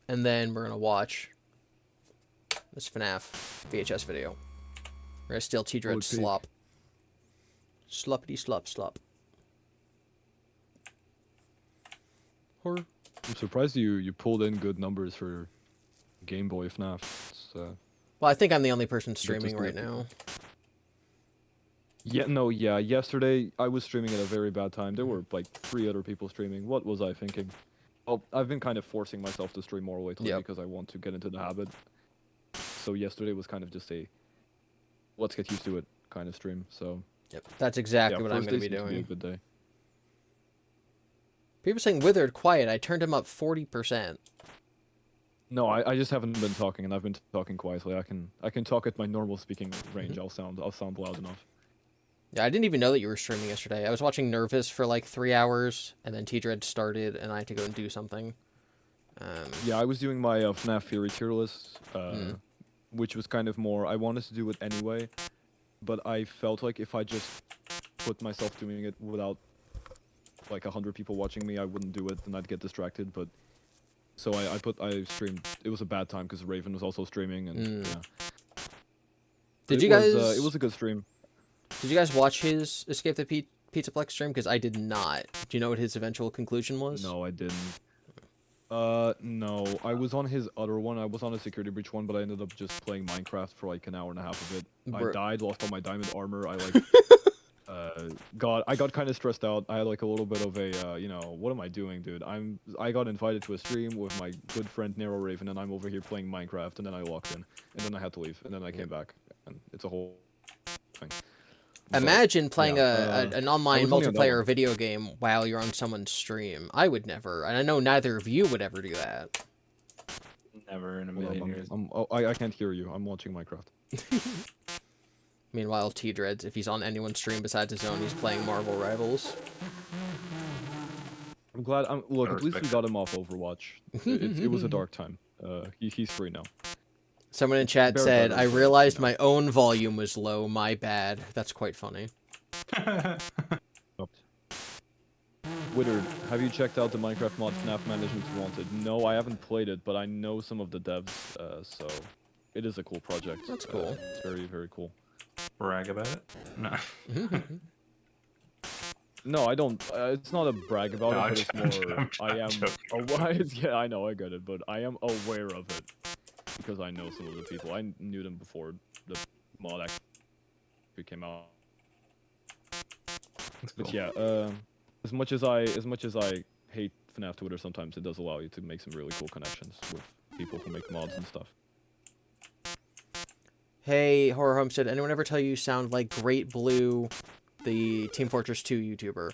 and then we're gonna watch this FNAF VHS video. We're gonna steal T-Dread's Okay. slop. Sloppity slop slop. Har. I'm surprised you pulled in good numbers for Game Boy FNAF. It's, Well, I think I'm the only person to streaming see right it. now. Yeah, no, yeah. Yesterday I was streaming at a very bad time. There were like 3 other people streaming. What was I thinking? Well, I've been kind of forcing myself to stream more lately Yep. because I want to get into the habit. So yesterday was kind of just a let's get used to it kind of stream. So Yep. That's exactly yeah, what I'm first going to day be seems to doing. a good day. People saying Withered quiet. I turned him up 40%. No, I just haven't been talking, and I've been talking quietly. I can talk at my normal speaking range. I'll sound loud enough. Yeah, I didn't even know that you were streaming yesterday. I was watching Nervous for like 3 hours, and then T-Dread started, and I had to go and do something. Yeah, I was doing my FNAF Theory tier list, which was kind of more. I wanted to do it anyway, but I felt like if I just put myself doing it without like 100 people watching me, I wouldn't do it, and I'd get distracted. But so I streamed. It was a bad time because Raven was also streaming, and yeah. Did It you guys? was, it was a good stream. Did you guys watch his Escape the Pizzaplex stream? Because I did not. Do you know what his eventual conclusion was? No, I didn't. No, I was on his other one. I was on a security breach one, but I ended up just playing Minecraft for like an hour and a half of it. I died, lost all my diamond armor. I like, I got kind of stressed out. I had like a little bit of a, you know, what am I doing, dude? I got invited to a stream with my good friend Nero Raven, and I'm over here playing Minecraft, and then I logged in, and then I had to leave, and then I came back, and it's a whole thing. Imagine playing yeah, an online was only on that multiplayer one. video game while you're on someone's stream. I would never, and I know neither of you would ever do that. Never in a Hold on, million years. I can't hear you. I'm watching Minecraft. Meanwhile, T-Dreads, if he's on anyone's stream besides his own, he's playing Marvel Rivals. I'm glad. Look, I at least we respect got him off Overwatch. It was a dark time. He's free now. Someone in chat Very said, better I for realized now. my own volume was low, my bad. That's quite funny. Withered, have you checked out the Minecraft mod FNAF Management Wanted? No, I haven't played it, but I know some of the devs, so it is a cool project. That's cool. It's very, very cool. Brag about it? No. No, I don't. It's not a brag about No, it, but it's more. I am. joking. Yeah, I know, I get it, but I am aware of it because I know some of the people. I knew them before the mod actually came out. That's But cool. yeah, as much as I hate FNAF Twitter, sometimes it does allow you to make some really cool connections with people who make mods and stuff. Hey, Horror Homestead, anyone ever tell you sound like Great Blue, the Team Fortress 2 YouTuber?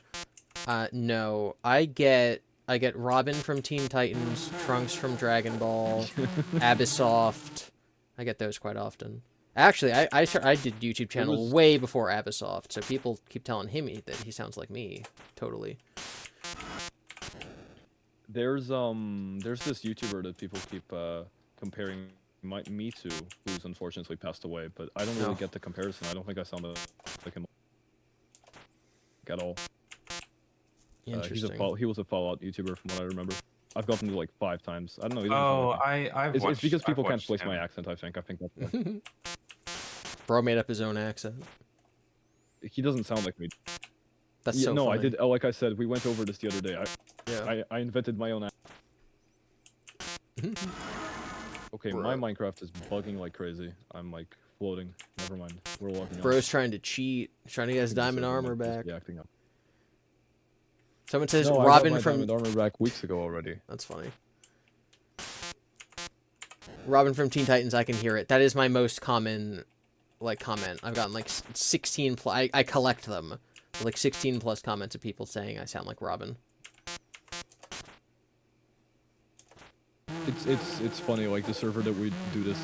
No. I get Robin from Teen Titans, Trunks from Dragon Ball, Abisoft. I get those quite often. Actually, I did YouTube channel way before Abisoft, so people keep telling him that he sounds like me. Totally. There's this YouTuber that people keep comparing me to, who's unfortunately passed away, but I don't really get the comparison. I don't think I sound like him at all. Interesting. He was a Fallout YouTuber from what I remember. I've gotten to like 5 times. I don't know. He doesn't Oh, sound like I've it's watched, because I've people can't watched place him. my accent. I think that's why. Bro made up his own accent. He doesn't sound like me. That's Yeah, so no, funny. I did. Like I said, we went over this the other day. Yeah. I invented my own. Okay, Bro. my Minecraft is bugging like crazy. I'm like floating. Never mind. We're logging out. Bro's trying to cheat. He's trying to get his diamond armor back. Yeah, acting up. Someone says No, Robin I got my from... diamond armor back weeks ago already. That's funny. Robin from Teen Titans, I can hear it. That is my most common, like, comment. I've gotten, like, 16 plus... I collect them. Like, 16 plus comments of people saying I sound like Robin. It's funny, like, the server that we do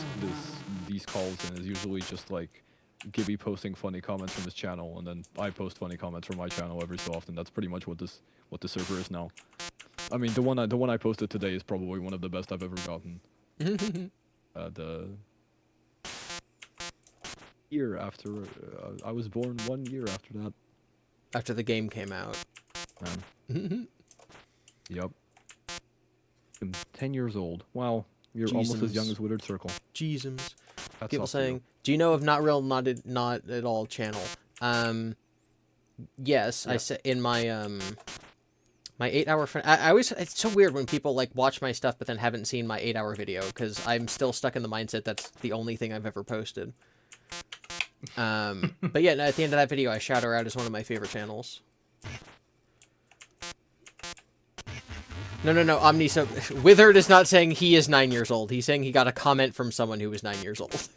these calls in is usually just, like, GiBi posting funny comments from his channel, and then I post funny comments from my channel every so often. That's pretty much what the server is now. I mean, the one I posted today is probably one of the best I've ever gotten. The year after I was born, 1 year after that. After the game came out. Yep. I'm 10 years old. Wow, you're almost as young as Withered Circle. Jesus. That's People up to you. saying, do you know of Not Real, Not at All channel? Yes, Yeah. I said in my my 8-hour I always, it's so weird when people like watch my stuff but then haven't seen my 8-hour video because I'm still stuck in the mindset that's the only thing I've ever posted. But yeah, no, at the end of that video, I shout her out as one of my favorite channels. No, Omni, so Withered is not saying he is 9 years old. He's saying he got a comment from someone who was 9 years old.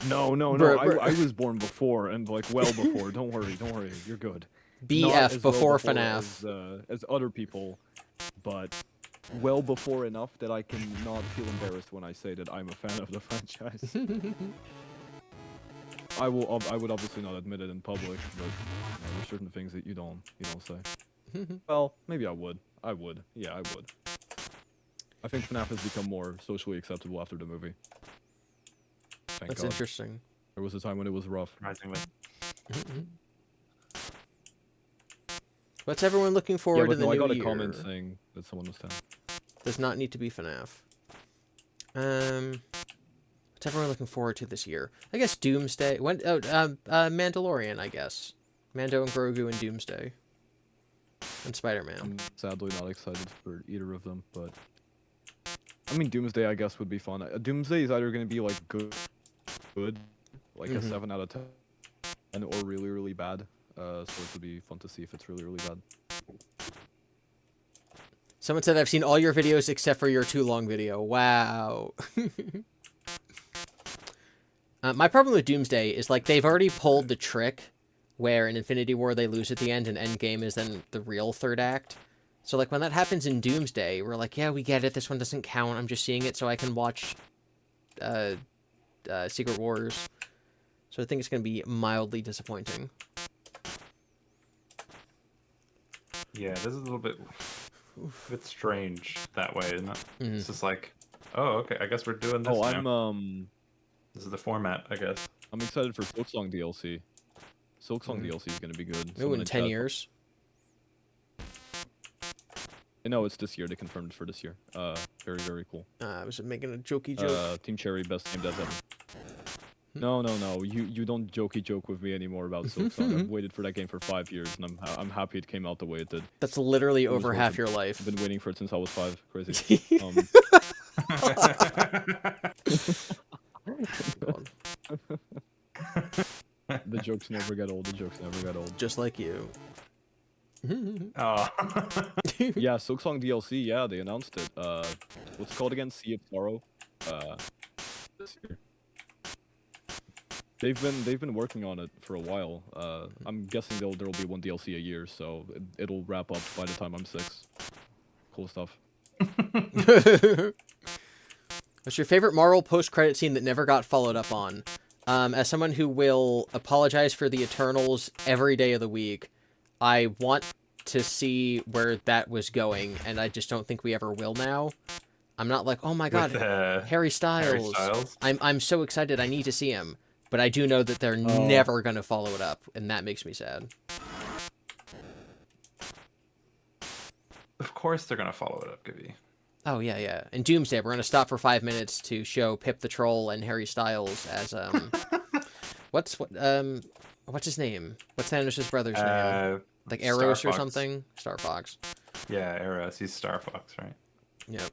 No. Bruh. I was born before, and like well before. Don't worry. You're good. Not BF, as well before FNAF. as other people, but well before enough that I can not feel embarrassed when I say that I'm a fan of the franchise. I would obviously not admit it in public, but there are certain things that you don't say. Well, maybe I would. Yeah, I would. I think FNAF has become more socially acceptable after the movie. Thank That's God. interesting. There was a time when it was rough. Surprisingly. What's everyone looking forward to But the no, I new got a year? comment saying that someone was 10. Does not need to be FNAF. What's everyone looking forward to this year? I guess Doomsday. Mandalorian, I guess. Mando and Grogu and Doomsday. And Spider-Man. I'm sadly not excited for either of them, but I mean Doomsday I guess would be fun. Doomsday is either going to be like good, like a 7 out of 10, or really, really bad. So it would be fun to see if it's really, really bad. Someone said, I've seen all your videos except for your too long video. Wow. My problem with Doomsday is, like, they've already pulled the trick where in Infinity War they lose at the end and Endgame is then the real third act. So, like, when that happens in Doomsday, we're like, yeah, we get it. This one doesn't count. I'm just seeing it so I can watch Secret Wars. So I think it's going to be mildly disappointing. Yeah, this is a little bit strange that way, isn't it? It's just like, oh, okay, I guess we're doing this now. This is the format, I guess. I'm excited for Silksong DLC. Silksong DLC is going to be good. Ooh, in 10 years. No, it's this year. They confirmed it for this year. Very, very cool. I was making a jokey joke. Team Cherry, best named as ever. No. You don't jokey joke with me anymore about Silksong. I've waited for that game for 5 years, and I'm happy it came out the way it did. That's literally over half your life. I've been waiting for it since I was 5. Crazy. The jokes never get old. Just like you. Oh. Yeah, Silksong DLC. Yeah, they announced it. What's it called again? Sea of Sorrow. This year. They've been working on it for a while. I'm guessing there'll be one DLC a year, so it'll wrap up by the time I'm 6. Cool stuff. What's your favorite Marvel post-credit scene that never got followed up on? As someone who will apologize for the Eternals every day of the week, I want to see where that was going, and I just don't think we ever will now. I'm not like, oh my god, Harry Styles. I'm so excited, I need to see him. But I do know that they're never going to follow it up, and that makes me sad. Of course they're going to follow it up, GiBi. Oh, yeah. In Doomsday, we're going to stop for 5 minutes to show Pip the Troll and Harry Styles as, what's his name? What's Thanos' brother's name? Like Eros or something? Star Fox. Yeah, Eros. He's Star Fox, right? Yep.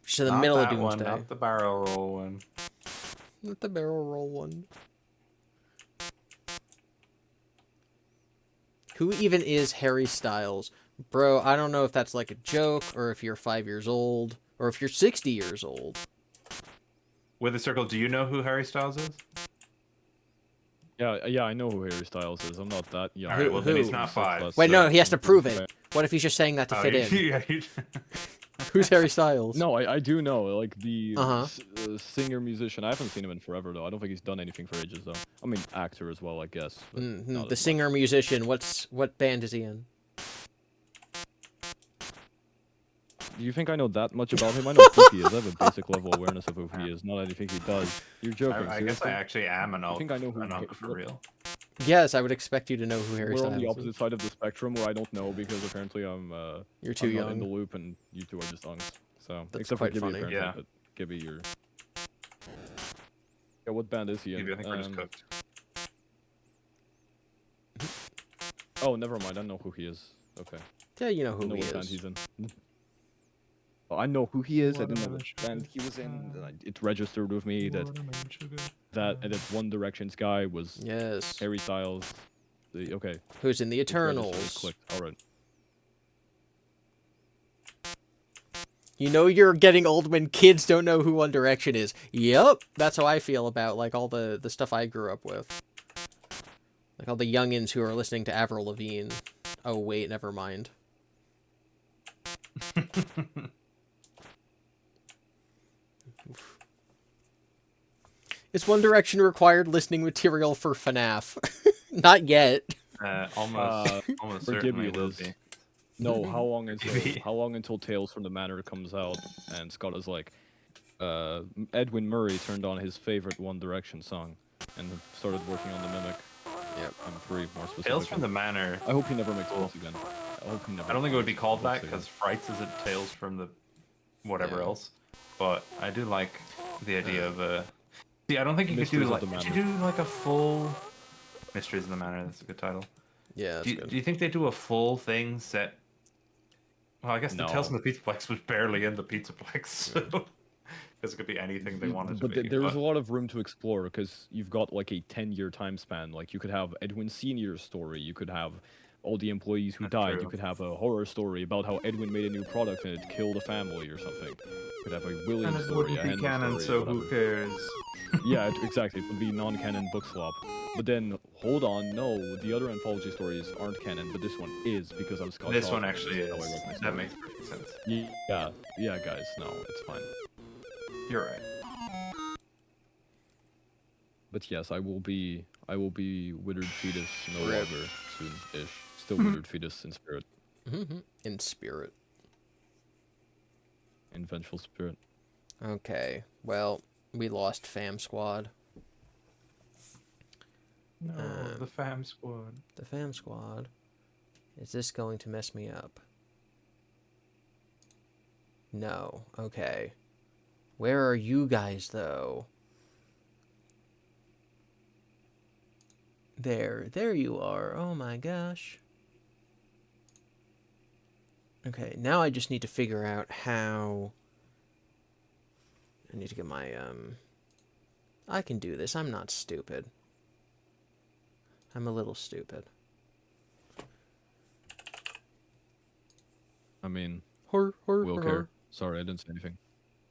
She's in the middle of Doomsday. Not the barrel roll one. Not the barrel roll one. Who even is Harry Styles? Bro, I don't know if that's like a joke, or if you're 5 years old, or if you're 60 years old. With a circle, do you know who Harry Styles is? Yeah, I know who Harry Styles is. I'm not that young. Alright, well then he's not 5. Wait, no, he has to prove it. What if he's just saying that to fit in? Who's Harry Styles? No, I do know, like, the singer-musician. I haven't seen him in forever, though. I don't think he's done anything for ages, though. I mean, actor as well, I guess. The singer-musician, what band is he in? Do you think I know that much about him? I know who he is. I have a basic level awareness of who he is, not anything he does. You're joking, I guess I actually am an I think I know who for real. Yes, I would expect you to know who Harry Styles is. We're on the opposite side of the spectrum where I don't know because apparently I'm you're too young in the loop and you two are just unks. So that's except quite for GiBi, funny. apparently, Yeah. but GiBi, you're. Yeah, what band is he in? GiBi, I think we're just cooked. Oh, never mind. I know who he is. Okay. Yeah, you know I who know he what band is. he's in. I know who he is. I didn't know which band he was in. It registered with me that One Direction's guy was Yes. Harry Styles. Okay. Who's in the It's registered, it Eternals? clicked. All right. You know you're getting old when kids don't know who One Direction is. Yep, that's how I feel about like all the stuff I grew up with. Like all the youngins who are listening to Avril Lavigne. Oh wait, never mind. Is One Direction required listening material for FNAF? Not yet. Almost For certainly GiBi it will is. be. No, how long until GiBi. how long until Tales from the Manor comes out? And Scott is like, Edwin Murray turned on his favorite One Direction song and started working on the Mimic. Yep. I'm free, more specific. Tales from the Manor. I hope he never makes books again. I hope he never. I don't think it would be makes called books that again. because Frights isn't Tales from the whatever Yeah. else. But I do like the idea of See, I don't think you could do Mysteries of like. the Could you Manor. do like a full Mysteries of the Manor? That's a good title. Yeah, that's Do you, good. do you think they do a full thing set? Well, I guess the Tales No. from the Pizzaplex was barely in the Pizzaplex, so because it could be anything they wanted to But be. there is a lot of room to explore because you've got like a 10-year time span. Like you could have Edwin Senior's story. You could have all the employees who That's died. true. You could have a horror story about how Edwin made a new product and it killed a family or something. You could have a William story, a Henry story, whatever. cares? Yeah, exactly. It would be non-canon book swap. But then, hold on, no, the other anthology stories aren't canon, but this one is because of Scott. This one Cawthon, actually and is. that's how I wrote my That story. makes perfect sense. Yeah, guys, no, it's fine. You're right. But yes, I will be withered fetus no Rip. longer soon-ish. Still withered fetus in spirit, In spirit. in vengeful spirit. Okay, well, we lost Fam Squad. No, the fam squad. The Fam Squad. Is this going to mess me up? No. Okay. Where are you guys, though? There you are. Oh my gosh. Okay, now I just need to figure out how... I need to get my, I can do this. I'm not stupid. I'm a little stupid. I mean, Hor, we'll care. Sorry, I didn't say anything.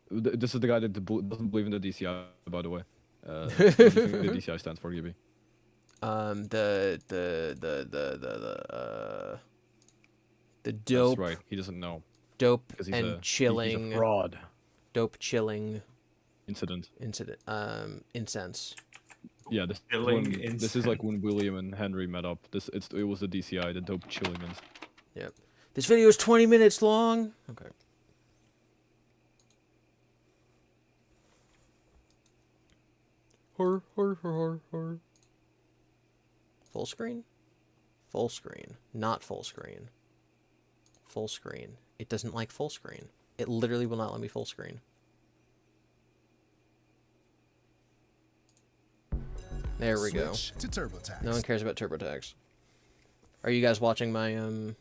This is the guy that doesn't believe in the DCI, by the way. What do you think the DCI stands for, Gibby? The dope, That's right. He doesn't know. dope Because he's and a chilling, He's a fraud. dope chilling Incident. incense. Yeah, this Chilling is like when William and Henry met up. It was the DCI, the dope chilling incident. Yep. This video is 20 minutes long. Okay. Hor. Full screen? Full screen. Not full screen. Full screen. It doesn't like full screen. It literally will not let me full screen. There we go. Switch to TurboTax. No one cares about TurboTax. Are you guys watching my No,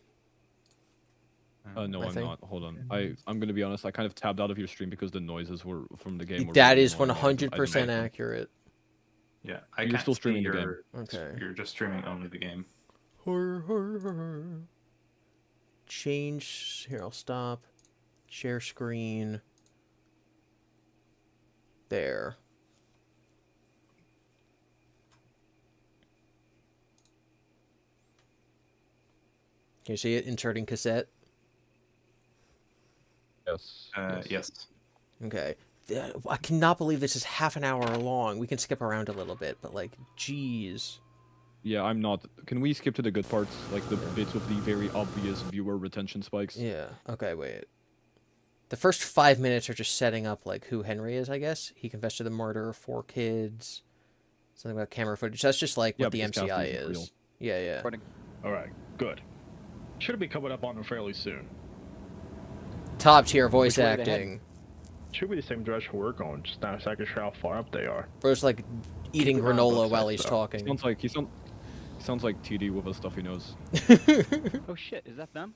I I'm think- not. Hold on. I'm gonna be honest. I kind of tabbed out of your stream because the noises were from the game. Were That really is annoying. I didn't 100% like them. accurate. Yeah, I You're can't still see streaming the your- Okay. You're just streaming only the game. Change. Here, I'll stop. Share screen. There. Can you see it? Inserting cassette. Yes. Yes. Okay. I cannot believe this is half an hour long. We can skip around a little bit, but like, jeez. Yeah, I'm not. Can we skip to the good parts, like the bits with the very obvious viewer retention spikes? Yeah. Okay, wait. The first 5 minutes are just setting up like who Henry is, I guess. He confessed to the murder of 4 kids. Something about camera footage. That's just like Yeah, what the because MCI casting isn't is. real. Yeah, yeah. All right, good. Should be coming up on them fairly soon. Top tier voice Which way are they acting. Should be the same direction we're going, just not exactly sure how far up they are. Bro's like eating it around granola both while sides, he's though. talking. Sounds like TD with a stuffy nose. Oh shit, is that them?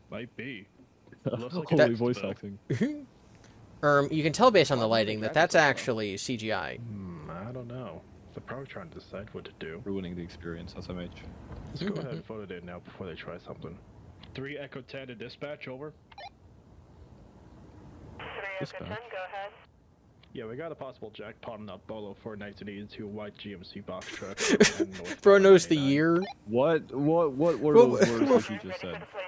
Might be. Looks like Holy text, voice though. acting. You can tell based on the Why would they lighting that grab that's it so low? actually CGI. I don't know. They're probably trying to decide what to do. Ruining the experience, SMH. Let's go ahead and photo it in now before they try something. 3 Echo 10 to dispatch, over. 3 Dispatch. Echo 10, go ahead. Yeah, we got a possible jackpot on that Bolo 419 white GMC box truck. and northbound Bro knows the 99. year. What were Well, those words that you just Ready for said? the plate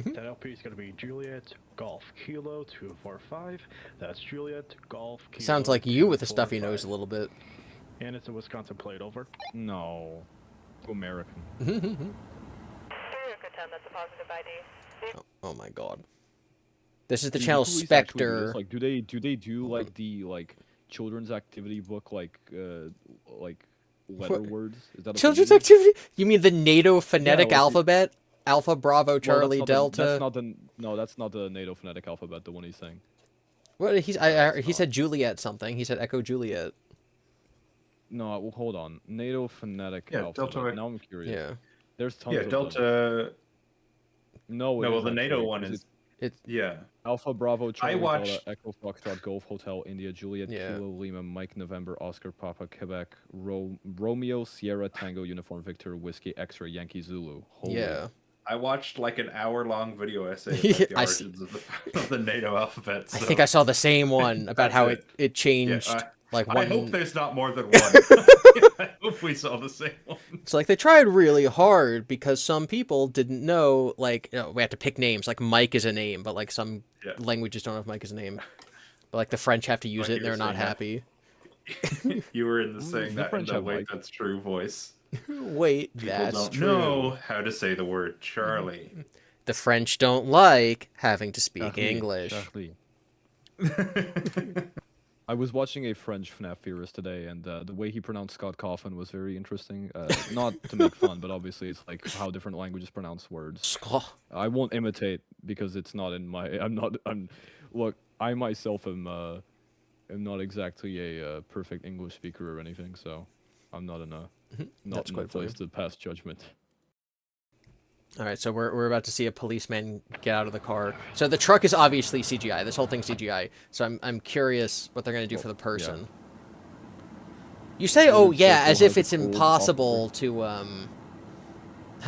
detail. That LP is going to be Juliet Golf Kilo 245. That's Juliet Golf Kilo. Sounds like you with the stuffy 245. nose a little bit. And it's a Wisconsin plate, over. No. Too American. 3 Echo 10, that's a positive ID. Oh my god. This is the Do channel police actually do this? Spectre. Like, do they do like the children's activity book like letter words? Is that a Children's thing? activity? You mean the NATO phonetic like the- alphabet? Alpha, Bravo, Well, Charlie, Delta. that's not the NATO phonetic alphabet. The one he's saying. What he said Juliet something. He said Echo Juliet. No, well, hold on. NATO phonetic Yeah, alphabet. Delta- Now I'm curious. Yeah. There's tons Yeah, of them. Delta. No, it No, well, is the NATO actually, one 'cause is. It's Yeah. Alpha Bravo Charlie watched- Delta Echo Foxtrot Golf Hotel India Juliet Yeah. Kilo Lima Mike November Oscar Papa Quebec Romeo Sierra Tango Uniform Victor Whiskey X-ray Yankee Zulu. Holy. yeah. I watched like an hour-long video essay Yeah, about the I s- origins of the NATO alphabet. I So. think I saw the same one about That's how it. it changed like I one. hope there's not more than one. I hope we saw the same one. It's like they tried really hard because some people didn't know, like, we have to pick names. Like, Mike is a name, but, like, some Yeah. languages don't have Mike as a name. But, like, the French have to use Like it and you they're were not saying happy. You were in the saying the that in French the have wait, Mike. that's true voice. Wait, People that's don't true. know how to say the word Charlie. The French don't like having to speak Charlie, English. Charlie. I was watching a French FNAF theorist today, and the way he pronounced Scott Coffin was very interesting. Not to make fun, but obviously it's like how different languages pronounce words. I won't imitate because it's not in my. Look, I myself am not exactly a perfect English speaker or anything, so I'm not in a That's in a quite funny. place to pass judgment. All right, so we're about to see a policeman get out of the car. So the truck is obviously CGI. This whole thing's CGI. So I'm curious what they're gonna do for the person. You say, "Oh Dude, yeah," so as how if the it's old impossible to How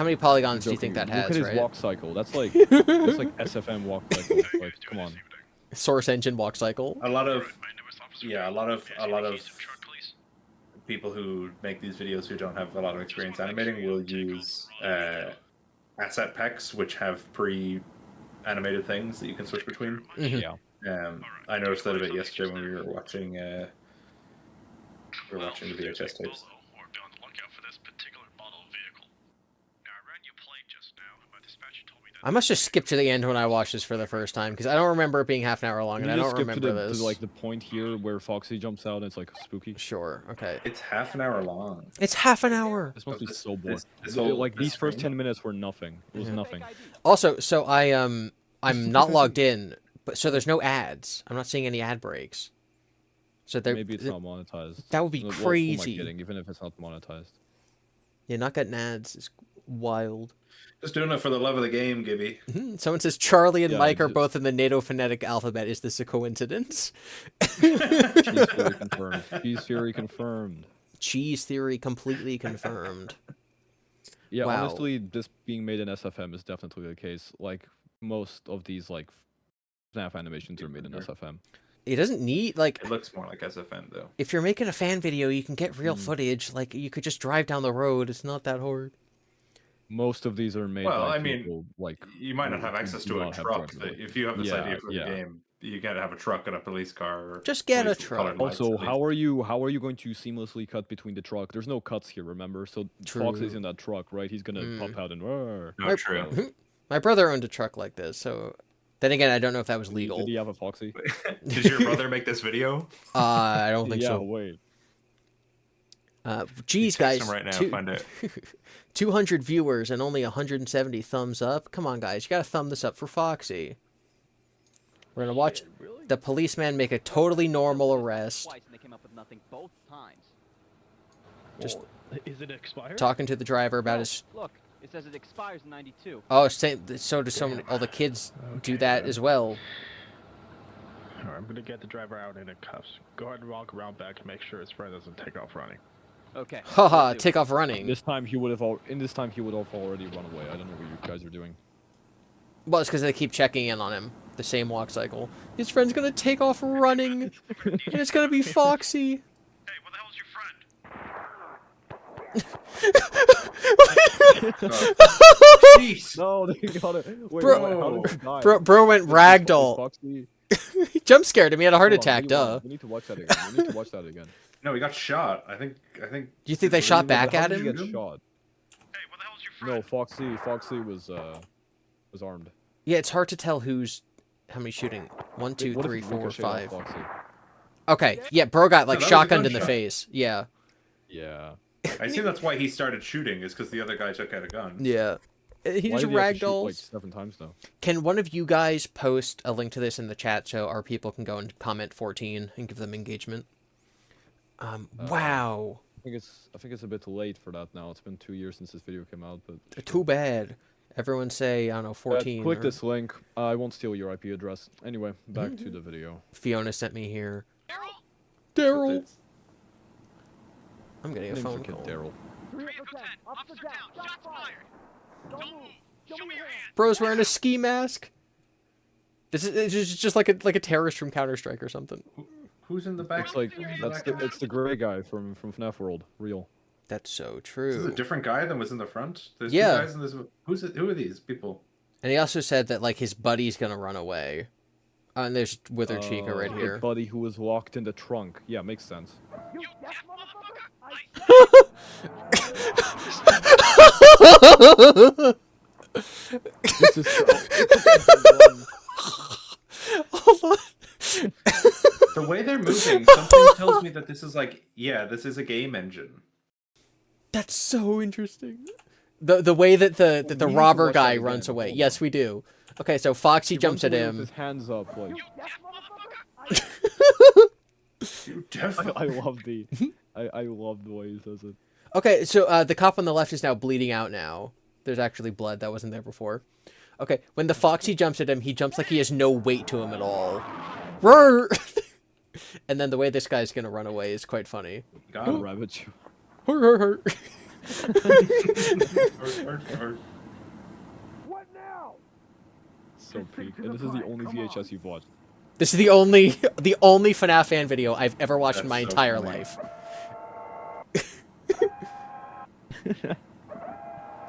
many polygons do you think Joking. that Look has? at his Right? walk cycle. That's like SFM walk cycle. Like, come on. Source engine walk cycle. A lot of people who make these videos who don't have a lot of experience animating will use asset packs, which have pre-animated things that you can switch between. Mhm. Yeah. I noticed that a bit yesterday when we were watching the VHS tapes. I must just skip to the end when I watched this for the first time because I don't remember it being half an hour long, and Can I you don't just skip remember to this. like the point here where Foxy jumps out and it's like spooky? Sure. Okay. It's half an hour long. It's half an hour. This must be This- so boring. this whole- Like this these first thing? 10 minutes were nothing. It was Yeah. nothing. Also, so I'm not logged in, but so there's no ads. I'm not seeing any ad breaks. So there. Maybe it's not monetized. that would be Well, crazy. Who am I kidding? Even if it's not monetized. Yeah, not getting ads is wild. Just doing it for the love of the game, Gibby. Someone says Charlie and Yeah, Mike are just- both in the NATO phonetic alphabet. Is this a coincidence? Cheese theory confirmed. Cheese theory confirmed. Cheese theory completely confirmed. Yeah, Wow. honestly, this being made in SFM is definitely the case. Like most of these like FNAF animations are made in SFM. It doesn't need like It looks more like SFN though. if you're making a fan video, you can get real Hmm. footage. Like you could just drive down the road. It's not that hard. Most of these are made Well, by I mean, people like You might not who have access do to a not have truck. drug If you have this Yeah, idea for yeah. the game, you gotta have a truck and a police car. Or Just get a police truck. colored lights Also, at how are you going to seamlessly cut between the truck? There's no cuts here, remember? So Fox is True. in that truck, right? He's gonna Mm. pop out and least. My- No, true. My brother owned a truck like this, so then again, I don't know if that was legal. Did he have a Foxy? Did your brother make this video? I don't think yeah, so. wait. Geez, Text guys, him right now. two- Find it. 200 viewers and only 170 thumbs up. Come on, guys, you gotta thumb this up for Foxy. We're gonna watch the policeman make a totally normal arrest, Twice and they came up with nothing both times. Just Is it expired? talking to the driver about his. Look, It says it expires in 92. Oh, so do so many, all the kids do that as well. Alright, I'm gonna get the driver out in the cuffs. Go ahead and walk around back and make sure his friend doesn't take off running. Okay. Haha, will do. take off running. This time he would have already run away. I don't know what you guys are doing. Well, it's because they keep checking in on him. The same walk cycle. His friend's gonna take off running, and it's gonna be Foxy. Hey, where the hell's your friend? Jeez. No, they got it. Wait, Bro- wait, how did he die? Bro went ragdoll. Foxy. He jump scared him. He had a heart Hold on, attack. Duh. We need to watch that again. We need to watch that again. No, he got shot. I think. Do you think they shot back How at did he him? get shot? Hey, where the hell's your friend? No, Foxy was armed. Yeah, it's hard to tell who's how many shooting. 1, 2, What if 3, he 4, ricocheted off 5. Foxy? Okay, yeah, bro got like No, that was a shotgunned in the gunshot. face. Yeah, Yeah. I assume that's why he started shooting, is because the other guy took out a gun. yeah. He Why just did he have to shoot, like ragdolls. 7 times now? Can one of you guys post a link to this in the chat so our people can go and comment 14 and give them engagement? Wow. I think it's a bit late for that now. It's been 2 years since this video came out, but Too bad. Everyone say, I don't know, 14. click or- this link. I won't steal your IP address. Anyway, back to the video. Fiona sent me here. Daryl! It's- I'm getting a Name's phone your kid call. Daryl. Bro's wearing a ski mask. This is just like a terrorist from Counter-Strike or something. Who's in the back? It's like it's the gray guy from FNAF World, real. That's so This is a true. different guy than was in the front. There's Yeah. two guys in this. Who are these people? And he also said that like his buddy's gonna run away. And there's Wither Chica right The here. buddy who was locked in the trunk. Yeah, makes sense. This is Hold on. The way they're moving, something tells me that this is like, yeah, this is a game engine. That's so interesting. The way that the We need to robber watch guy that runs again, away. hold Yes, on. we do. Okay, so Foxy he jumps runs at away with him. his hands up, like. You definitely. I love the, I love the way he says it. Okay, so the cop on the left is now bleeding out now. There's actually blood that wasn't there before. Okay, when the Foxy jumps at him, he jumps like he has no weight to him at all. Roar! And then the way this guy's gonna run away is quite funny. Got him. Rabbit. Hur, hur, hur. So peak. And this is the only VHS you've watched. This is the only FNAF fan video I've ever watched in That's my so entire funny. life.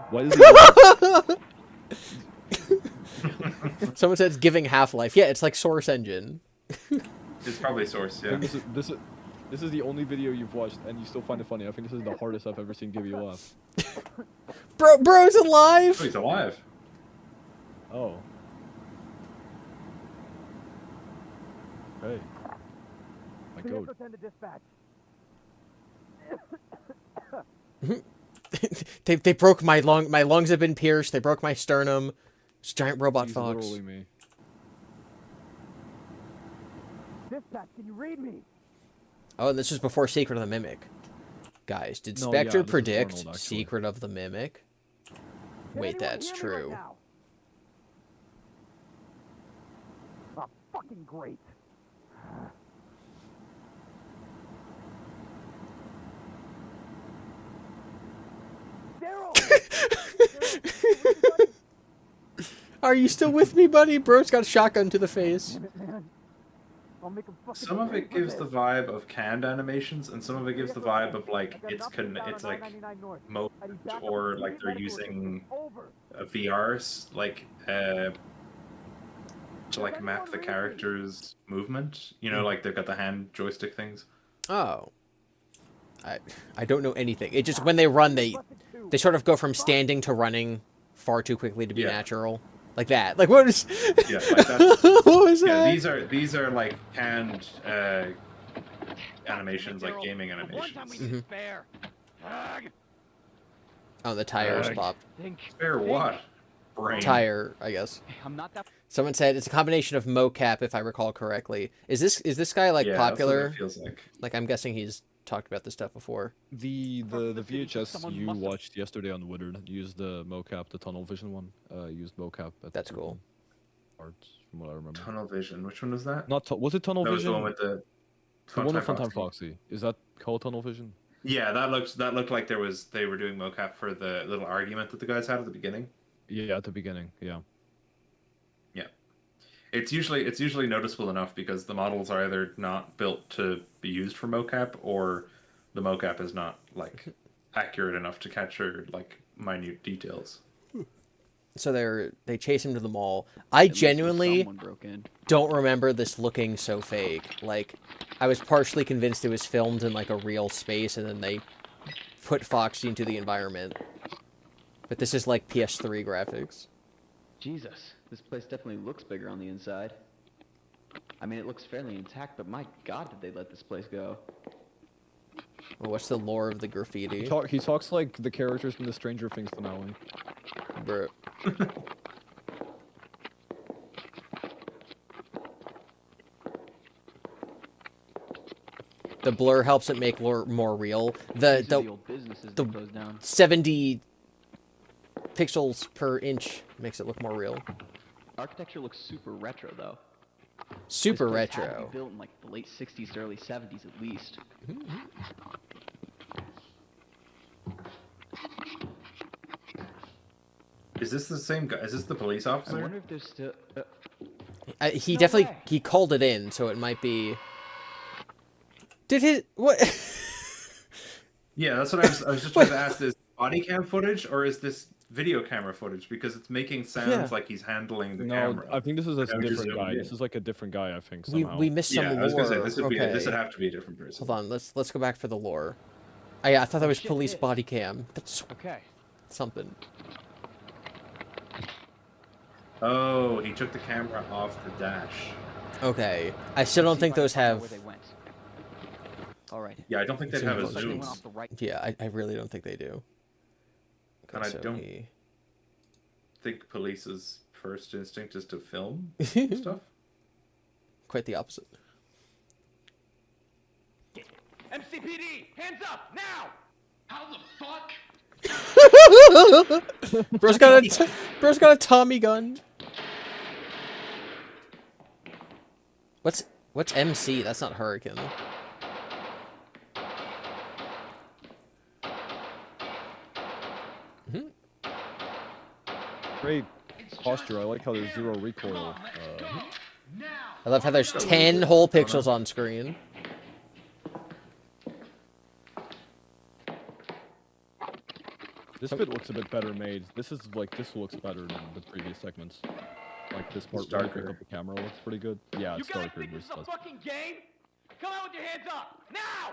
Why does he Someone said it's giving Half-Life. Yeah, it's like Source Engine. It's probably Source, yeah. this is the only video you've watched and you still find it funny. I think this is the hardest I've ever seen Gibby laugh. Bro's alive! Oh, he's alive. Oh. Hey. My goat. They broke my lung. My lungs have been pierced. They broke my sternum. It's a giant robot He's fox. literally me. Dispatch, can you read me? Oh, and this was before Secret of the Mimic. Guys, did No, yeah, Spectre this is predict Arnold, actually. Secret of the Mimic? Wait, that's true. Oh, fucking great. Are you still with me, buddy? Bro's got a shotgun to the face. Some of it gives the vibe of canned animations, and some of it gives the vibe of like it's like mode or like they're using a VR like to like map the character's movement. You know, like they've got the hand joystick things. Oh. I don't know anything. It just when they run, they sort of go from standing to running far too quickly to be Yeah. natural. Like that. Like what is? Yeah, like that. What was Yeah, that? these are like canned animations, like gaming One time animations. we did spare. Oh, the tires Like- popped. Think. Spare what? Brain. Tire, I guess. I'm not that. Someone said it's a combination of mocap, if I recall correctly. Is this guy like Yeah, that's what popular? it feels like. Like I'm guessing he's talked about this stuff before. The VHS Someone you must have- watched yesterday on Withered used the mocap, the tunnel vision one. Used mocap. At That's cool. Parts, from what I remember. Tunnel Vision. Which one was that? Was it tunnel That was the vision? one with the The one with Funtime Funtime Foxy. Is that called tunnel vision? Yeah, that looked like they were doing mocap for the little argument that the guys had at the beginning. Yeah, at the beginning. Yeah. Yeah, it's usually noticeable enough because the models are either not built to be used for mocap, or the mocap is not like accurate enough to capture like minute details. So they chase him to the mall. I genuinely Someone broke in. don't remember this looking so fake. Like, I was partially convinced it was filmed in like a real space, and then they put Foxy into the environment. But this is like PS3 graphics. Jesus, this place definitely looks bigger on the inside. I mean, it looks fairly intact, but my god, did they let this place go? Well, what's the lore of the graffiti? He talks like the characters from the Stranger Things finale. Bro. The blur helps it make more real. These are The the old businesses the- that closed down. 70 pixels per inch makes it look more real. Architecture looks super retro, though. Super This place had to retro. be built in like the late 60s to early 70s at least. Is this the same guy? Is this the police I officer? wonder if there's still... He No definitely way. he called it in, so it might be. Did his what? Yeah, that's what I was just trying to ask. Is body cam footage or is this video camera footage? Because it's making sounds Yeah. like he's handling the No, camera. I think this is a I would just different zoom guy. in. This is like a different guy, I think, we somehow. missed some Yeah, I lore. was gonna say this would Okay. this would have to be a different person. Hold on, let's go back for the lore. I thought that was shit, police it. body cam. That's Okay. something. Oh, he took the camera off the dash. Okay, I still don't See think if I can those find out have. where they went. All right. Yeah, I don't think they'd have a Looks like They zoom. went off the right. Yeah, I really don't think they do. And I so don't- we- Think police's first instinct is to film stuff. Quite the opposite. MCPD, hands up now! How the fuck? bro's got a Tommy gun. What's MC? That's not Hurricane. Great posture. I like how there's zero recoil. I love how there's 10 whole pixels on screen. This bit looks a bit better made. This looks better than the previous segments. Like this part where you pick darker. up the camera looks pretty good. Yeah, You it's guys darker. think this is a does. fucking game? Come out with your hands up, now!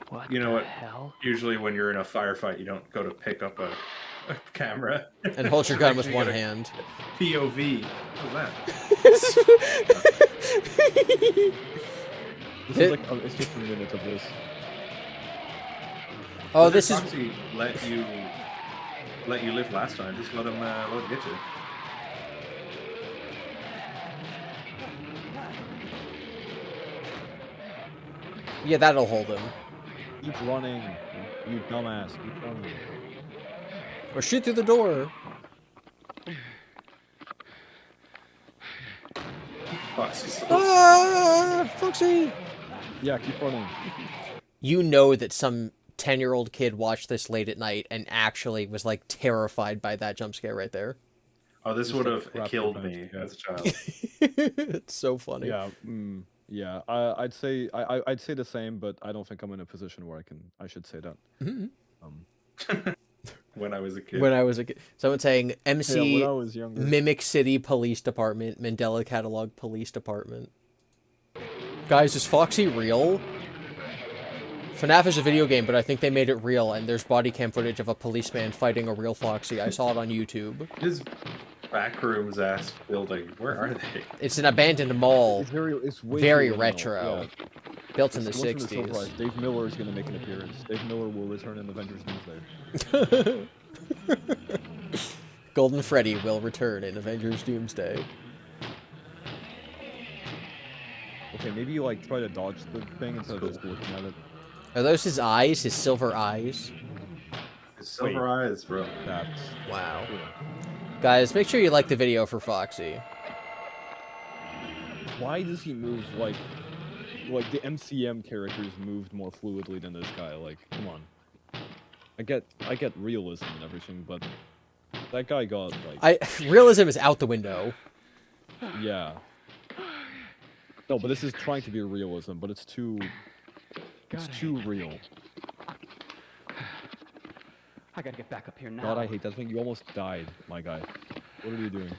What You know the what? hell? Usually, when you're in a firefight, you don't go to pick up a camera. And hold your gun with Actually one get a hand. POV. What's that? This is like, it's just a minute of this. Oh, this is Foxy let you live last time. Just let him get you. yeah, that'll hold him. Keep running, you dumbass. Keep running. Or shoot through the door. Foxy's so Ah, Foxy. Yeah, keep running. You know that some 10-year-old kid watched this late at night and actually was like terrified by that jump scare right there. Oh, this Just would like have crap killed revenge, me yeah. as a child. It's so funny. Yeah, yeah. I'd say I'd say the same, but I don't think I'm in a position where I should say that. When I was a kid. When I was a kid. Someone saying Yeah, MC when I was younger. Mimic City Police Department, Mandela Catalog Police Department. Guys, is Foxy real? FNAF is a video game, but I think they made it real, and there's body cam footage of a policeman fighting a real Foxy. I saw it on YouTube. His backrooms ass building. Where are they? It's an abandoned mall, It's way very too retro, original, yeah. built in the It's one from the 60s. surprise. Dave Miller is going to make an appearance. Dave Miller will return in Avengers Doomsday. Golden Freddy will return in Avengers Doomsday. Okay, maybe you like try to dodge the thing instead of just looking at it. Are those his eyes? His silver eyes? His silver eyes, bro. That's Wow. cool. Guys, make sure you like the video for Foxy. Why does he move like the MCM characters moved more fluidly than this guy? Like, come on. I get realism and everything, but that guy got like Realism is out the window. yeah. No, but this is trying to be realism, but it's too real. I gotta get back up here now. God, I hate that thing. You almost died, my guy. What are you doing?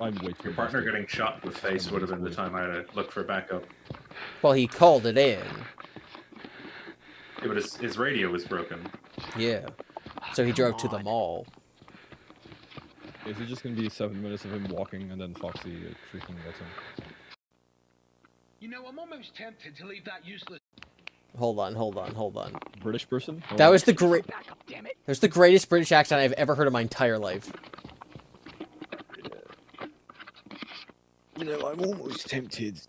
I'm way too Your partner invested. getting shot in the face would have been the time I had to look for backup. Well, he called it in. Yeah, but his radio was broken. Yeah. So he drove to the mall. Is it just gonna be 7 minutes of him walking and then Foxy freaking gets him? You know, I'm almost tempted to leave that useless. Hold on. British person? Hold That on. was the great. Back up, damn it. There's the greatest British accent I've ever heard in my entire life. You know, I'm almost tempted.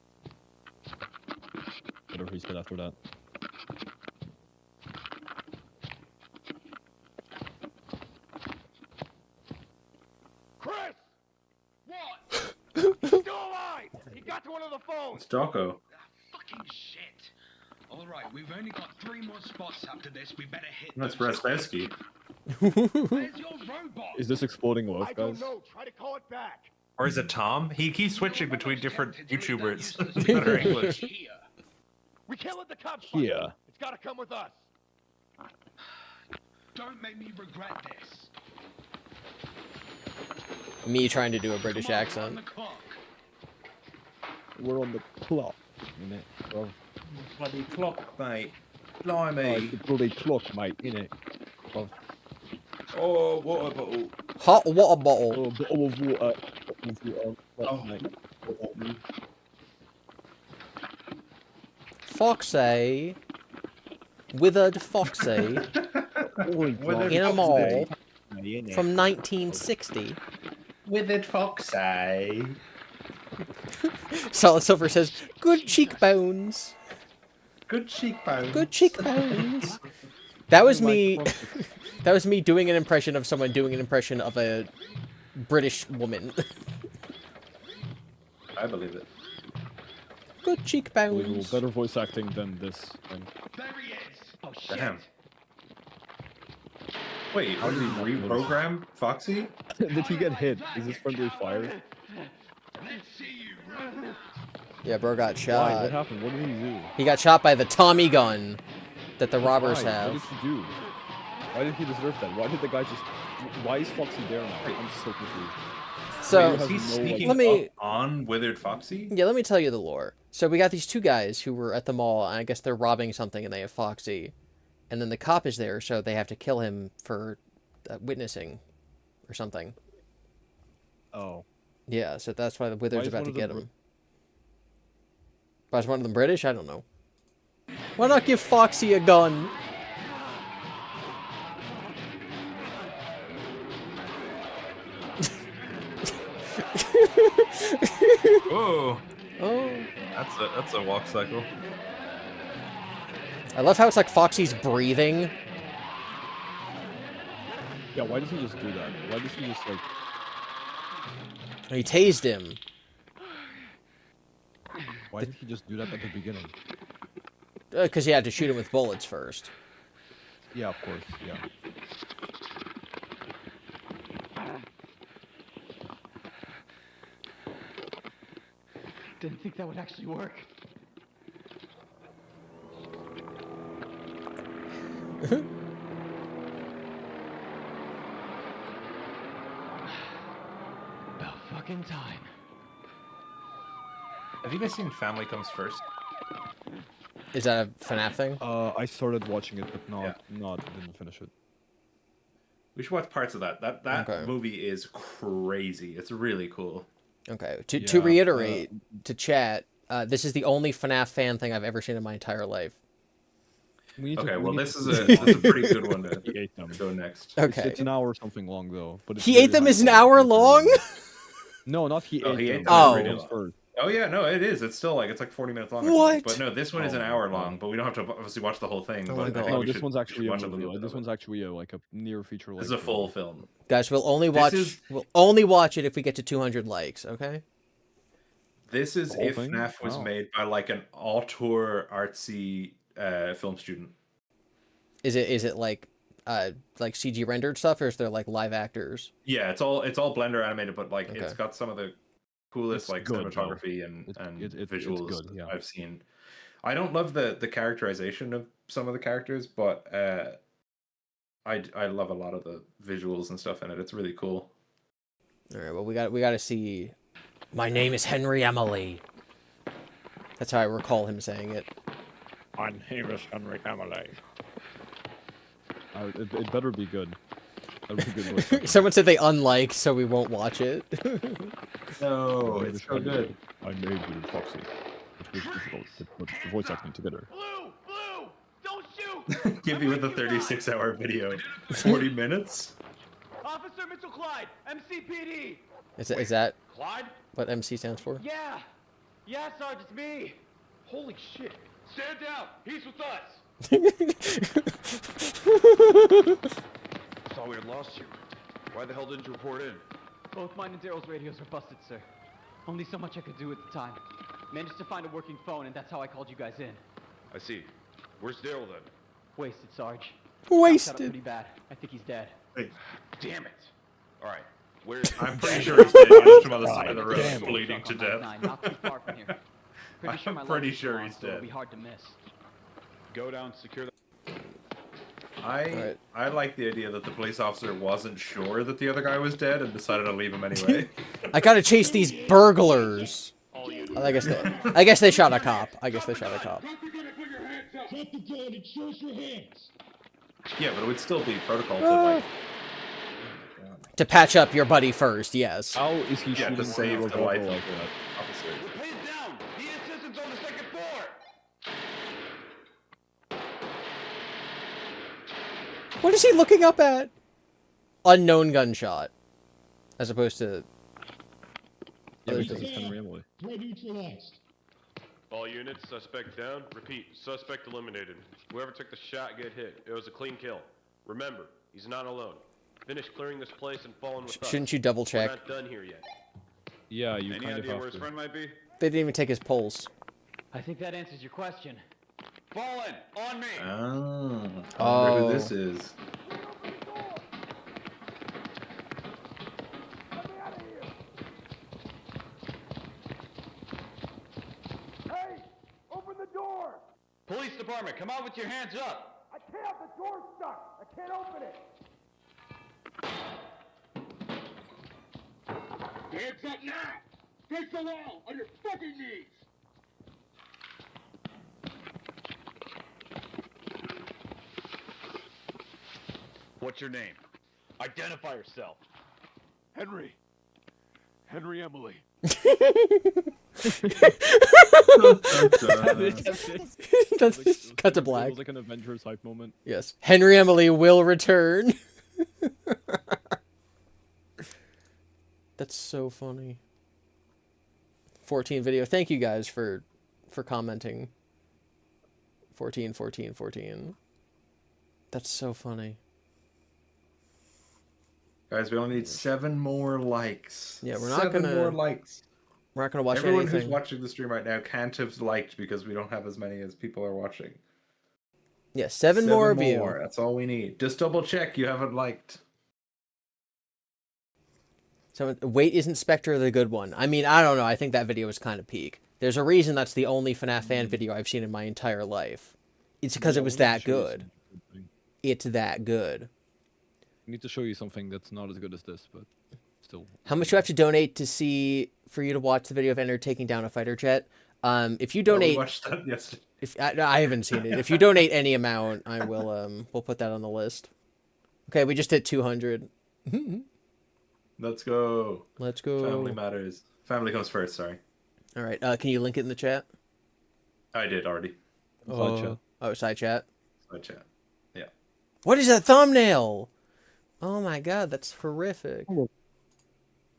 Whatever he said after that. Chris! What? He's still alive! He got to one of the phones! It's Docko. Fucking shit. Alright, we've only got 3 more spots after this. We better hit That's those. Raspensky. Where's your robot? Is this exploding love, I don't guys? know. Try to call it back. Or is it Tom? He keeps switching between different Tempted to leave that YouTubers useless that are bastard English. here. We can't let the cops find Here. him. It's gotta come with us. Don't make me regret this. Me trying to do a British Come on, accent. run the clock. We're on the clock. Innit, bro? Bloody clock, mate. Oh, Blimey. it's the bloody clock, mate, innit? Bro. Oh, water bottle. Hot water bottle. Oh, bottle of water. Oh. Mate. Foxy. Withered Foxy. Withered In a Foxy. mall. From 1960. Withered Foxy. Solid Silver says, good cheekbones. Good cheekbones. Good cheekbones. That was me. That was me doing an impression of someone doing an impression of a British woman. I believe it. Good Unbelievable. cheekbones. Better voice acting than this thing. There he is. Oh shit. Damn. Wait, how did he reprogram Foxy? Did he get hit? Is this friendly fire? Let's see you. Yeah, bro got Why? shot. What happened? What did he do? He got shot by the Tommy gun that the robbers Why? have. What did he do? Why did he deserve that? Why did the guy just... Why is Foxy there now? I'm so confused. So, Wait, was he has no, sneaking let me- up on Withered Foxy? yeah, let me tell you the lore. So we got these two guys who were at the mall, and I guess they're robbing something, and they have Foxy. And then the cop is there, so they have to kill him for witnessing or something. Oh. Yeah, so that's why the Wither's is about one to of them get him. Why is one of them British? I don't know. Why not give Foxy a gun? Oh, Oh. that's a walk cycle. I love how it's like Foxy's breathing. Yeah, why does he just do that? Why does he just, like... He tased him. Why did he just do that at the beginning? Because he had to shoot him with bullets first. Yeah, of course, yeah. Didn't think that would actually work. About fucking time. Have you guys seen Family Comes First? Is that a FNAF thing? I started watching it, but didn't finish it. We should watch parts of that. That Okay. movie is crazy. It's really cool. Okay. To Yeah, reiterate, to chat, this is the only FNAF fan thing I've ever seen in my entire life. Okay, well this is a pretty good one to He ate them. go next. Okay. It's an hour or something long though. But it's He very ate them high as an quality. hour It's very long? long. No, not he Oh, ate he them. ate them He in ate real them first. Oh yeah, no, it is. It's still like it's like 40 minutes long. Or What? something. But no, this one is an Oh, hour wow. long. But we don't have to obviously watch the whole thing. Oh but my I God. think No, we this should, one's we actually should a watch a movie. little Like, bit this of one's it. actually like a near feature length. This is a full film. Guys, we'll only This watch. is- We'll only watch it if we get to 200 likes. Okay. This is The whole if thing? FNAF was Wow. made by like an auteur artsy film student. Is it like CG rendered stuff, or is there like live actors? Yeah, it's all Blender animated, but like it's Okay. got some of the coolest It's like good, though. cinematography and It's visuals good, yeah. I've seen. I don't love the characterization of some of the characters, but I love a lot of the visuals and stuff in it. It's really cool. All right. Well, we got to see. My name is Henry Emily. That's how I recall him saying it. My name is Henry Emily. It better be good. That'd be good voice acting. Someone said they unliked, so we won't watch it. No, My it's name so is good. I made you Foxy. It was difficult to put the voice acting together. Blue, don't shoot. Give me with a 36-hour video. 40 minutes? Officer Mitchell Clyde, MCPD. Is that Clyde? what MC stands for? Yeah, Sarge, it's me. Holy shit. Stand down. He's with us. Thought we had lost you. Why the hell didn't you report in? Both mine and Daryl's radios are busted, sir. Only so much I could do at the time. Managed to find a working phone, and that's how I called you guys in. I see. Where's Daryl then? Wasted, Sarge. Got shot up Wasted. pretty bad. I think he's dead. Damn it! All right. Where's? I'm pretty sure he's dead. Just from on the side of the road, Damn. bleeding to Truck on death. 99, not too far from here. Pretty sure I'm my pretty license sure is on, he's so it'll dead. be hard to miss. Go down, secure the. Right. I like the idea that the police officer wasn't sure that the other guy was dead and decided to leave him anyway. I gotta chase these burglars. I guess they shot a cop. I guess they shot a cop. Drop the gun and put your hands up. Drop the gun and show us your hands. Yeah, but it would still be protocol to like To patch up your buddy first, yes. How is he Yeah, to shooting save through a the life revolver of like that? the officer. We're pinned down. The assistant's on the second floor. What is he looking up at? Unknown gunshot. As opposed to... Yeah, other because things. it's Henry Emily. Threat neutralized. All units, suspect down. Repeat, suspect eliminated. Whoever took the shot, get hit. It was a clean kill. Remember, he's not alone. Finish clearing this place and fall in with us. Shouldn't you double We're check? not done here yet. Yeah, you Any kind of idea where have his to. friend might be? They didn't even take his pulse. I think that answers your question. Fallen, on me. Oh, I wonder Oh. who this is. Hey, open the door. Police department, come out with your hands up. I can't. The door's stuck. I can't open it. Hands up now. Face the wall on your fucking knees. What's your name? Identify yourself. Henry Emily. Cut to It black. was like an Avengers hype moment. Yes. Henry Emily will return. That's so funny. 14 video. Thank you guys for commenting. 14. That's so funny. Guys, we only need 7 more likes. Yeah, we're not 7 gonna- more likes. We're not gonna watch Everyone anything. who's watching the stream right now can't have liked because we don't have as many as people are watching. Yeah, 7 more of you. That's all we need. Just double check you haven't liked. So wait, isn't Spectre the good one? I mean, I don't know. I think that video was kind of peak. There's a reason that's the only FNAF fan video I've seen in my entire life. It's because it was that good. It's that good. I need to show you something that's not as good as this, but still. How much do you have to donate to see for you to watch the video of Ender taking down a fighter jet? If you donate, We watched that yesterday. if I haven't seen it. If you donate any amount, I will. We'll put that on the list. Okay, we just hit 200. Let's go. Let's go. Family matters. Family comes first. Sorry, All right. Can you link it in the chat? I did already. Side chat. Oh, side chat. Side chat. Yeah. What is that thumbnail? Oh my god, that's horrific. Oh.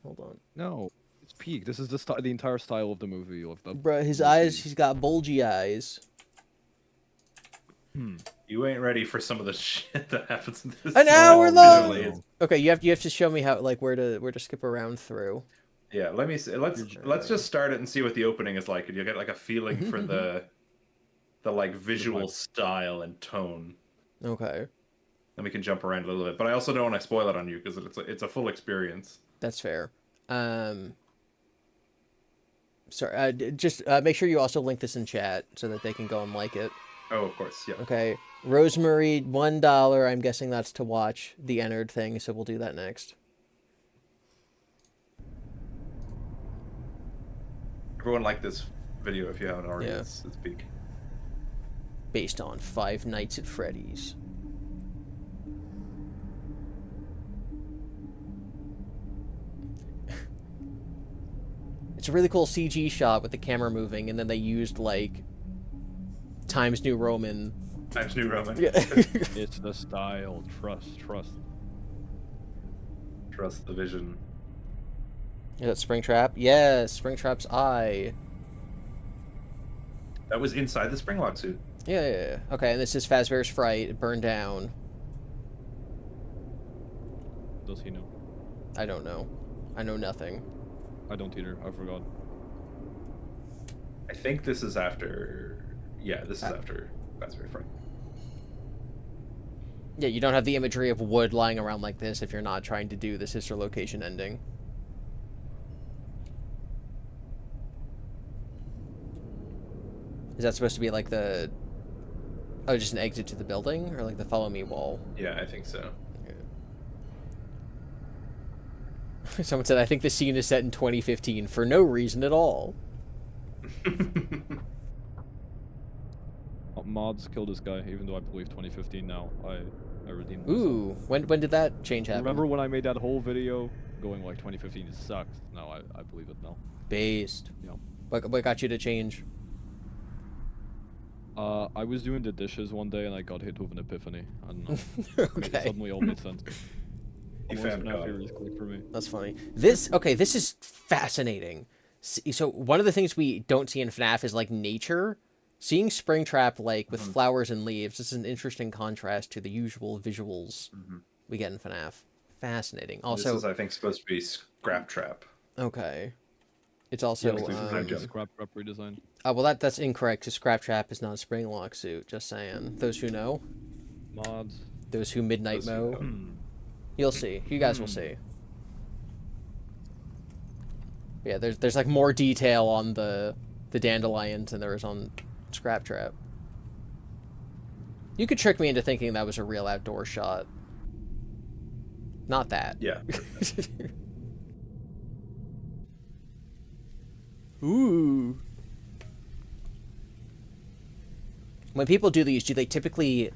Hold on. No, it's peak. This is the entire style of the movie. Of the Bruh, his movie. eyes, he's got bulgy eyes. You ain't ready for some of the shit that happens in this. An hour long. Visually. Okay, you have to show me how, like, where to skip around through. Yeah, let me see. Let's just start it and see what the opening is like, and you'll get like a feeling for the like visual style and tone. Okay. Then we can jump around a little bit, but I also don't want to spoil it on you because it's a full experience. That's fair. Sorry, just make sure you also link this in chat so that they can go and like it. Oh, of course, yeah. Okay, Rosemary, $1. I'm guessing that's to watch the Ennard thing, so we'll do that next. Everyone like this video if you haven't already. Yeah. It's big. Based on Five Nights at Freddy's. It's a really cool CG shot with the camera moving, and then they used, like, Times New Roman. Times New Roman. Yeah. It's the style. Trust. Trust the vision. Is that Springtrap? Yes, Springtrap's eye. That was inside the Springlock suit. Yeah. Okay, and this is Fazbear's Fright. It burned down. Does he know? I don't know. I know nothing. I don't either. I forgot. I think this is after. Yeah, this is after. That's very funny. Yeah, you don't have the imagery of wood lying around like this if you're not trying to do the sister location ending. Is that supposed to be like the... Oh, just an exit to the building? Or like the follow me wall? Yeah, I think so. Someone said, I think the scene is set in 2015 for no reason at all. Mods killed this guy, even though I believe 2015 now. I redeemed myself. Ooh, when did that change happen? Remember when I made that whole video going like 2015 sucks? No, I believe it now. Based. Yeah. What got you to change? I was doing the dishes one day and I got hit with an epiphany. I don't know. Okay. It suddenly all made sense. You found FNAF God. really clicked for me. That's funny. This is fascinating. So one of the things we don't see in FNAF is like nature. Seeing Springtrap like with flowers and leaves, this is an interesting contrast to the usual visuals we get in FNAF. Fascinating. Also, this is, I think, supposed to be Scrap Trap. Okay. It's also Scrap Trap redesign. Oh well, that's incorrect. Because Scrap Trap is not a Springlock suit. Just saying. Those who know. Mods. Those who midnight mow. You'll see. You guys will see. Yeah, there's like more detail on the dandelions than there is on Scrap Trap. You could trick me into thinking that was a real outdoor shot. Not that. Yeah. Ooh. When people do these, do they typically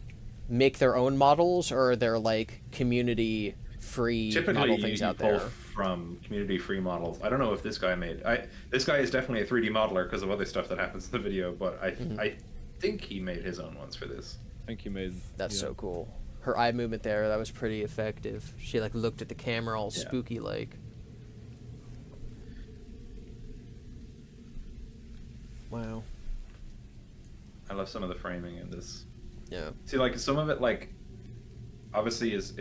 make their own models, or are there like community free model things out there? From community free models. I don't know if this guy made. This guy is definitely a 3D modeler because of other stuff that happens in the video, but I think he made his own ones for this. I think he made. That's so cool. Her eye movement there, that was pretty effective. She like looked at the camera all spooky like. Wow. I love some of the framing in this. Yeah. See, like some of it, like obviously is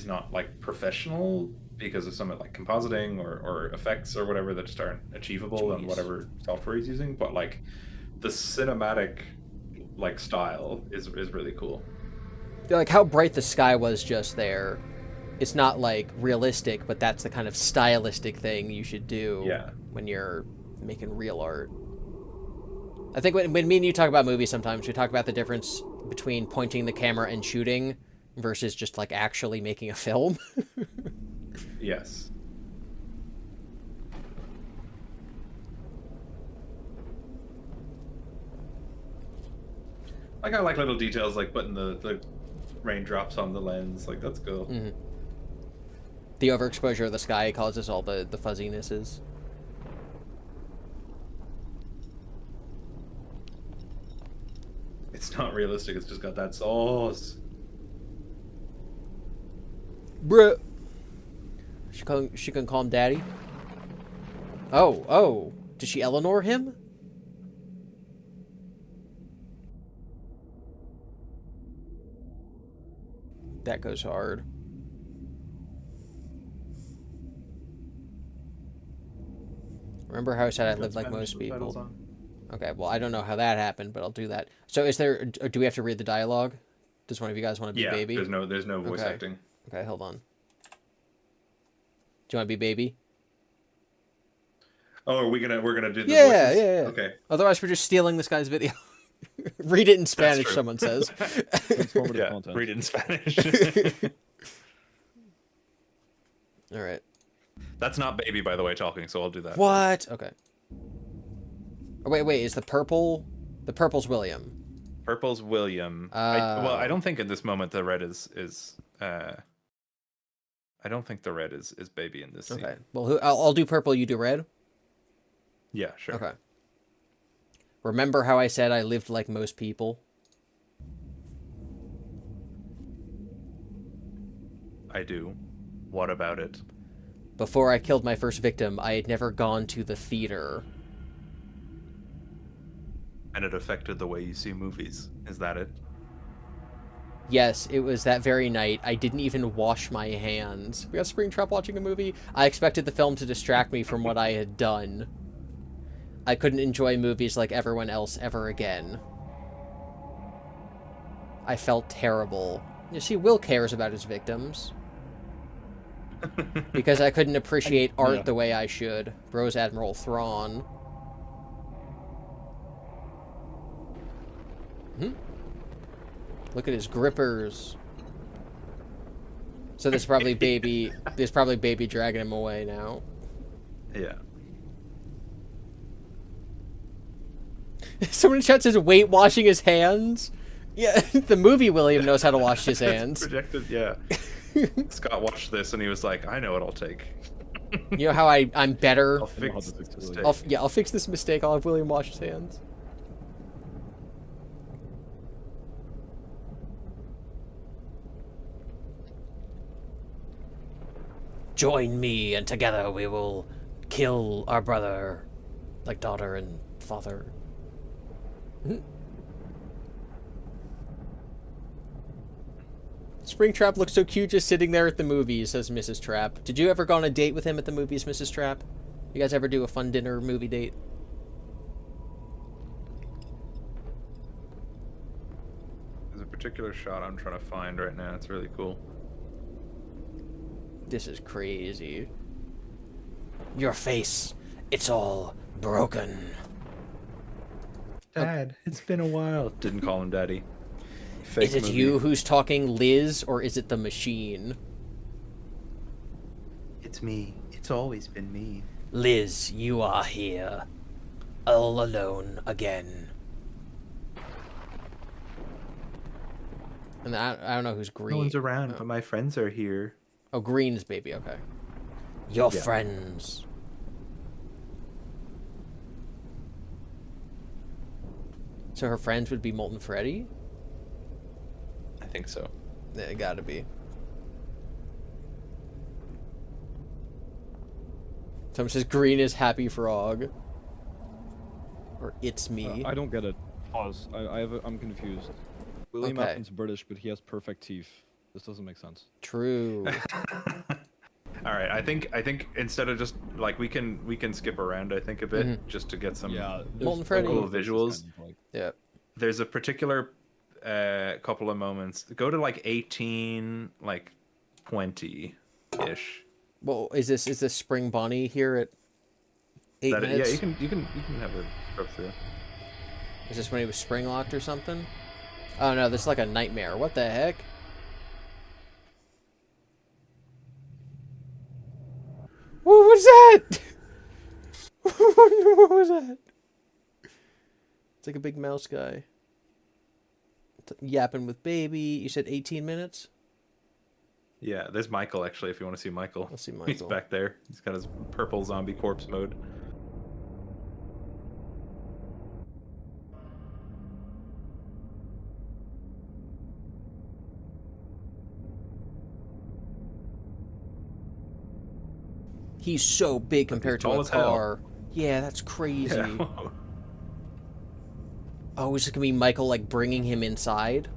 not like professional because of some of like compositing or effects or whatever that just aren't achievable on whatever software he's using. But like the cinematic like style is really cool. Like how bright the sky was just there. It's not like realistic, but that's the kind of stylistic thing you should do when you're making real art. I think when me and you talk about movies sometimes, we talk about the difference between pointing the camera and shooting versus just like actually making a film. Yes. Like I like little details like putting the raindrops on the lens. Like that's cool. The overexposure of the sky causes all the fuzzinesses. It's not realistic. It's just got that sauce. Bruh. She can call him daddy. Oh. Did she Eleanor him? That goes hard. Remember how I said I lived like most people? Okay, well, I don't know how that happened, but I'll do that. So do we have to read the dialogue? Does one of you guys want to be baby? There's no voice acting. Okay, hold on. Do you want to be baby? Oh, we're gonna do the voices? Yeah. Okay. Otherwise, we're just stealing this guy's video. Read it in Spanish, someone says. Transformative content. Read it in Spanish. All right. That's not baby, by the way, talking, so I'll do that. What? Okay. Oh, wait. Is the purple? The purple's William. Purple's William. I don't think at this moment the red is. I don't think the red is baby in this scene. Okay. Well, I'll do purple. You do red. Yeah, sure. Okay. Remember how I said I lived like most people? I do. What about it? Before I killed my first victim, I had never gone to the theater. And it affected the way you see movies. Is that it? Yes, it was that very night. I didn't even wash my hands. We got Springtrap watching a movie. I expected the film to distract me from what I had done. I couldn't enjoy movies like everyone else ever again. I felt terrible. You see, Will cares about his victims. Because I couldn't appreciate art the way I should. Bros Admiral Thrawn. Look at his grippers. So there's probably baby. There's probably baby dragging him away now. Yeah. Someone in chat says, "Wait, washing his hands." Yeah, the movie William knows how to wash his hands. Projected, yeah. Scott watched this and he was like, "I know what I'll take." You know how I'm better. I'll fix this mistake. I'll fix this mistake. I'll have William wash his hands. Join me, and together we will kill our brother, like daughter and father. Springtrap looks so cute just sitting there at the movies, says Mrs. Trap. Did you ever go on a date with him at the movies, Mrs. Trap? You guys ever do a fun dinner movie date? There's a particular shot I'm trying to find right now. It's really cool. This is crazy. Your face, it's all broken. Dad, it's been a while. Didn't call him Daddy. Is it you who's talking, Liz, or is it the machine? It's me. It's always been me. Liz, you are here. All alone again. And I don't know who's green. No one's around, but my friends are here. Oh, green's baby, okay. Your friends. So her friends would be Molten Freddy? I think so. Yeah, it gotta be. Someone says green is Happy Frog. Or it's me. I don't get it. Pause. I'm confused. William Afton's British, but he has perfect teeth. This doesn't make sense. True. All right, I think instead of just like we can skip around I think a bit just to get some Molten Freddy cool visuals. Kind of like... Yeah. There's a particular couple of moments. Go to like 18, like 20-ish. Well, is this Spring Bonnie here at 8 minutes? Yeah, you can have a scrub through. Is this when he was spring locked or something? Oh no, this is like a nightmare. What the heck? What was that? What was that? It's like a big mouse guy. Yapping with baby. You said 18 minutes? Yeah, there's Michael actually, if you want to see Michael. Let's see Michael. He's back there. He's got his purple zombie corpse mode. He's so big compared to tall a as hell. car. Yeah, that's crazy. Yeah. Oh, is it gonna be Michael like bringing him inside?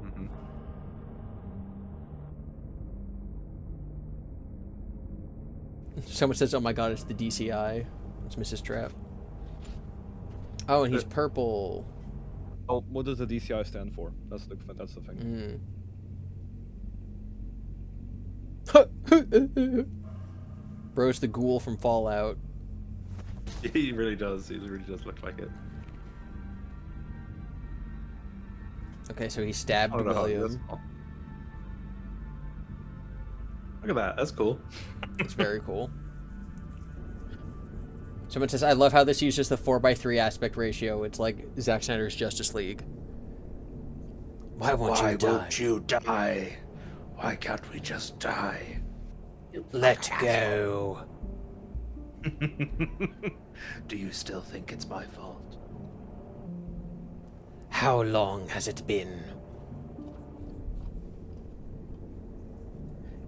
Mhm. Someone says, "Oh my God, it's the DCI." It's Mrs. Trap. Oh, and he's purple. Oh, what does the DCI stand for? That's the thing. Bro's the ghoul from Fallout. He really does. He really does look like it. Okay, so he stabbed I don't know how he William. does. Look at that. That's cool. It's very cool. Someone says, I love how this uses the 4:3 aspect ratio. It's like Zack Snyder's Justice League. Why won't you die? Why can't we just die? Let go. Do you still think it's my fault? How long has it been?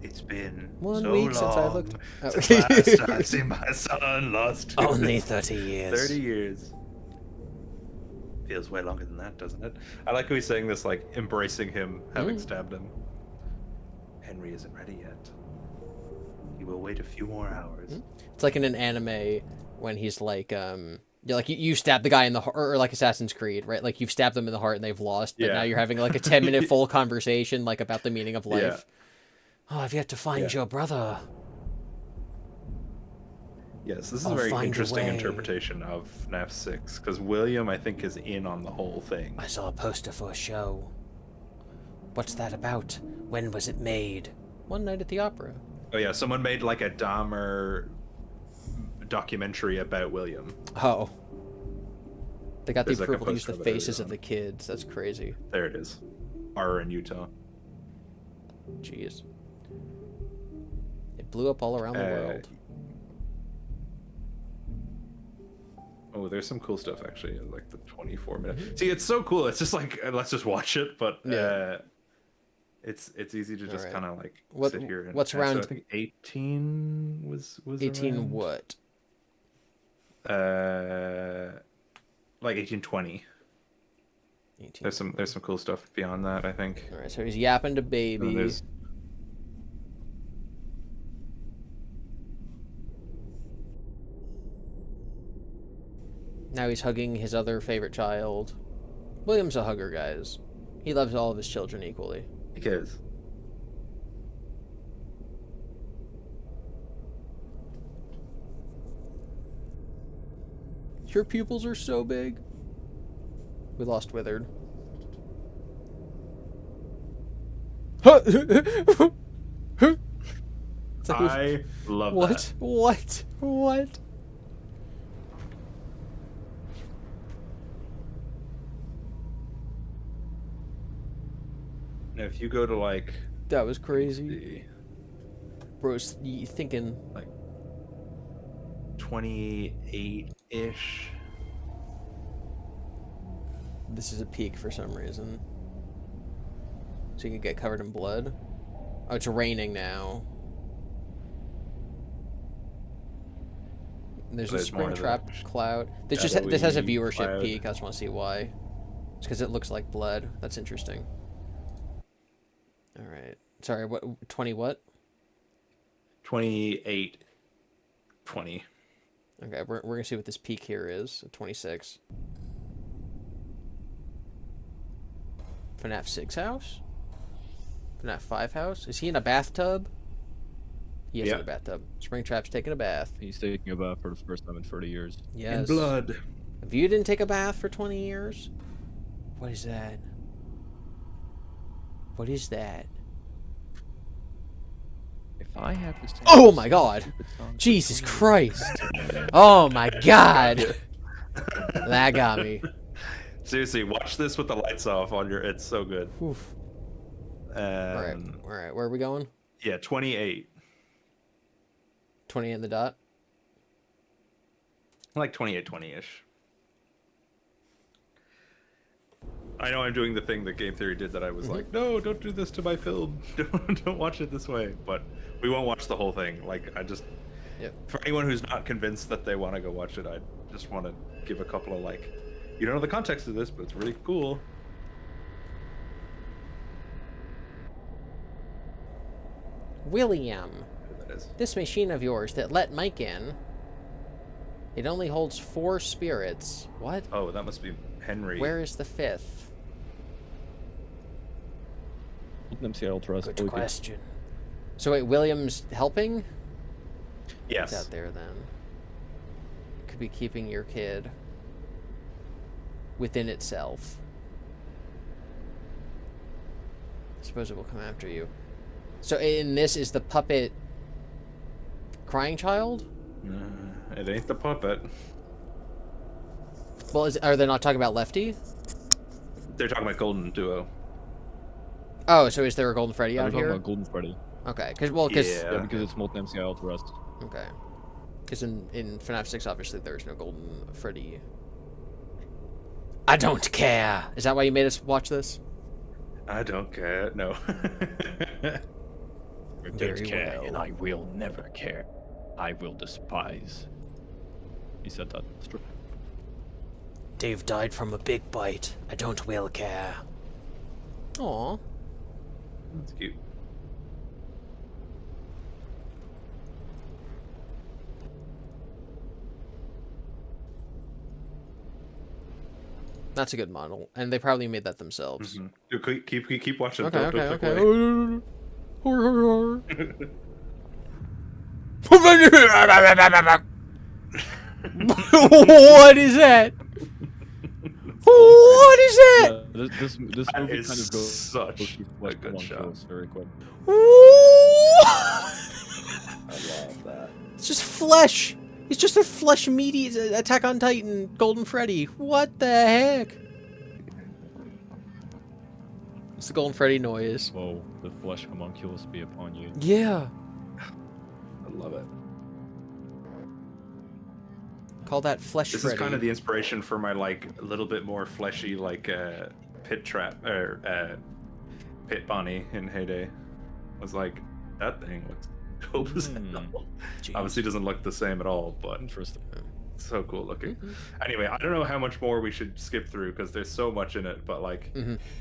It's been 1 so week since I long looked. Oh. since last I've seen my son lost to Only 30 years. 30 years. Feels way longer than that, doesn't it? I like how he's saying this, like, embracing him, having stabbed him. Henry isn't ready yet. He will wait a few more hours. It's like in an anime when he's like, you stab the guy in the heart, or like Assassin's Creed, right? Like you've stabbed them in the heart and they've lost, but now you're having like a 10-minute full conversation, like about the meaning of life. Yeah. Oh, I've yet to find your brother. Yes, this is I'll a very find a interesting way. interpretation of FNAF 6, because William, I think, is in on the whole thing. I saw a poster for a show. What's that about? When was it made? One night at the opera. Oh yeah, someone made like a Dahmer documentary about William. Oh. They got There's the like a approval to use poster the of it early faces of on. the kids. That's crazy. There it is. Are in Utah. Jeez. It blew up all around the world. Oh, there's some cool stuff actually, in like the 24 minutes. See, it's so cool. It's just like let's just watch it, but it's easy to just kind of like sit here. And, what's around? So I think 18 was 18 around. what? Like 1820. 18. There's some cool stuff beyond that, I think. All right, so he's yapping to baby. Now he's hugging his other favorite child. William's a hugger, guys. He loves all of his children equally. He cares. Your pupils are so big. We lost Withered. It's like I love that. What? Now, if you go to like... That was crazy. Bro's thinking... like 28-ish. This is a peak for some reason. So you can get covered in blood. Oh, it's raining now. There's a spring-trapped cloud. This has a viewership cloud. peak. I just want to see why. It's because it looks like blood. That's interesting. All right. Sorry, what? 20 what? 28. 20. Okay, we're gonna see what this peak here is. 26. FNAF 6 house? FNAF 5 house? Is he in a bathtub? He is in a bathtub. Springtrap's taking a bath. He's taking a bath for the first time in 30 years. Yes. In blood. If you didn't take a bath for 20 years? What is that? What is that? If I had to sing Oh my god! Jesus Christ! Oh my god! That got me. Seriously, watch this with the lights off on your... It's so good. Oof. Alright, where are we going? Yeah, 28. 20 in the dot? Like 28, 20-ish. I know I'm doing the thing that Game Theory did that I was like, no, don't do this to my film. Don't watch it this way. But we won't watch the whole thing. Like, for anyone who's not convinced that they want to go watch it, I just want to give a couple of like, you don't know the context of this, but it's really cool. William, Who that is. this machine of yours that let Mike in, it only holds 4 spirits. What? Oh, that must be Henry. Where is the 5th? Good question. So wait, William's helping? Yes. It's out there then. Could be keeping your kid within itself. I suppose it will come after you. So in this is the puppet crying child? It ain't the puppet. Well, are they not talking about Lefty? They're talking about Golden Duo. Oh, so is there a Golden Freddy I'm out talking here? about Golden Freddy. Okay, Yeah, Yeah. because it's Molten MCI Ultra. Okay. Because in FNAF 6, obviously, there's no Golden Freddy. I don't care. Is that why you made us watch this? I don't care. No. I don't Very care, well. and I will never care. I will despise. He said that. It's true. Dave died from a big bite. I don't will care. Aw. That's cute. That's a good model. And they probably made that themselves. Keep watching. Okay, Don't okay, click okay. away. What is that? What is that? Yeah, this movie That kind is of goes such a good shot. very quick. I love that. It's just flesh. It's just a flesh meaty Attack on Titan Golden Freddy. What the heck? It's the Golden Freddy noise. Whoa, the flesh homunculus be upon you. Yeah. I love it. Call that Flesh This Freddy. is kind of the inspiration for my like a little bit more fleshy like pit trap or pit Bonnie in Heyday. I was like, that thing looks dope as hell. Obviously doesn't look the same at all, but Interesting. so cool looking. Anyway, I don't know how much more we should skip through because there's so much in it, but like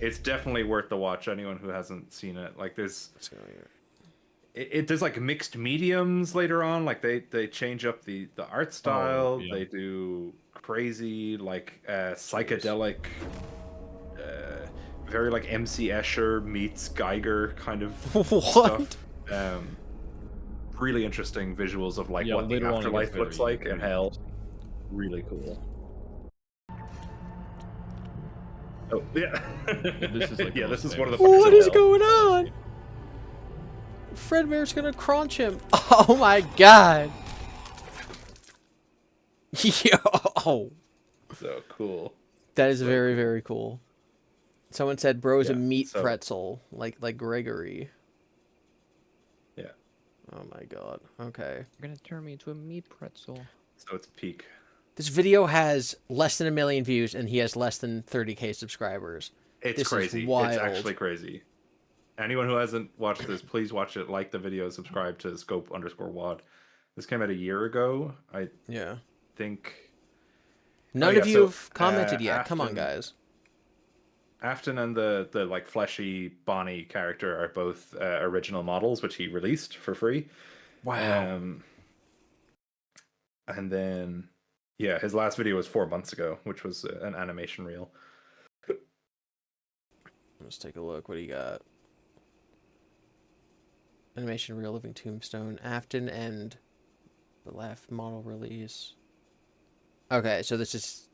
it's definitely worth the watch. Anyone who hasn't seen it, like there's there's like mixed mediums later on. Like they change up the art style. yeah. They do crazy like psychedelic, very like MC Escher meets Geiger kind of What? stuff. Really interesting visuals of like Yeah, what the later on it gets afterlife looks very- like in hell. Really cool. Oh yeah. This is like yeah. the This most is one of the. famous- What fuckers is of hell. going on? Fredbear's gonna crunch him. Oh my god. Yo. So cool. That is very, very cool. Someone said bro's a Yeah, meat so- pretzel, like Gregory. Yeah. Oh my god. Okay. You're gonna turn me into a meat pretzel. So it's peak. This video has less than 1 million views and he has less than 30k subscribers. It's This is crazy. wild. It's actually crazy. Anyone who hasn't watched this, please watch it. Like the video, subscribe to Scope_Wad. This came out a year ago. I Yeah. think. None yeah, of you so, have commented yet. Come on, Afton- guys. Afton and the like fleshy Bonnie character are both original models, which he released for free. Wow. And then, yeah, his last video was 4 months ago, which was an animation reel. Let's take a look. What do you got? Animation Real Living Tombstone, Afton, and the left model release. Okay, so this is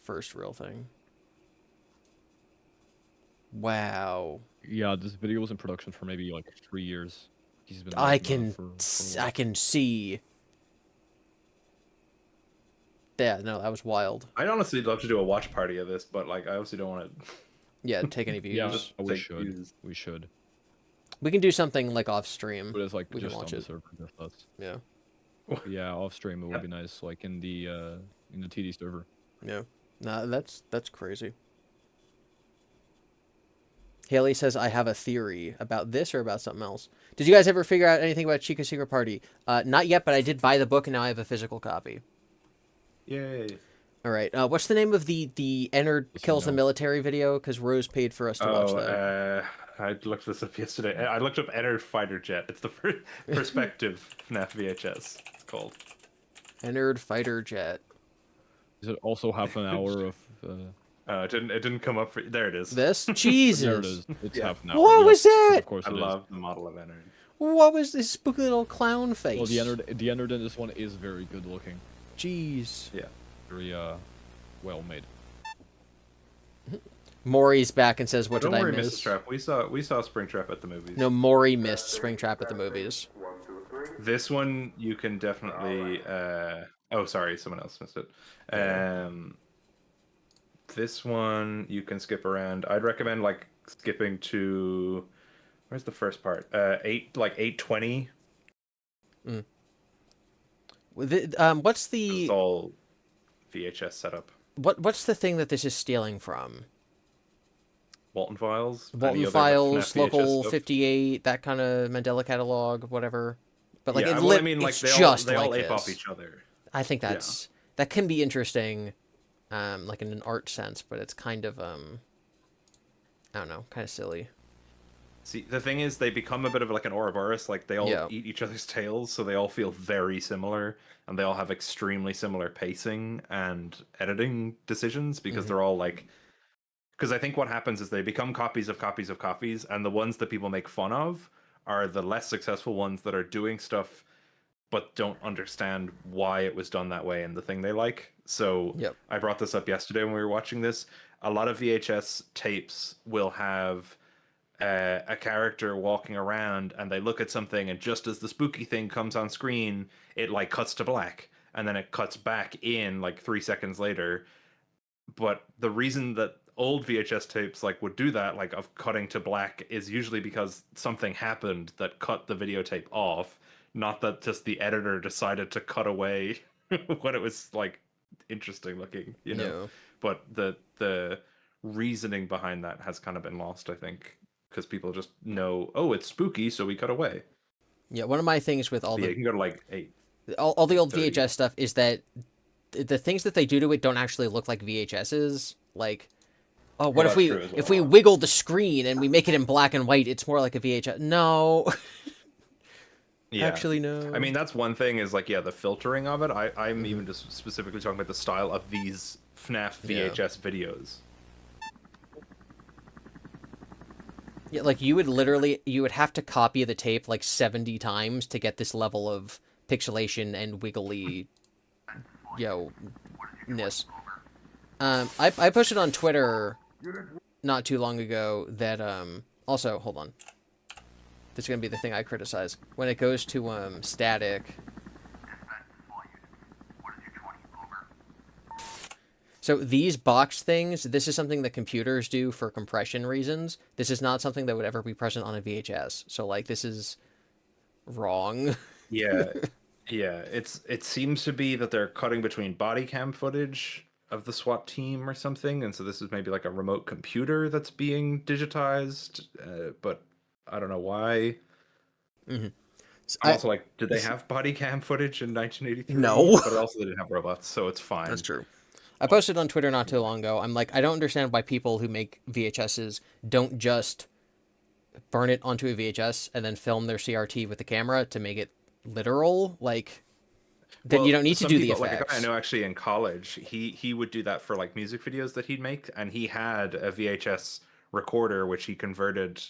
first real thing. Wow. Yeah, this video was in production for maybe like 3 years. He's been I working on it can for a I while. can see. Yeah, no, that was wild. I'd honestly love to do a watch party of this, but like I obviously don't want to. Yeah, take any views. Yeah, Just we take should. views. We should. We can do something like off stream. But it's like we can just watch on it. the server with us. Yeah. Yeah, off stream it would be nice, like in the TD server. Yeah. Nah, that's crazy. Haley says, I have a theory about this or about something else. Did you guys ever figure out anything about Chica's Secret Party? Not yet, but I did buy the book, and now I have a physical copy. Yay. All right. What's the name of the Ennard Kills the Military video? Because Rose paid for us to watch that. I looked this up yesterday. I looked up Ennard Fighter Jet. It's the perspective FNAF VHS. It's called. Ennard Fighter Jet. Does it also have an hour of... it didn't come up for... There it is. This? Jesus. There it is. It's half an hour. What was that? Of course I love the model of Ennard. What was this spooky little clown face? Well, the Ennard in this one is very good looking. Jeez. Yeah. Very, well made. Maury's back and says, what did I Don't worry, miss? Mrs. Trap. We saw Springtrap at the movies. No, Maury missed Springtrap at the movies. This one, you can definitely... Oh, sorry, someone else missed it. This one, you can skip around. I'd recommend, like, skipping to... Where's the first part? 8:20. What's the... It's all VHS setup. What's the thing that this is stealing from? Walton Files? Walton Files, Local 58, that kind of Mandela catalog, whatever. But like, yeah, I mean, like, they all ape off each other. I think that can be interesting, like in an art sense, but it's kind of I don't know, kind of silly. See, the thing is, they become a bit of like an Ouroboros. Like, they all eat each other's tails, so they all feel very similar, and they all have extremely similar pacing and editing decisions because they're all like... Because I think what happens is they become copies of copies of copies, and the ones that people make fun of are the less successful ones that are doing stuff but don't understand why it was done that way and the thing they like. So I brought this up yesterday when we were watching this. A lot of VHS tapes will have a character walking around, and they look at something, and just as the spooky thing comes on screen, it like cuts to black, and then it cuts back in like 3 seconds later. But the reason that old VHS tapes like would do that, like of cutting to black, is usually because something happened that cut the videotape off, not that just the editor decided to cut away when it was like interesting looking, you know. But the reasoning behind that has kind of been lost, I think, because people just know, oh, it's spooky, so we cut away. Yeah, one of my things with all you can go to like 8. All the old VHS stuff is that the things that they do to it don't actually look like VHSs. Like, oh, what if we wiggle the screen and we make it in black and white? It's more like a VHS. No. Yeah. Actually, no. I mean, that's one thing is like, the filtering of it. I'm even just specifically talking about the style of these FNAF VHS videos. Yeah, like you would have to copy the tape like 70 times to get this level of pixelation and wiggly, ness. I posted on Twitter not too long ago that also, hold on. This is gonna be the thing I criticize. When it goes to static. So these box things, this is something that computers do for compression reasons. This is not something that would ever be present on a VHS. So like, this is wrong. Yeah. It seems to be that they're cutting between body cam footage of the SWAT team or something, and so this is maybe like a remote computer that's being digitized, but I don't know why. I'm also like, did they have body cam footage in 1983? No. But also they didn't have robots, so it's fine. That's true. I posted on Twitter not too long ago. I'm like, I don't understand why people who make VHSs don't just burn it onto a VHS and then film their CRT with the camera to make it literal. Like, then you don't need to do the effects. Like a guy I know actually in college, he would do that for like music videos that he'd make, and he had a VHS recorder which he converted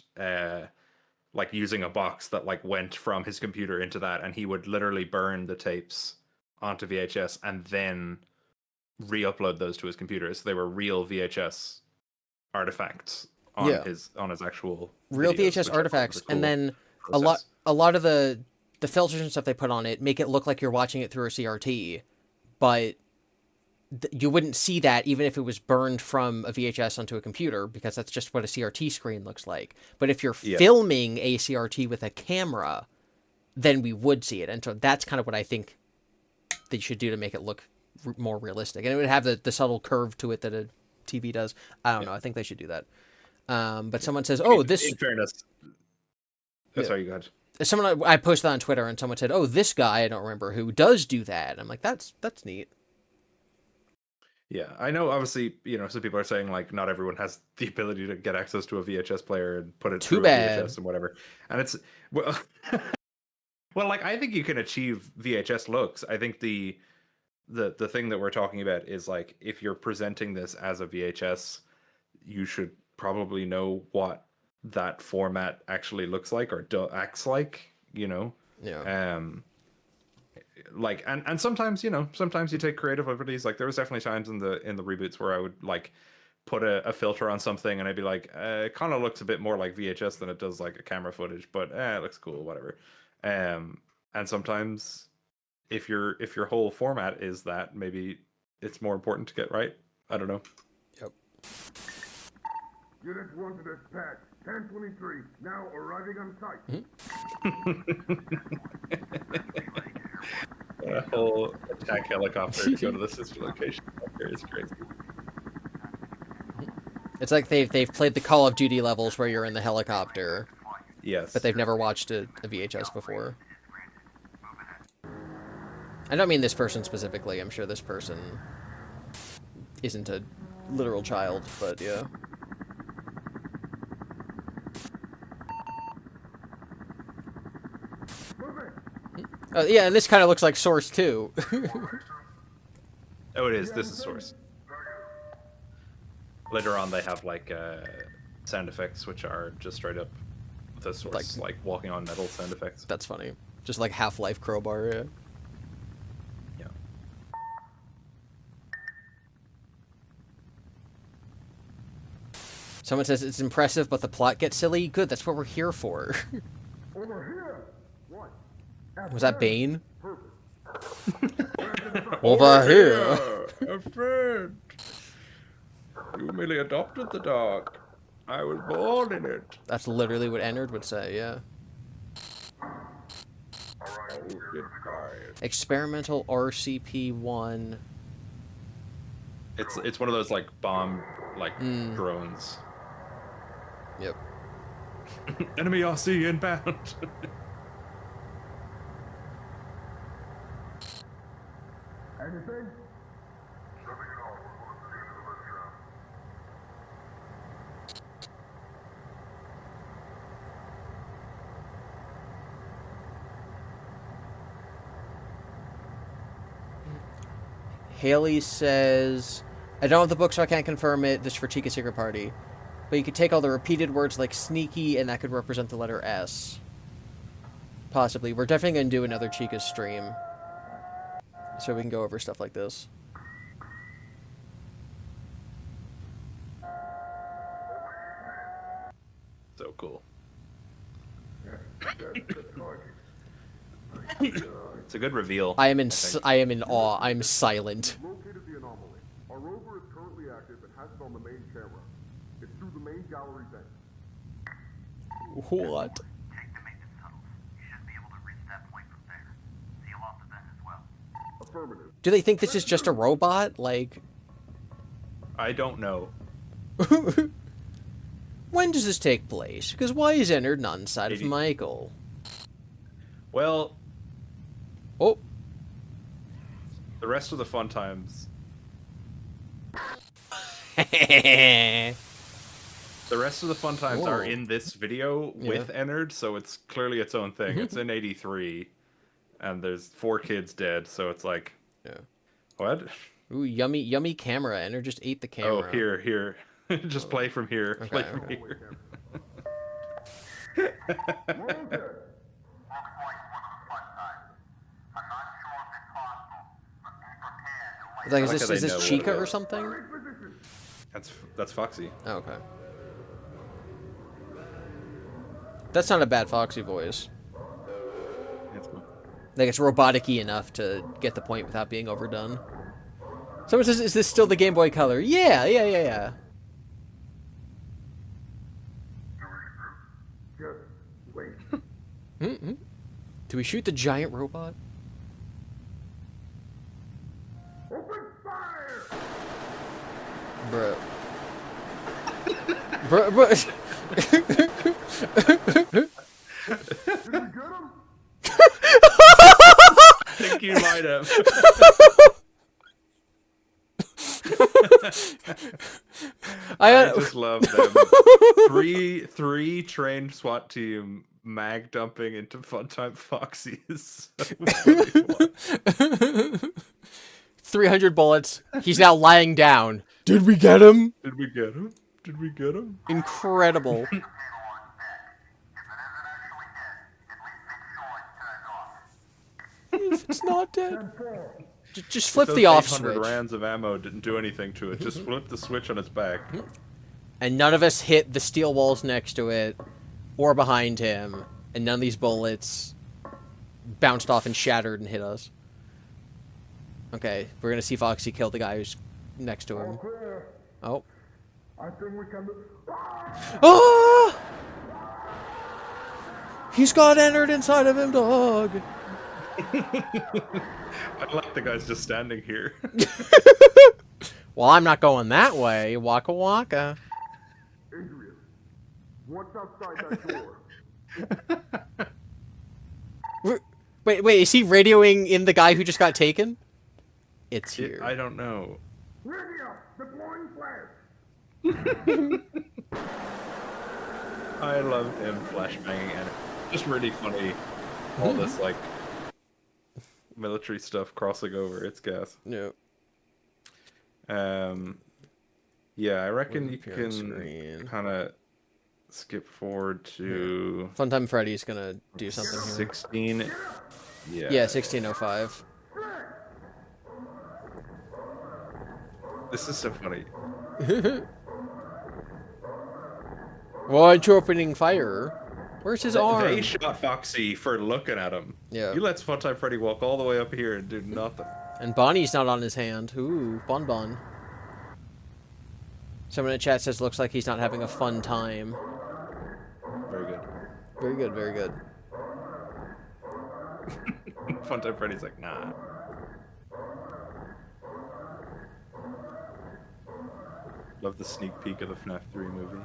like using a box that like went from his computer into that, and he would literally burn the tapes onto VHS and then re-upload those to his computer, so they were real VHS artifacts on his actual real videos, VHS artifacts, and then a lot of the filters and stuff they put on it make it look like you're watching it through a CRT, but you wouldn't see that even if it was burned from a VHS onto a computer, because that's just what a CRT screen looks like. But if you're filming a CRT with a camera, then we would see it, and so that's kind of what I think they should do to make it look more realistic, and it would have the subtle curve to it that a TV does. I don't know. I think they should do that. But someone says, "Oh, this." In fairness. Yeah. Sorry, go ahead. Someone I posted on Twitter, and someone said, "Oh, this guy I don't remember who does do that." I'm like, "That's neat." Yeah, I know. Obviously, some people are saying like not everyone has the ability to get access to a VHS player and put it Too through bad. a VHS and whatever. And it's well, well, like I think you can achieve VHS looks. I think the thing that we're talking about is like if you're presenting this as a VHS, you should probably know what that format actually looks like or acts like. Yeah. Like and sometimes sometimes you take creative liberties. Like there was definitely times in the reboots where I would like put a filter on something and I'd be like, it kind of looks a bit more like VHS than it does like a camera footage, but it looks cool, whatever. And sometimes if your whole format is that, maybe it's more important to get right. I don't know. Yep. Unit 1 to dispatch. 1023, now arriving on site. A whole attack helicopter to go to the sister location. It's crazy. It's like they've played the Call of Duty levels where you're in the helicopter. Yes. But they've never watched a VHS before. I don't mean this person specifically. I'm sure this person isn't a literal child, but yeah. Yeah, and this kind of looks like Source too. Oh, it is. This is Source. Later on, they have like sound effects, which are just straight up the Source, like walking on metal sound effects. That's funny. Just like Half-Life crowbar. Yeah. Yeah. Someone says it's impressive, but the plot gets silly. Good. That's what we're here for. Over here. What? Was that Bane? Over here. A friend. You merely adopted the dark. I was born in it. That's literally what Ennard would say, yeah. Experimental RCP-1. It's one of those like bomb drones. Yep. Enemy RC inbound. Anything? Haley says, I don't have the book, so I can't confirm it. This is for Chica Secret Party. But you could take all the repeated words like sneaky, and that could represent the letter S. Possibly. We're definitely going to do another Chica stream. So we can go over stuff like this. So cool. It's a good reveal. I am in awe. I'm silent. Located the anomaly. Our rover is currently active and has it on the main camera. It's through the main gallery vent. What? Take the maintenance tunnels. You should be able to reach that point from there. Seal off the vent as well. Affirmative. Do they think this is just a robot? Like... I don't know. When does this take place? Because why is Ennard not inside of Michael? Well... Oh. The rest of the fun times... The rest of the fun times are in this video with Ennard, so it's clearly its own thing. It's in 83, and there's 4 kids dead, so it's like... Yeah. What? Ooh, yummy camera. Ennard just ate the camera. Oh, here. Just play from here. Okay, Play from here. Like, is this Chica or something? That's Foxy. Oh, okay. That's not a bad Foxy voice. That's cool. Like, it's robotic-y enough to get the point without being overdone. Someone says, is this still the Game Boy Color? Yeah. Just wait. Do we shoot the giant robot? Open fire! Bro. I think you might have. I just love them. Three trained SWAT team mag dumping into Funtime Foxy is so funny. 300 bullets. He's now lying down. Did we get him? Did we get him? Did we get him? Incredible. If it's not dead. Just flip the off switch. Rounds of ammo didn't do anything to it. Just flip the switch on its back. And none of us hit the steel walls next to it or behind him. And none of these bullets bounced off and shattered and hit us. Okay, we're gonna see Foxy kill the guy who's next to him. Oh. I think we can do... Ah! He's got entered inside of him, dog. I like the guys just standing here. Well, I'm not going that way. Waka waka. Adrian, what's outside that door? Wait, is he radioing in the guy who just got taken? It's here. I don't know. Radio, deploying flash. I love him flashbanging and just really funny. All this like military stuff crossing over. It's gas. No. Yeah, I reckon you can kind of skip forward to Funtime Freddy's gonna do something here. 16. Yeah. Yeah, 1605. This is so funny. Why aren't you opening fire? Where's his arm? They shot Foxy for looking at him. Yeah. You let Funtime Freddy walk all the way up here and do nothing. And Bonnie's not on his hand. Ooh, Bon. Someone in the chat says looks like he's not having a fun time. Very good. Very good, very good. Funtime Freddy's like, nah. Love the sneak peek of the FNAF 3 movie.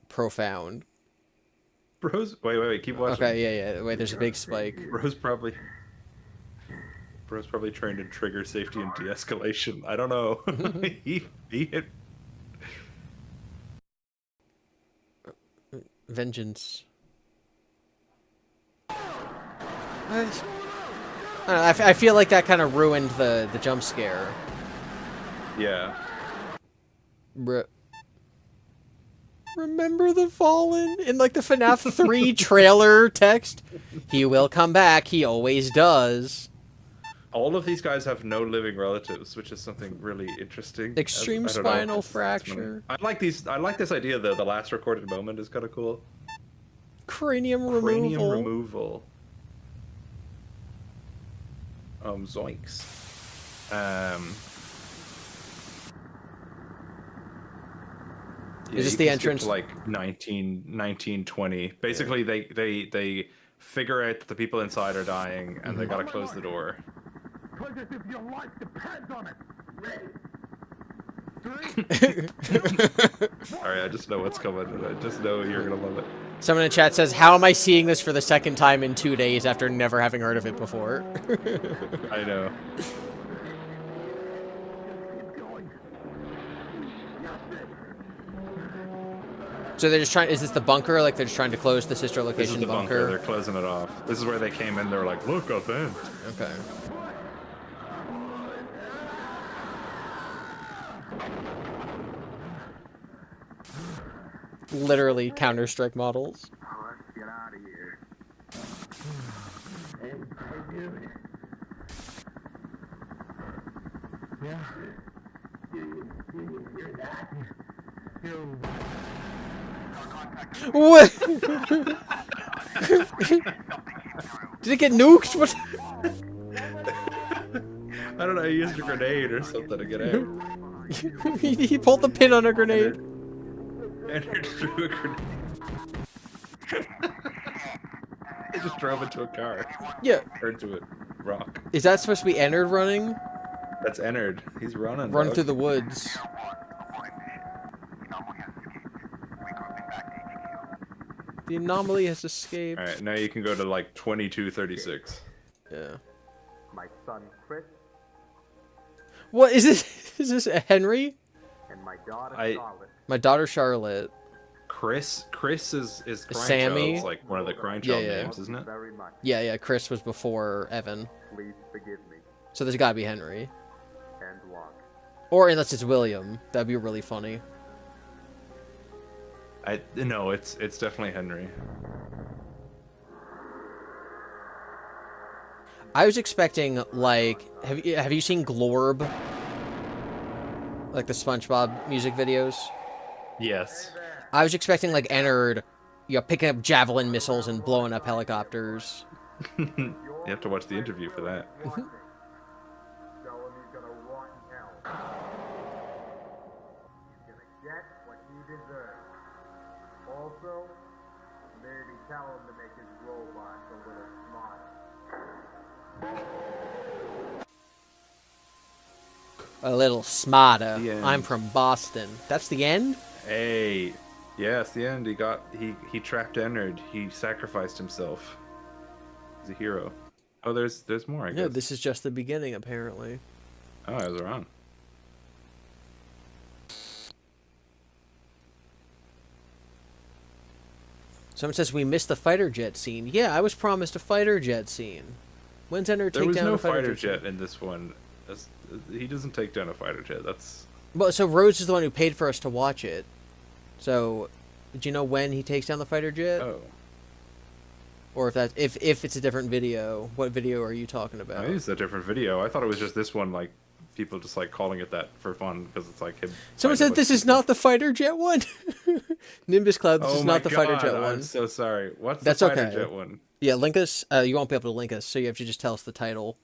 Profound. Bros, wait, keep watching. Okay, yeah. Wait, there's a big spike. Bro's probably trained in trigger safety and de-escalation. I don't know. he hit. Vengeance. I feel like that kind of ruined the jump scare. Yeah. Remember the Fallen in like the FNAF 3 trailer text? He will come back. He always does. All of these guys have no living relatives, which is something really interesting. Extreme spinal fracture. I like these. I like this idea though. The last recorded moment is kind of cool. Cranium removal. Cranium removal. Zoinks. Is this the entrance? To like 1920. Basically, they figure out that the people inside are dying, and they gotta close the door. Play this if your life depends on it. Ready? Alright, I just know what's coming, and I just know you're gonna love it. Someone in the chat says, how am I seeing this for the second time in 2 days after never having heard of it before? I know. So they're just trying, is this the bunker? Like they're just trying to close the sister location This is the bunker. They're closing it off. This is where they came in. They were like, look up in. Okay. Literally Counter-Strike models. Let's get out of here. Hey, dude. Yeah. Do you hear that? What? Did it get nuked? What? I don't know. He used a grenade or something to get out. He pulled the pin on a grenade. Entered through a grenade. He just drove into a car. Yeah. Or into a rock. Is that supposed to be entered running? That's Ennard. He's running. Run dog. through the woods. The anomaly has escaped. All right, now you can go to like 2236. Yeah. My son Chris What is this? Is this Henry? and my daughter I- Charlotte. My daughter Charlotte. Chris is Sammy? It's like one of the Crying Yeah, Child yeah. names, isn't it? Very much. Yeah. Chris was before Evan. Please forgive me So there's gotta be Henry. and walk. Or unless it's William. That'd be really funny. No, it's definitely Henry. I was expecting, like, have you seen Glorb? Like the SpongeBob music videos? Yes. I was expecting, like, Ennard, picking up javelin missiles and blowing up helicopters. You have to watch the interview for that. Tell him he's gonna rot in hell. He's gonna get what he deserves. Also, maybe tell him to make his robots a little smarter. A little smarter. The end. I'm from Boston. That's the end? Hey, yes, the end. He trapped Ennard. He sacrificed himself. He's a hero. Oh, there's more. I guess. Yeah, this is just the beginning, apparently. Oh, I was wrong. Someone says we missed the fighter jet scene. Yeah, I was promised a fighter jet scene. When's Ennard There take was down no a fighter fighter jet? jet in this one. He doesn't take down a fighter jet. That's Well, so Rose is the one who paid for us to watch it. So, do you know when he takes down the fighter jet? oh. Or if it's a different video? What video are you talking about? I think it's a different video. I thought it was just this one. Like people just like calling it that for fun because it's like him. Someone fighting said this with is not the fighter jet one. Nimbus Cloud, this Oh is my not the fighter God, jet I'm one. so sorry. What's That's the fighter okay. jet one? Yeah, link us. You won't be able to link us, so you have to just tell us the title.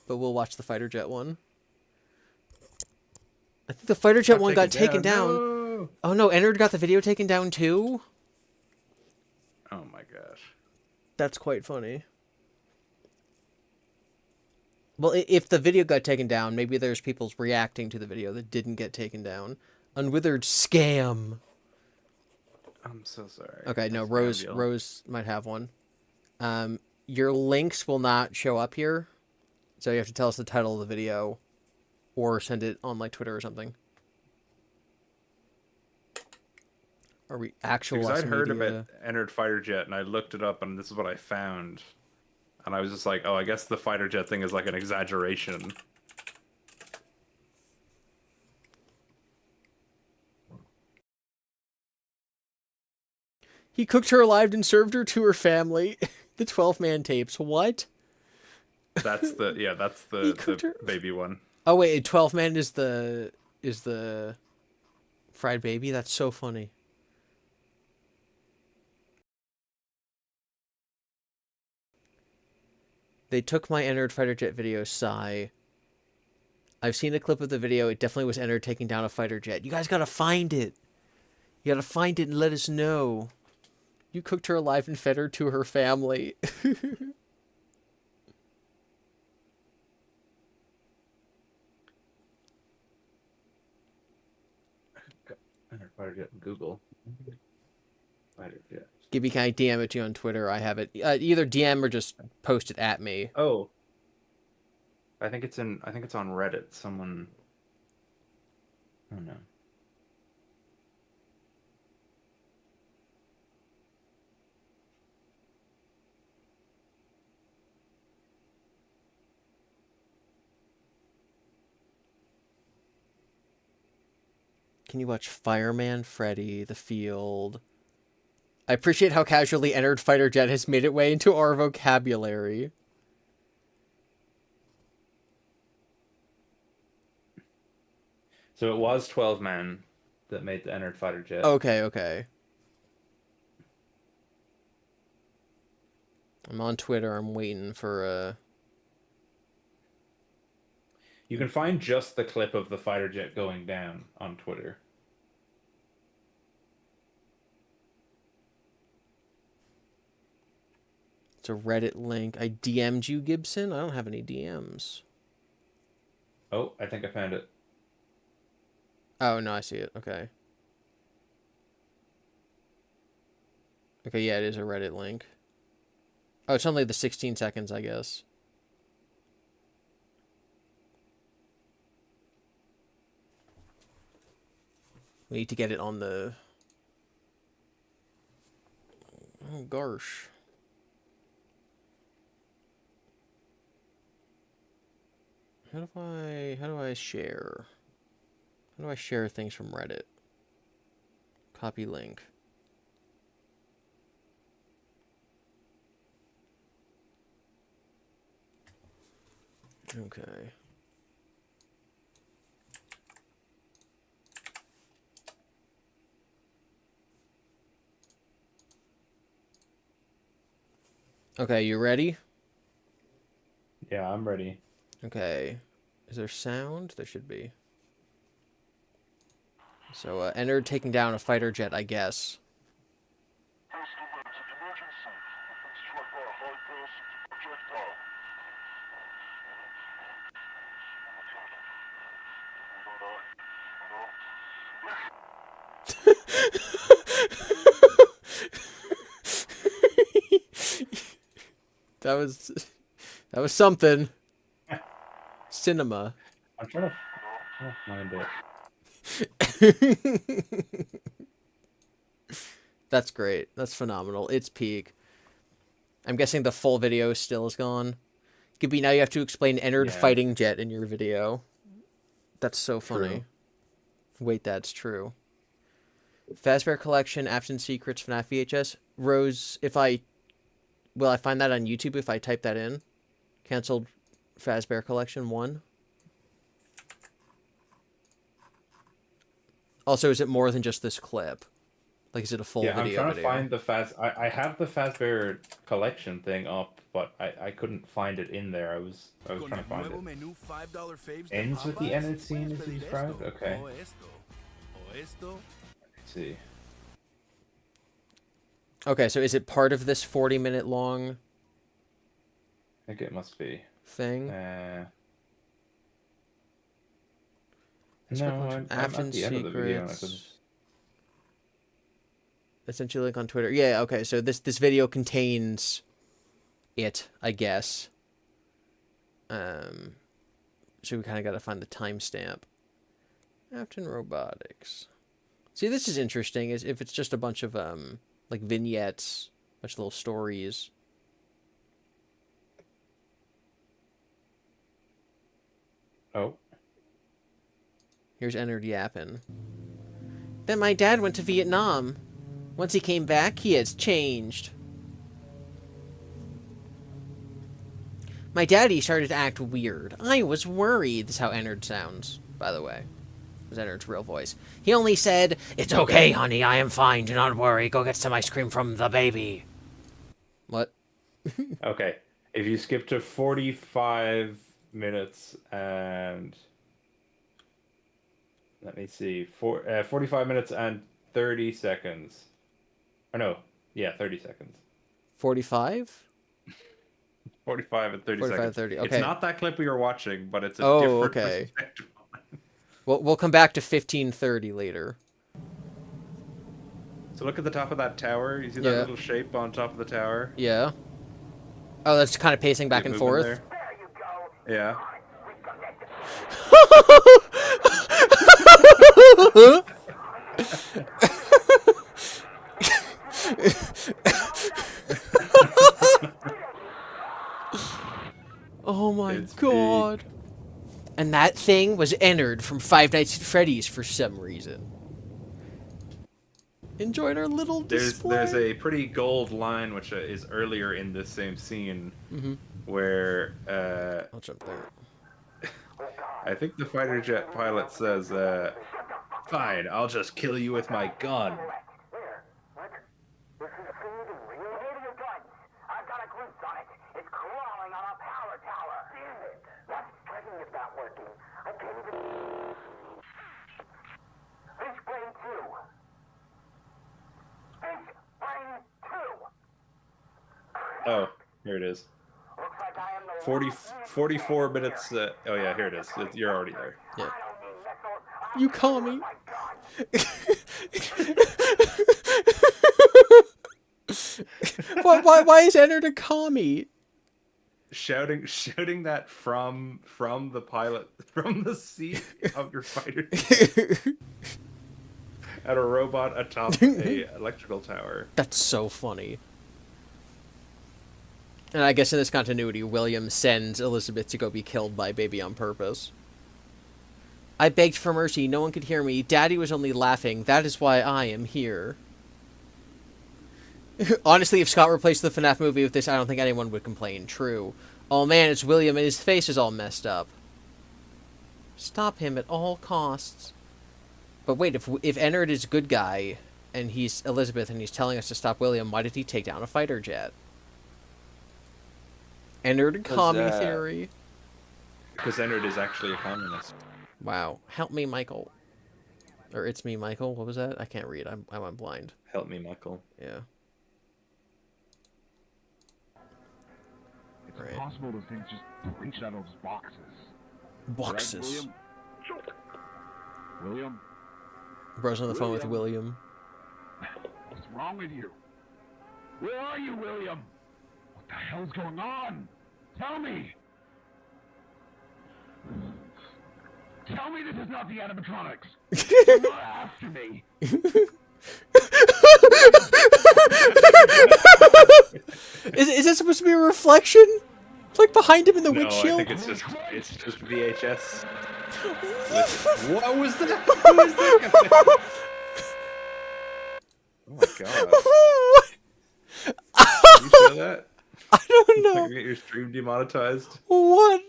But we'll watch the fighter jet one. I think the fighter jet one got taken down. No! Oh no, Ennard got the video taken down too? Oh my gosh. That's quite funny. Well, if the video got taken down, maybe there's people reacting to the video that didn't get taken down. Unwithered scam. I'm so sorry. Okay, no, That's Rose Gabriel. Rose might have one. Your links will not show up here, so you have to tell us the title of the video, or send it on like Twitter or something. Are we actual? Because I'd heard media? about Ennard fighter jet, and I looked it up, and this is what I found. And I was just like, oh, I guess the fighter jet thing is like an exaggeration. He cooked her alive and served her to her family. The 12-man tapes. What? That's the He cooked her- baby one. Oh wait, 12-man is the fried baby. That's so funny. They took my Ennard fighter jet video, sigh. I've seen a clip of the video. It definitely was Ennard taking down a fighter jet. You guys gotta find it. You gotta find it and let us know. You cooked her alive and fed her to her family. Ennard fighter jet in Google. Fighter jet. GiBi, can I DM it to you on Twitter? I have it. Either DM or just post it at me. Oh. I think it's on Reddit. Someone. Oh no. Can you watch Fireman Freddy, The Field? I appreciate how casually Ennard fighter jet has made its way into our vocabulary. So it was 12 men that made the Ennard fighter jet. Okay, okay. I'm on Twitter. I'm waiting for You can find just the clip of the fighter jet going down on Twitter. It's a Reddit link. I DM'd you, Gibson. I don't have any DMs. Oh, I think I found it. Oh, no, I see it. Okay. Okay, yeah, it is a Reddit link. Oh, it's only the 16 seconds, I guess. We need to get it on the... Oh, gosh. How do I share? How do I share things from Reddit? Copy link. Okay. Okay, you ready? Yeah, I'm ready. Okay. Is there sound? There should be. So, enter taking down a fighter jet, I guess. That was something. Cinema. I'm trying to find it. That's great. That's phenomenal. It's peak. I'm guessing the full video still is gone. GiBi, now you have to explain entered fighting jet in your video. That's so funny. True. Wait, that's true. Fazbear Collection, Afton Secrets, FNAF VHS. Rose, will I find that on YouTube if I type that in? Cancelled Fazbear Collection 1. Also, is it more than just this clip? Like, is it a full video? I'm trying to find the I have the Fazbear Collection thing up, but I couldn't find it in there. I was trying to find it. Ends with the ended scene as described? Okay. Let's see. Okay, so is it part of this 40-minute long... I think it must be. Thing? No, I'm at the end of the video. I sent you a link on Twitter. Yeah, okay, so this video contains it, I guess. So we kind of got to find the timestamp. Afton Robotics. See, this is interesting, is if it's just a bunch of, like, vignettes, bunch of little stories. Oh. Here's Entered Yappin'. Then my dad went to Vietnam. Once he came back, he has changed. My daddy started to act weird. I was worried. This is how Entered sounds, by the way. This is Entered's real voice. He only said, "It's okay, honey. I am fine. Do not worry. Go get some ice cream from the baby." What? Okay. If you skip to 45 minutes and... Let me see. 45 minutes and 30 seconds. Or no. Yeah, 30 seconds. 45? 45 and 30 seconds. 30. Okay. It's not that clip we were watching, but it's a different perspective. We'll come back to 15:30 later. So look at the top of that tower. You see that little shape on top of the tower? Yeah. Oh, that's kind of pacing back and forth. There. Yeah. Oh my god. And that thing was entered from Five Nights at Freddy's for some reason. Enjoyed our little display. There's a pretty gold line which is earlier in this same scene where I'll jump there. I think the fighter jet pilot says, "Fine, I'll just kill you with my gun." Oh, here it is. Looks like I am the 44 minutes. Oh yeah, here it is. You're already there. Yeah. You call me. Why is entered a commie? Shouting that from the pilot, from the seat of your fighter at a robot atop a electrical tower. That's so funny. And I guess in this continuity, William sends Elizabeth to go be killed by Baby on purpose. I begged for mercy. No one could hear me. Daddy was only laughing. That is why I am here. Honestly, if Scott replaced the FNAF movie with this, I don't think anyone would complain. True. Oh man, it's William and his face is all messed up. Stop him at all costs. But wait, if Ennard is a good guy, and he's Elizabeth, and he's telling us to stop William, why did he take down a fighter jet? Ennard commie theory. Because Ennard is actually a communist. Wow. Help me, Michael. Or it's me, Michael. What was that? I can't read. I went blind. Help me, Michael. Yeah. It's impossible those things just reach out of those boxes. Boxes. Right, William? Bro's on the phone with William. What's wrong with you? Where are you, William? What the hell's going on? Tell me! Tell me this is not the animatronics! You're not after me! Is that supposed to be a reflection? It's like behind him in the windshield? I think it's just VHS. What was that? Who was that? Oh my god. Can you show that? I don't know. Get your stream demonetized. What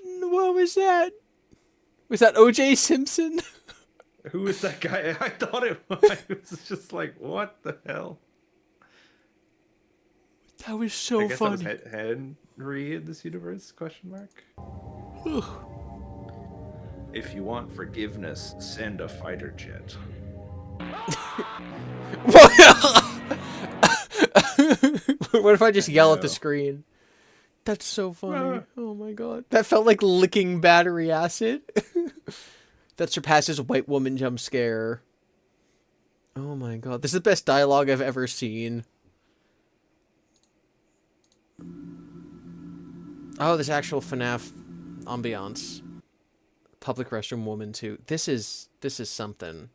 was that? Was that O.J. Simpson? Who is that guy? I thought it was just like, what the hell? That was so funny. That was Henry in this universe? Question mark. If you want forgiveness, send a fighter jet. What if I just yell at the screen? That's so funny. Oh my god. That felt like licking battery acid. That surpasses white woman jump scare. Oh my god. This is the best dialogue I've ever seen. Oh, this actual FNAF ambiance. Public restroom woman too. This is something.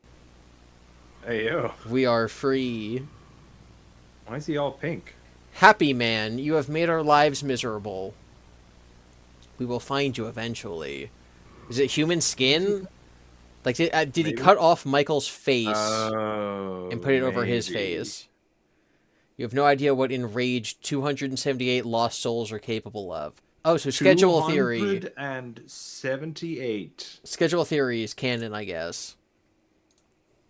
Hey yo. We are free. Why is he all pink? Happy man, you have made our lives miserable. We will find you eventually. Is it human skin? Like, did he cut off Michael's face and put it over his face? You have no idea what enraged 278 lost souls are capable of. Oh, so schedule theory. 278. Schedule theory is canon, I guess.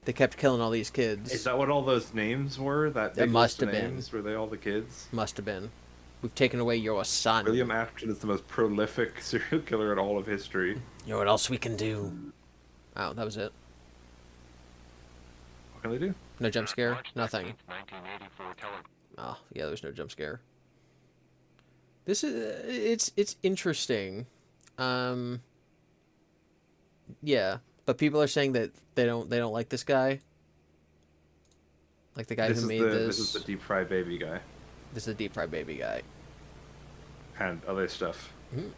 They kept killing all these kids. Is that what all those names were? That must have been. Were they all the kids? Must have been. We've taken away your son. William Afton is the most prolific serial killer in all of history. You know what else we can do? Oh, that was it. What can they do? No jump scare? Nothing. Oh, yeah, there's no jump scare. This is it's interesting. Yeah, but people are saying that they don't like this guy. Like the guy who made this. This is the deep fried baby guy. This is the deep fried baby guy. And other stuff. Mm-hmm.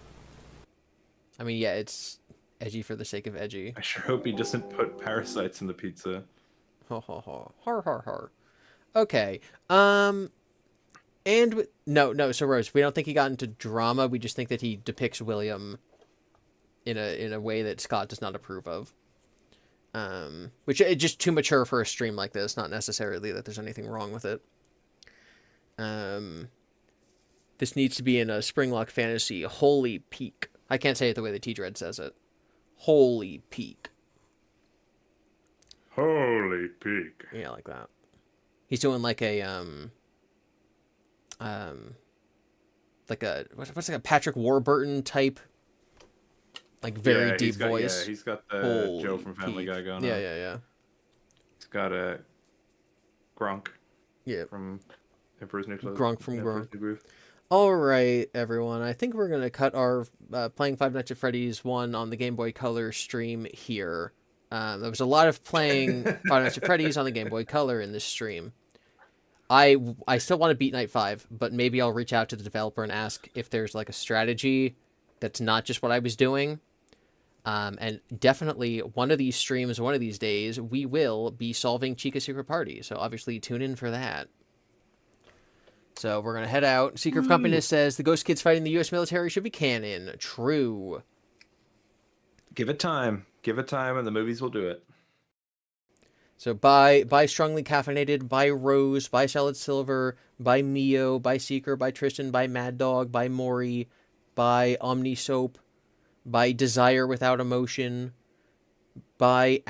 I mean, yeah, it's edgy for the sake of edgy. I sure hope he doesn't put parasites in the pizza. Ha ha ha. Har har har. Okay. And no. So Rose, we don't think he got into drama. We just think that he depicts William in a way that Scott does not approve of. Which is just too mature for a stream like this. Not necessarily that there's anything wrong with it. This needs to be in a Springlock Fantasy holy peak. I can't say it the way that T-Dread says it. Holy peak. Holy peak. Yeah, like that. He's doing like a like a what's like a Patrick Warburton type, like very deep voice. Yeah, he's got the Holy Joe from Family peak. Guy going on. Yeah. He's got a Gronk. Yeah. From Emperor's New Clothes. Gronk from Gronk. All right, everyone. I think we're gonna cut our playing Five Nights at Freddy's 1 on the Game Boy Color stream here. There was a lot of playing Five Nights at Freddy's on the Game Boy Color in this stream. I still want to beat Night 5, but maybe I'll reach out to the developer and ask if there's like a strategy that's not just what I was doing. And definitely one of these streams, one of these days, we will be solving Chica's Secret Party. So obviously tune in for that. So we're going to head out. Secret of Company says the Ghost Kids fighting the U.S. military should be canon. True. Give it time. Give it time, and the movies will do it. So by Strongly Caffeinated, by Rose, by Solid Silver, by Mio, by Seeker, by Tristan, by Mad Dog, by Maury, by Omni Soap, by Desire Without Emotion, by